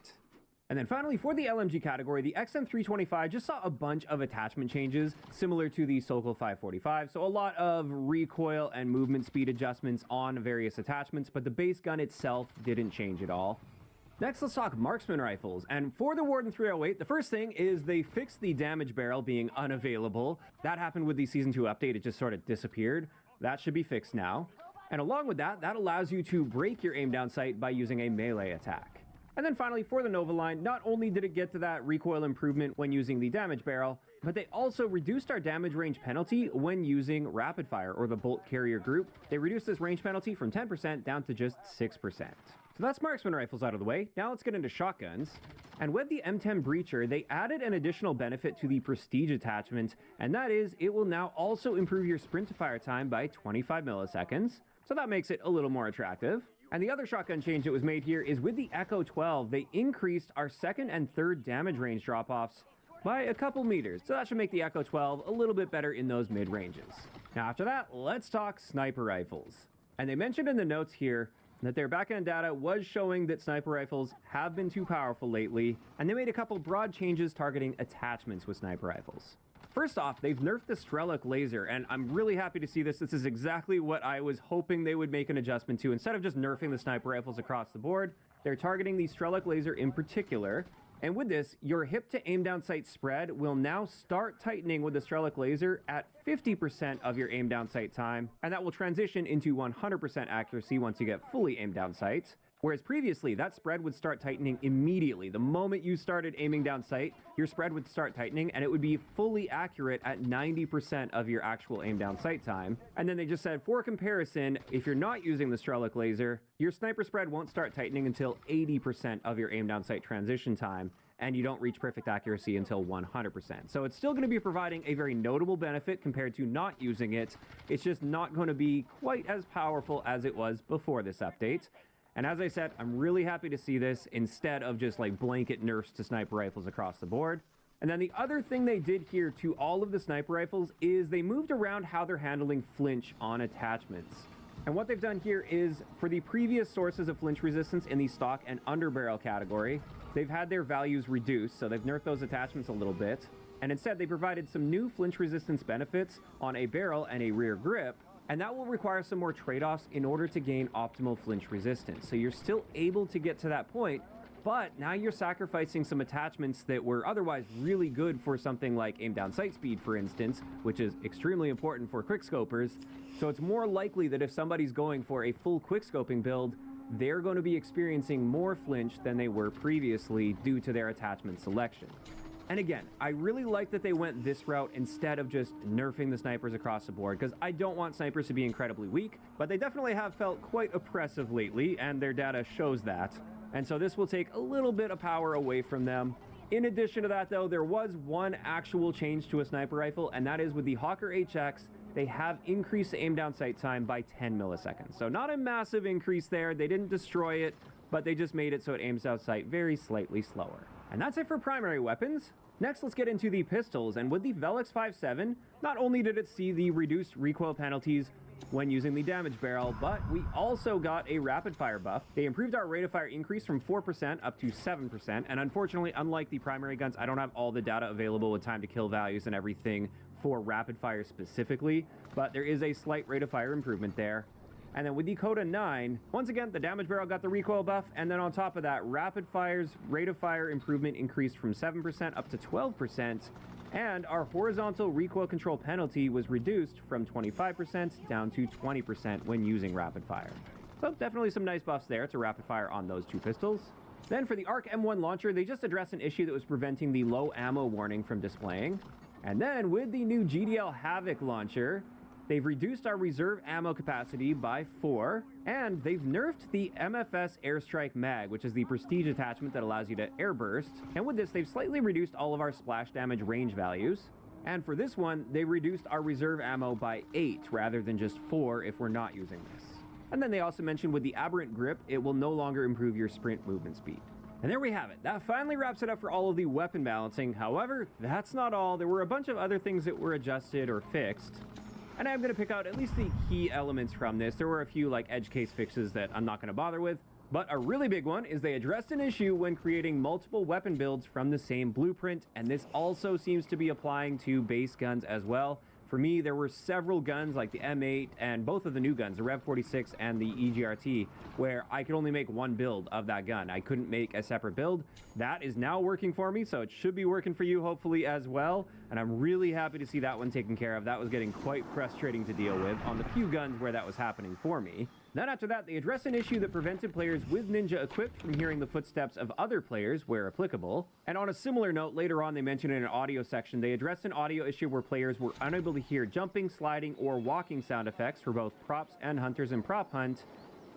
And then finally, for the LMG category, the XM325 just saw a bunch of attachment changes similar to the Sokol 545. So a lot of recoil and movement speed adjustments on various attachments, but the base gun itself didn't change at all. Next, let's talk marksman rifles. And for the Warden 308, the first thing is they fixed the damage barrel being unavailable. That happened with the Season 2 update. It just sort of disappeared. That should be fixed now. And along with that, that allows you to break your aim down sight by using a melee attack. And then finally, for the Nova line, not only did it get to that recoil improvement when using the damage barrel, but they also reduced our damage range penalty when using rapid fire or the bolt carrier group. They reduced this range penalty from 10% down to just 6%. So that's marksman rifles out of the way. Now let's get into shotguns. And with the M10 Breacher, they added an additional benefit to the Prestige attachment, and that is it will now also improve your sprint to fire time by 25 milliseconds. So that makes it a little more attractive. And the other shotgun change that was made here is with the Echo 12, they increased our second and third damage range drop-offs by a couple meters. So that should make the Echo 12 a little bit better in those mid-ranges. Now after that, let's talk sniper rifles. And they mentioned in the notes here that their backend data was showing that sniper rifles have been too powerful lately, and they made a couple broad changes targeting attachments with sniper rifles. First off, they've nerfed the Strelic laser, and I'm really happy to see this. This is exactly what I was hoping they would make an adjustment to. Instead of just nerfing the sniper rifles across the board, they're targeting the Strelic laser in particular. And with this, your hip to aim down sight spread will now start tightening with the Strelic laser at 50% of your aim down sight time, and that will transition into 100% accuracy once you get fully aimed down sight. Whereas previously, that spread would start tightening immediately. The moment you started aiming down sight, your spread would start tightening, and it would be fully accurate at 90% of your actual aim down sight time. And then they just said, for comparison, if you're not using the Strelic laser, your sniper spread won't start tightening until 80% of your aim down sight transition time, and you don't reach perfect accuracy until 100%. So it's still going to be providing a very notable benefit compared to not using it. It's just not going to be quite as powerful as it was before this update. And as I said, I'm really happy to see this instead of just like blanket nerfs to sniper rifles across the board. And then the other thing they did here to all of the sniper rifles is they moved around how they're handling flinch on attachments. And what they've done here is for the previous sources of flinch resistance in the stock and underbarrel category, they've had their values reduced, so they've nerfed those attachments a little bit. And instead, they provided some new flinch resistance benefits on a barrel and a rear grip, and that will require some more trade-offs in order to gain optimal flinch resistance. So you're still able to get to that point, but now you're sacrificing some attachments that were otherwise really good for something like aim down sight speed, for instance, which is extremely important for quickscopers. So it's more likely that if somebody's going for a full quickscoping build, they're going to be experiencing more flinch than they were previously due to their attachment selection. And again, I really like that they went this route instead of just nerfing the snipers across the board, because I don't want snipers to be incredibly weak, but they definitely have felt quite oppressive lately, and their data shows that. And so this will take a little bit of power away from them. In addition to that, though, there was one actual change to a sniper rifle, and that is with the Hawker HX, they have increased the aim down sight time by 10 milliseconds. So not a massive increase there. They didn't destroy it, but they just made it so it aims down sight very slightly slower. And that's it for primary weapons. Next, let's get into the pistols, and with the Velix 5.7, not only did it see the reduced recoil penalties when using the damage barrel, but we also got a rapid fire buff. They improved our rate of fire increase from 4% up to 7%, and unfortunately, unlike the primary guns, I don't have all the data available with time to kill values and everything for rapid fire specifically, but there is a slight rate of fire improvement there. And then with the Coda 9, once again, the damage barrel got the recoil buff, and then on top of that, rapid fire's rate of fire improvement increased from 7% up to 12%, and our horizontal recoil control penalty was reduced from 25% down to 20% when using rapid fire. So definitely some nice buffs there to rapid fire on those two pistols. Then for the ARC M1 launcher, they just addressed an issue that was preventing the low ammo warning from displaying. And then with the new GDL Havoc launcher, they've reduced our reserve ammo capacity by 4, and they've nerfed the MFS Airstrike Mag, which is the prestige attachment that allows you to airburst. And with this, they've slightly reduced all of our splash damage range values. And for this one, they reduced our reserve ammo by 8 rather than just 4 if we're not using this. And then they also mentioned with the Aberrant Grip, it will no longer improve your sprint movement speed. And there we have it. That finally wraps it up for all of the weapon balancing. However, that's not all. There were a bunch of other things that were adjusted or fixed. And I'm going to pick out at least the key elements from this. There were a few like edge case fixes that I'm not going to bother with. But a really big one is they addressed an issue when creating multiple weapon builds from the same blueprint. And this also seems to be applying to base guns as well. For me, there were several guns like the M8 and both of the new guns, the Rev 46 and the EGRT, where I could only make one build of that gun. I couldn't make a separate build. That is now working for me, so it should be working for you hopefully as well. And I'm really happy to see that one taken care of. That was getting quite frustrating to deal with on the few guns where that was happening for me. Then after that, they addressed an issue that prevented players with Ninja equipped from hearing the footsteps of other players where applicable. And on a similar note, later on they mentioned in an audio section, they addressed an audio issue where players were unable to hear jumping, sliding, or walking sound effects for both props and hunters in Prop Hunt.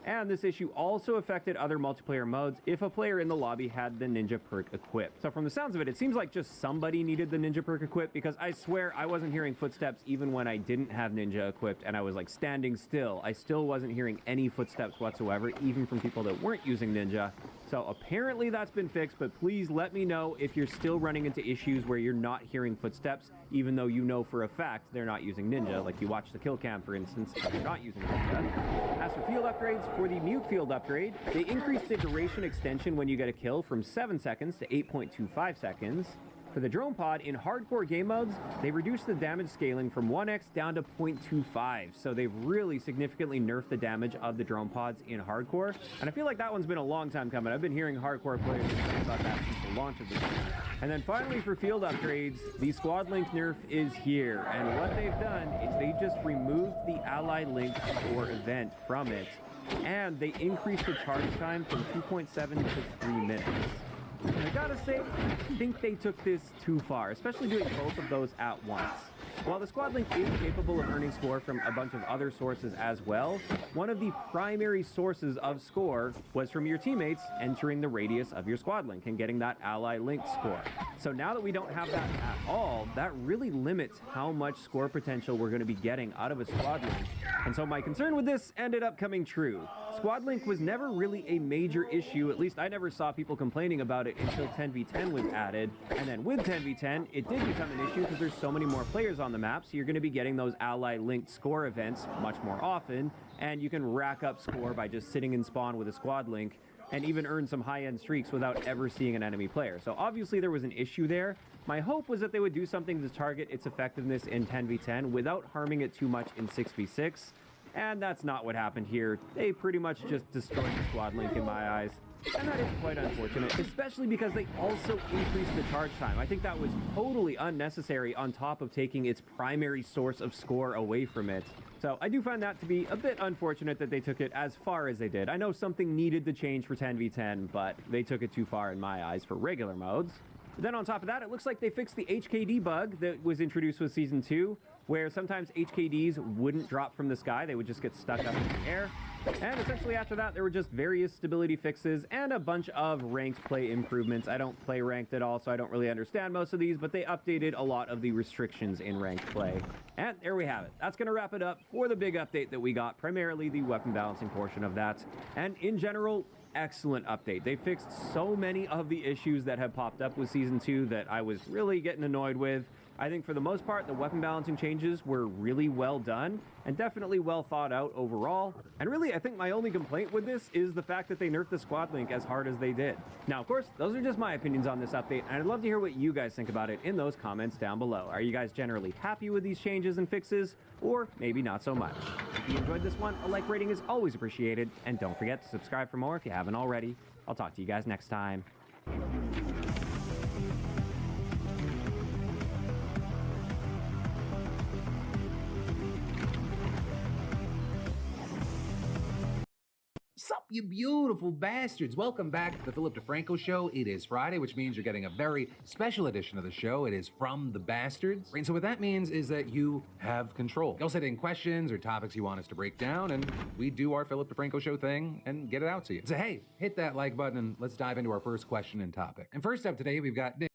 And this issue also affected other multiplayer modes if a player in the lobby had the Ninja perk equipped. So from the sounds of it, it seems like just somebody needed the Ninja perk equipped, because I swear I wasn't hearing footsteps even when I didn't have Ninja equipped and I was like standing still. I still wasn't hearing any footsteps whatsoever, even from people that weren't using Ninja. So apparently that's been fixed, but please let me know if you're still running into issues where you're not hearing footsteps, even though you know for a fact they're not using Ninja. Like you watch the kill cam, for instance, and they're not using Ninja. As for field upgrades, for the mute field upgrade, they increased the duration extension when you get a kill from 7 seconds to 8.25 seconds. For the drone pod, in hardcore game modes, they reduced the damage scaling from 1x down to 0.25. So they've really significantly nerfed the damage of the drone pods in hardcore. And I feel like that one's been a long time coming. I've been hearing hardcore players talk about that since the launch of this game. And then finally for field upgrades, the squad link nerf is here. And what they've done is they just removed the ally link or event from it. And they increased the charge time from 2.7 to 3 minutes. I gotta say, I think they took this too far, especially doing both of those at once. While the squad link is capable of earning score from a bunch of other sources as well, one of the primary sources of score was from your teammates entering the radius of your squad link and getting that ally link score. So now that we don't have that at all, that really limits how much score potential we're going to be getting out of a squad link. And so my concern with this ended up coming true. Squad link was never really a major issue, at least I never saw people complaining about it until 10v10 was added. And then with 10v10, it did become an issue because there's so many more players on the map, so you're going to be getting those ally linked score events much more often, and you can rack up score by just sitting in spawn with a squad link and even earn some high-end streaks without ever seeing an enemy player. So obviously there was an issue there. My hope was that they would do something to target its effectiveness in 10v10 without harming it too much in 6v6, and that's not what happened here. They pretty much just destroyed the squad link in my eyes. And that is quite unfortunate, especially because they also increased the charge time. I think that was totally unnecessary on top of taking its primary source of score away from it. So I do find that to be a bit unfortunate that they took it as far as they did. I know something needed to change for 10v10, but they took it too far in my eyes for regular modes. Then on top of that, it looks like they fixed the HKD bug that was introduced with Season 2. where sometimes HKDs wouldn't drop from the sky, they would just get stuck up in the air. And essentially after that, there were just various stability fixes and a bunch of ranked play improvements. I don't play ranked at all, so I don't really understand most of these, but they updated a lot of the restrictions in ranked play. And there we have it. That's going to wrap it up for the big update that we got, primarily the weapon balancing portion of that. And in general, excellent update. They fixed so many of the issues that have popped up with Season 2 that I was really getting annoyed with. I think for the most part, the weapon balancing changes were really well done and definitely well thought out overall. And really, I think my only complaint with this is the fact that they nerfed the squad link as hard as they did. Now, of course, those are just my opinions on this update, and I'd love to hear what you guys think about it in those comments down below. Are you guys generally happy with these changes and fixes, or maybe not so much? If you enjoyed this one, a like rating is always appreciated, and don't forget to subscribe for more if you haven't already. I'll talk to you guys next time. Sup, you beautiful bastards. Welcome back to the Philip DeFranco Show. It is Friday, which means you're getting a very special edition of the show. It is From the Bastards. And so what that means is that you have control. You'll send in questions or topics you want us to break down, and we do our Philip DeFranco Show thing and get it out to you. So hey, hit that like button and let's dive into our first question and topic. And first up today, we've got Nick.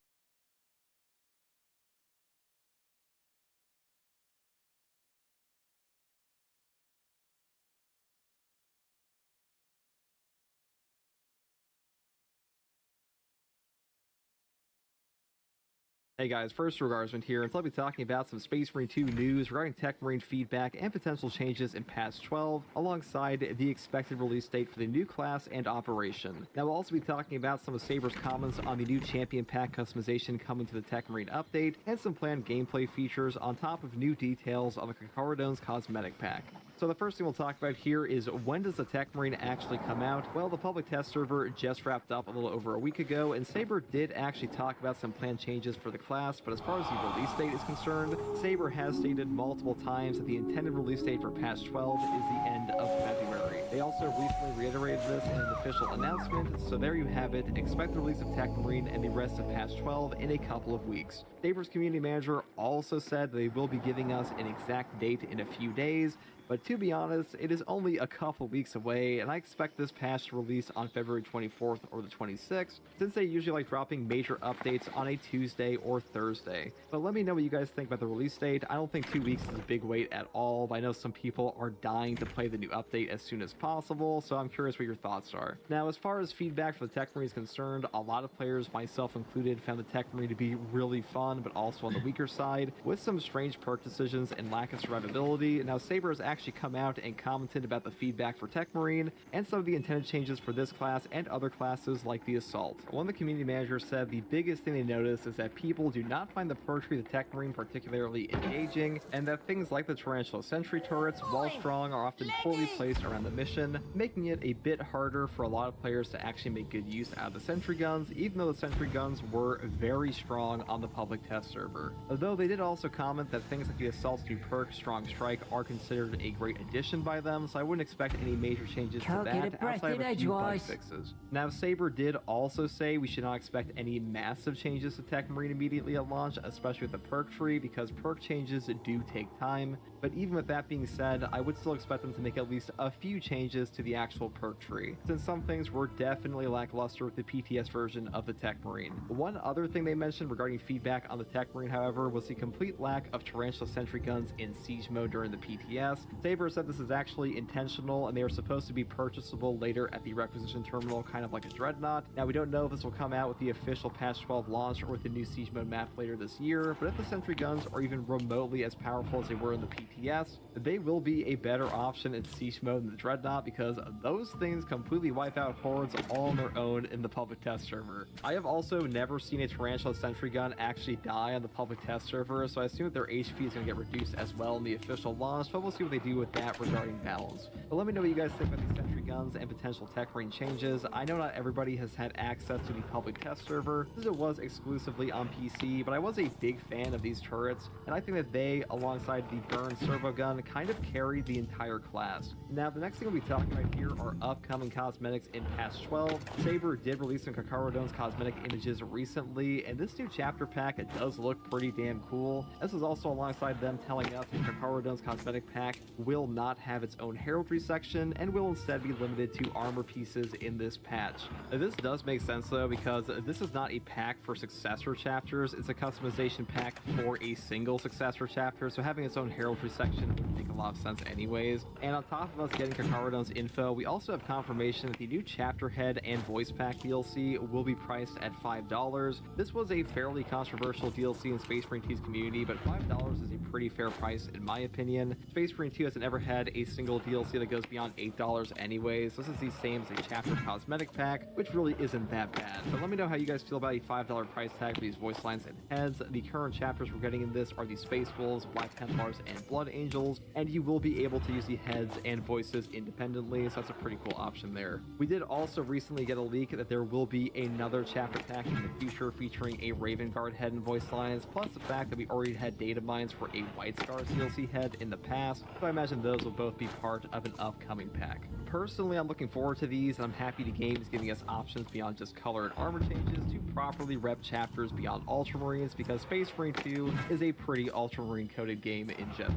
Hey guys, first Regardsman here, and I'll be talking about some Space Marine 2 news regarding Tech Marine feedback and potential changes in Patch 12, alongside the expected release date for the new class and operation. Now we'll also be talking about some of Saber's comments on the new Champion Pack customization coming to the Tech Marine update, and some planned gameplay features on top of new details on the Concordone's cosmetic pack. So the first thing we'll talk about here is, when does the Tech Marine actually come out? Well, the public test server just wrapped up a little over a week ago, and Saber did actually talk about some planned changes for the class, but as far as the release date is concerned, Saber has stated multiple times that the intended release date for Patch 12 is the end of February. They also recently reiterated this in an official announcement, so there you have it. Expect the release of Tech Marine and the rest of Patch 12 in a couple of weeks. Saber's community manager also said they will be giving us an exact date in a few days, but to be honest, it is only a couple weeks away, and I expect this patch to release on February 24th or the 26th, since they usually like dropping major updates on a Tuesday or Thursday. But let me know what you guys think about the release date. I don't think 2 weeks is a big wait at all, but I know some people are dying to play the new update as soon as possible, so I'm curious what your thoughts are. Now, as far as feedback for the Tech Marine is concerned, a lot of players, myself included, found the Tech Marine to be really fun, but also on the weaker side, with some strange perk decisions and lack of survivability. Now, Saber has actually come out and commented about the feedback for Tech Marine and some of the intended changes for this class and other classes like the Assault. One of the community managers said the biggest thing they noticed is that people do not find the perk tree of the Tech Marine particularly engaging, and that things like the Tarantula Sentry turrets, while strong, are often poorly placed around the mission, making it a bit harder for a lot of players to actually make good use out of the sentry guns, even though the sentry guns were very strong on the public test server. Although they did also comment that things like the Assault's new perk, Strong Strike, are considered a great addition by them, so I wouldn't expect any major changes to that outside of a few bug fixes. Now, Saber did also say we should not expect any massive changes to Tech Marine immediately at launch, especially with the perk tree, because perk changes do take time. But even with that being said, I would still expect them to make at least a few changes to the actual perk tree, since some things were definitely lackluster with the PTS version of the Tech Marine. One other thing they mentioned regarding feedback on the Tech Marine, however, was the complete lack of Tarantula Sentry guns in Siege mode during the PTS. Saber said this is actually intentional, and they are supposed to be purchasable later at the requisition terminal, kind of like a Dreadnought. Now, we don't know if this will come out with the official Patch 12 launch or with the new Siege mode map later this year, but if the Sentry guns are even remotely as powerful as they were in the PTS, they will be a better option in Siege mode than the Dreadnought, because those things completely wipe out hordes all on their own in the public test server. I have also never seen a Tarantula Sentry gun actually die on the public test server, so I assume that their HP is going to get reduced as well in the official launch, but we'll see what they do do with that regarding balance. But let me know what you guys think about these sentry guns and potential tech marine changes. I know not everybody has had access to the public test server, since it was exclusively on PC, but I was a big fan of these turrets, and I think that they, alongside the burn servo gun, kind of carried the entire class. Now, the next thing we'll be talking about here are upcoming cosmetics in patch 12. Saber did release some Kakarodone's cosmetic images recently, and this new chapter pack, it does look pretty damn cool. This is also alongside them telling us that Kakarodone's cosmetic pack will not have its own heraldry section and will instead be limited to armor pieces in this patch. Now, this does make sense though, because this is not a pack for successor chapters, it's a customization pack for a single successor chapter, so having its own heraldry section would make a lot of sense anyways. And on top of us getting Kakarodone's info, we also have confirmation that the new chapter head and voice pack DLC will be priced at $5. This was a fairly controversial DLC in Space Marine 2's community, but $5 is a pretty fair price in my opinion. Space Marine 2 hasn't ever had a single DLC that goes beyond $8 anyways. This is the same as a chapter cosmetic pack, which really isn't that bad. But let me know how you guys feel about a $5 price tag for these voice lines and heads. The current chapters we're getting in this are the Space Wolves, Black Templars, and Blood Angels, and you will be able to use the heads and voices independently, so that's a pretty cool option there. We did also recently get a leak that there will be another chapter pack in the future featuring a Raven Guard head and voice lines, plus the fact that we already had data mines for a White Scars DLC head in the past, so I imagine those will both be part of an upcoming pack. Personally, I'm looking forward to these, and I'm happy the game is giving us options beyond just color and armor changes to properly rep chapters beyond Ultramarines, because Space Marine 2 is a pretty Ultramarine coded game in general.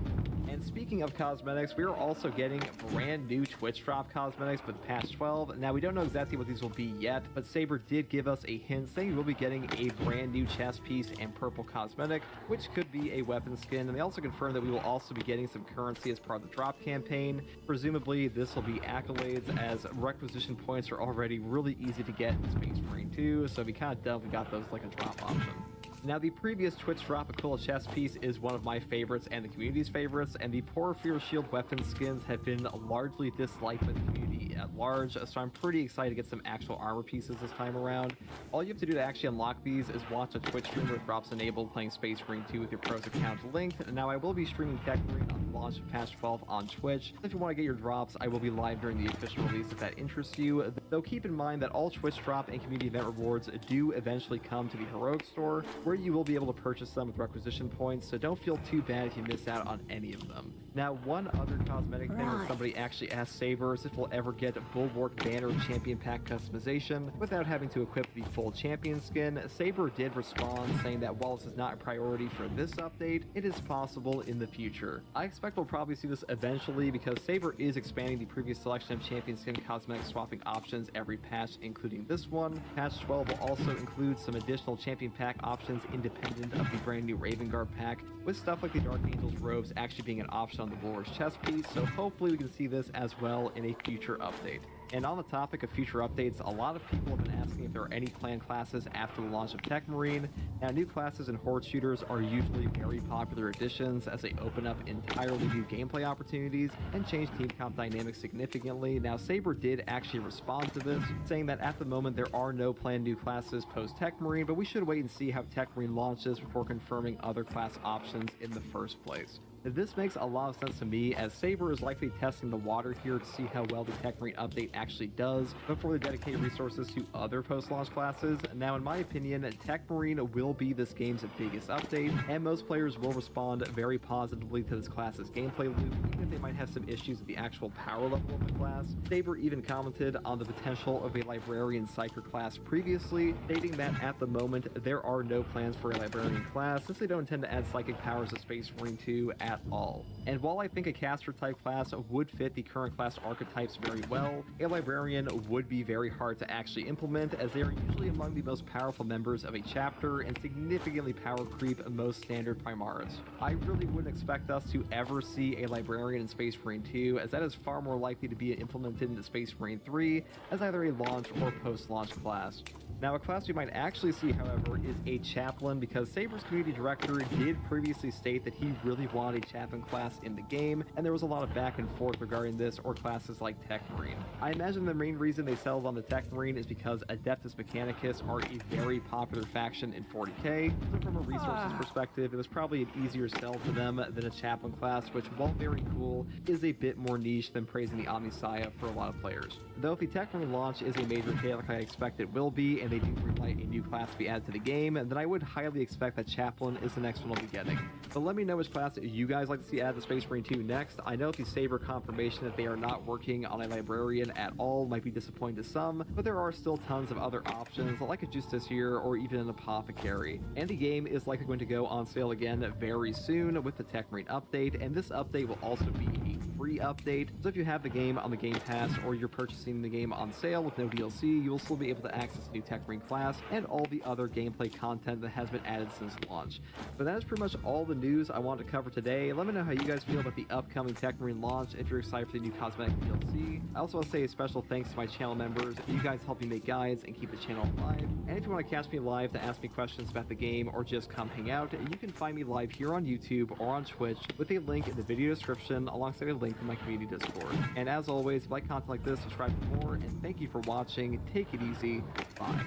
And speaking of cosmetics, we are also getting brand new Twitch drop cosmetics with patch 12. Now, we don't know exactly what these will be yet, but Saber did give us a hint saying we'll be getting a brand new chest piece and purple cosmetic, which could be a weapon skin, and they also confirmed that we will also be getting some currency as part of the drop campaign. Presumably, this will be accolades, as requisition points are already really easy to get in Space Marine 2, so we kind of dumb we got those like a drop option. Now, the previous Twitch drop Aquila chest piece is one of my favorites and the community's favorites, and the Porphyr Shield weapon skins have been largely disliked by the community at large, so I'm pretty excited to get some actual armor pieces this time around. All you have to do to actually unlock these is watch a Twitch streamer with drops enabled playing Space Marine 2 with your pros account linked. Now, I will be streaming Tech Marine on the launch of patch 12 on Twitch. If you want to get your drops, I will be live during the official release if that interests you, though keep in mind that all Twitch drop and community event rewards do eventually come to the Heroic store, where you will be able to purchase them with requisition points, so don't feel too bad if you miss out on any of them. Now, one other cosmetic thing that somebody actually asked Saber is if we'll ever get Bulwark Banner Champion Pack customization without having to equip the full champion skin. Saber did respond, saying that while this is not a priority for this update, it is possible in the future. I expect we'll probably see this eventually, because Saber is expanding the previous selection of champion skin cosmetic swapping options every patch, including this one. Patch 12 will also include some additional champion pack options independent of the brand new Raven Guard pack, with stuff like the Dark Angel's robes actually being an option on the Warrior's chest piece, so hopefully we can see this as well in a future update. And on the topic of future updates, a lot of people have been asking if there are any planned classes after the launch of Tech Marine. Now, new classes and horde shooters are usually very popular additions, as they open up entirely new gameplay opportunities and change team comp dynamics significantly. Now, Saber did actually respond to this, saying that at the moment there are no planned new classes post Tech Marine, but we should wait and see how Tech Marine launches before confirming other class options in the first place. This makes a lot of sense to me, as Saber is likely testing the water here to see how well the Tech Marine update actually does before they dedicate resources to other post-launch classes. Now, in my opinion, Tech Marine will be this game's biggest update, and most players will respond very positively to this class's gameplay loop, even if they might have some issues with the actual power level of the class. Saber even commented on the potential of a Librarian Psyker class previously, stating that at the moment there are no plans for a Librarian class, since they don't intend to add psychic powers to Space Marine 2 at all. And while I think a caster type class would fit the current class archetypes very well, a Librarian would be very hard to actually implement, as they are usually among the most powerful members of a chapter and significantly power creep most standard Primaris. I really wouldn't expect us to ever see a Librarian in Space Marine 2, as that is far more likely to be implemented into Space Marine 3 as either a launch or post-launch class. Now, a class we might actually see, however, is a Chaplain, because Saber's community director did previously state that he really wanted chaplain class in the game, and there was a lot of back and forth regarding this or classes like Tech Marine. I imagine the main reason they settled on the Tech Marine is because Adeptus Mechanicus are a very popular faction in 40k, so from a resources perspective, it was probably an easier sell to them than a chaplain class, which, while very cool, is a bit more niche than praising the Omnisaya for a lot of players. Though if the Tech Marine launch is a major hit like I expect it will be, and they do greenlight a new class to be added to the game, then I would highly expect that Chaplain is the next one I'll be getting. But let me know which class you guys like to see added to Space Marine 2 next. I know the Saber confirmation that they are not working on a Librarian at all might be disappointing to some, but there are still tons of other options like a Justiciar or even an Apothecary. And the game is likely going to go on sale again very soon with the Tech Marine update, and this update will also be a free update. So if you have the game on the Game Pass or you're purchasing the game on sale with no DLC, you will still be able to access the new Tech Marine class and all the other gameplay content that has been added since launch. But that is pretty much all the news I wanted to cover today. Let me know how you guys feel about the upcoming Tech Marine launch, if you're excited for the new cosmetic DLC. I also want to say a special thanks to my channel members. You guys help me make guides and keep the channel alive. And if you want to catch me live to ask me questions about the game or just come hang out, you can find me live here on YouTube or on Twitch with a link in the video description alongside a link to my community Discord. And as always, if you like content like this, subscribe for more, and thank you for watching. Take it easy. Bye.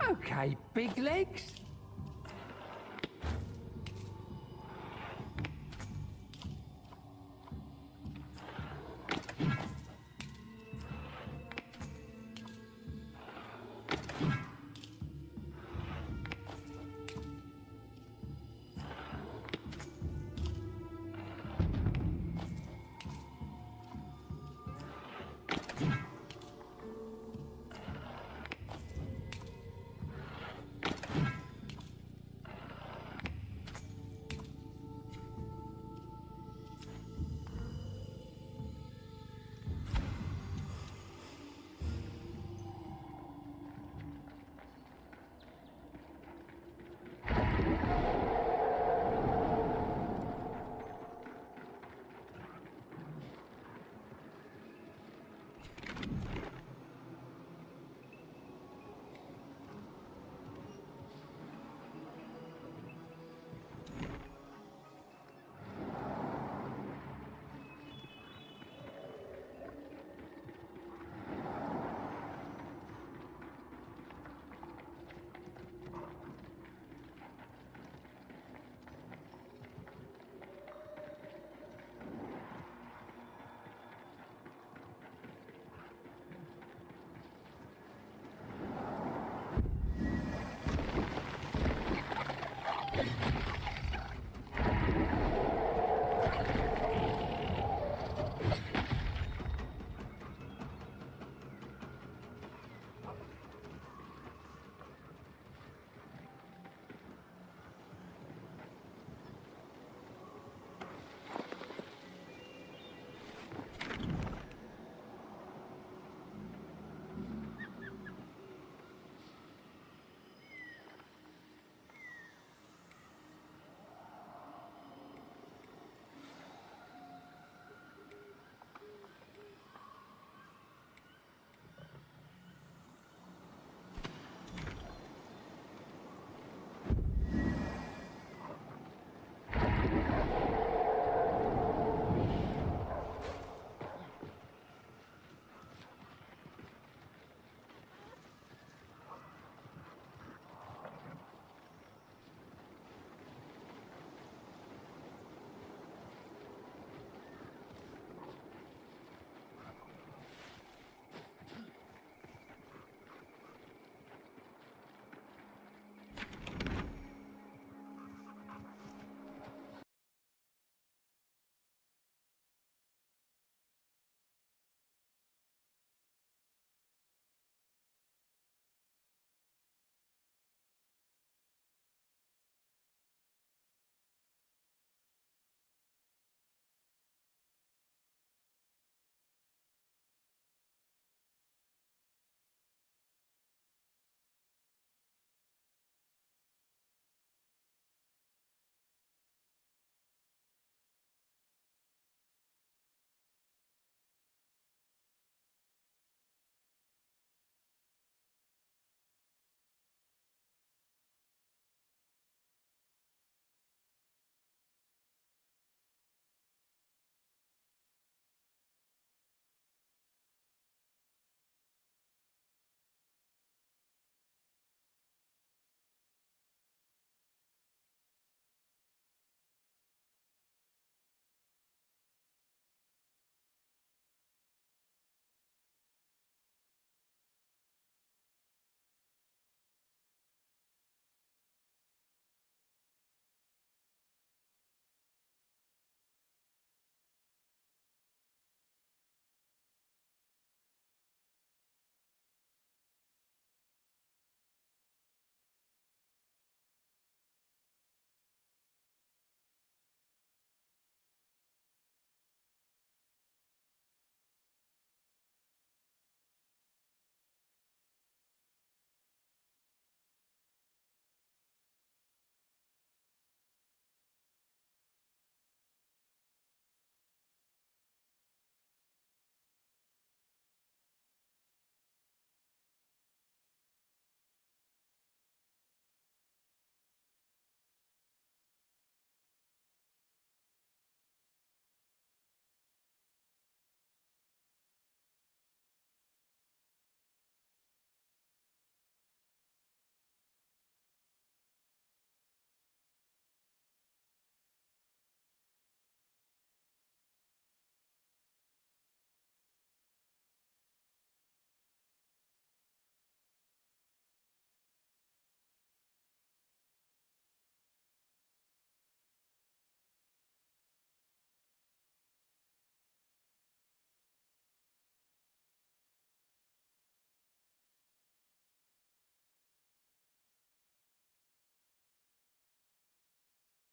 Okay, big legs.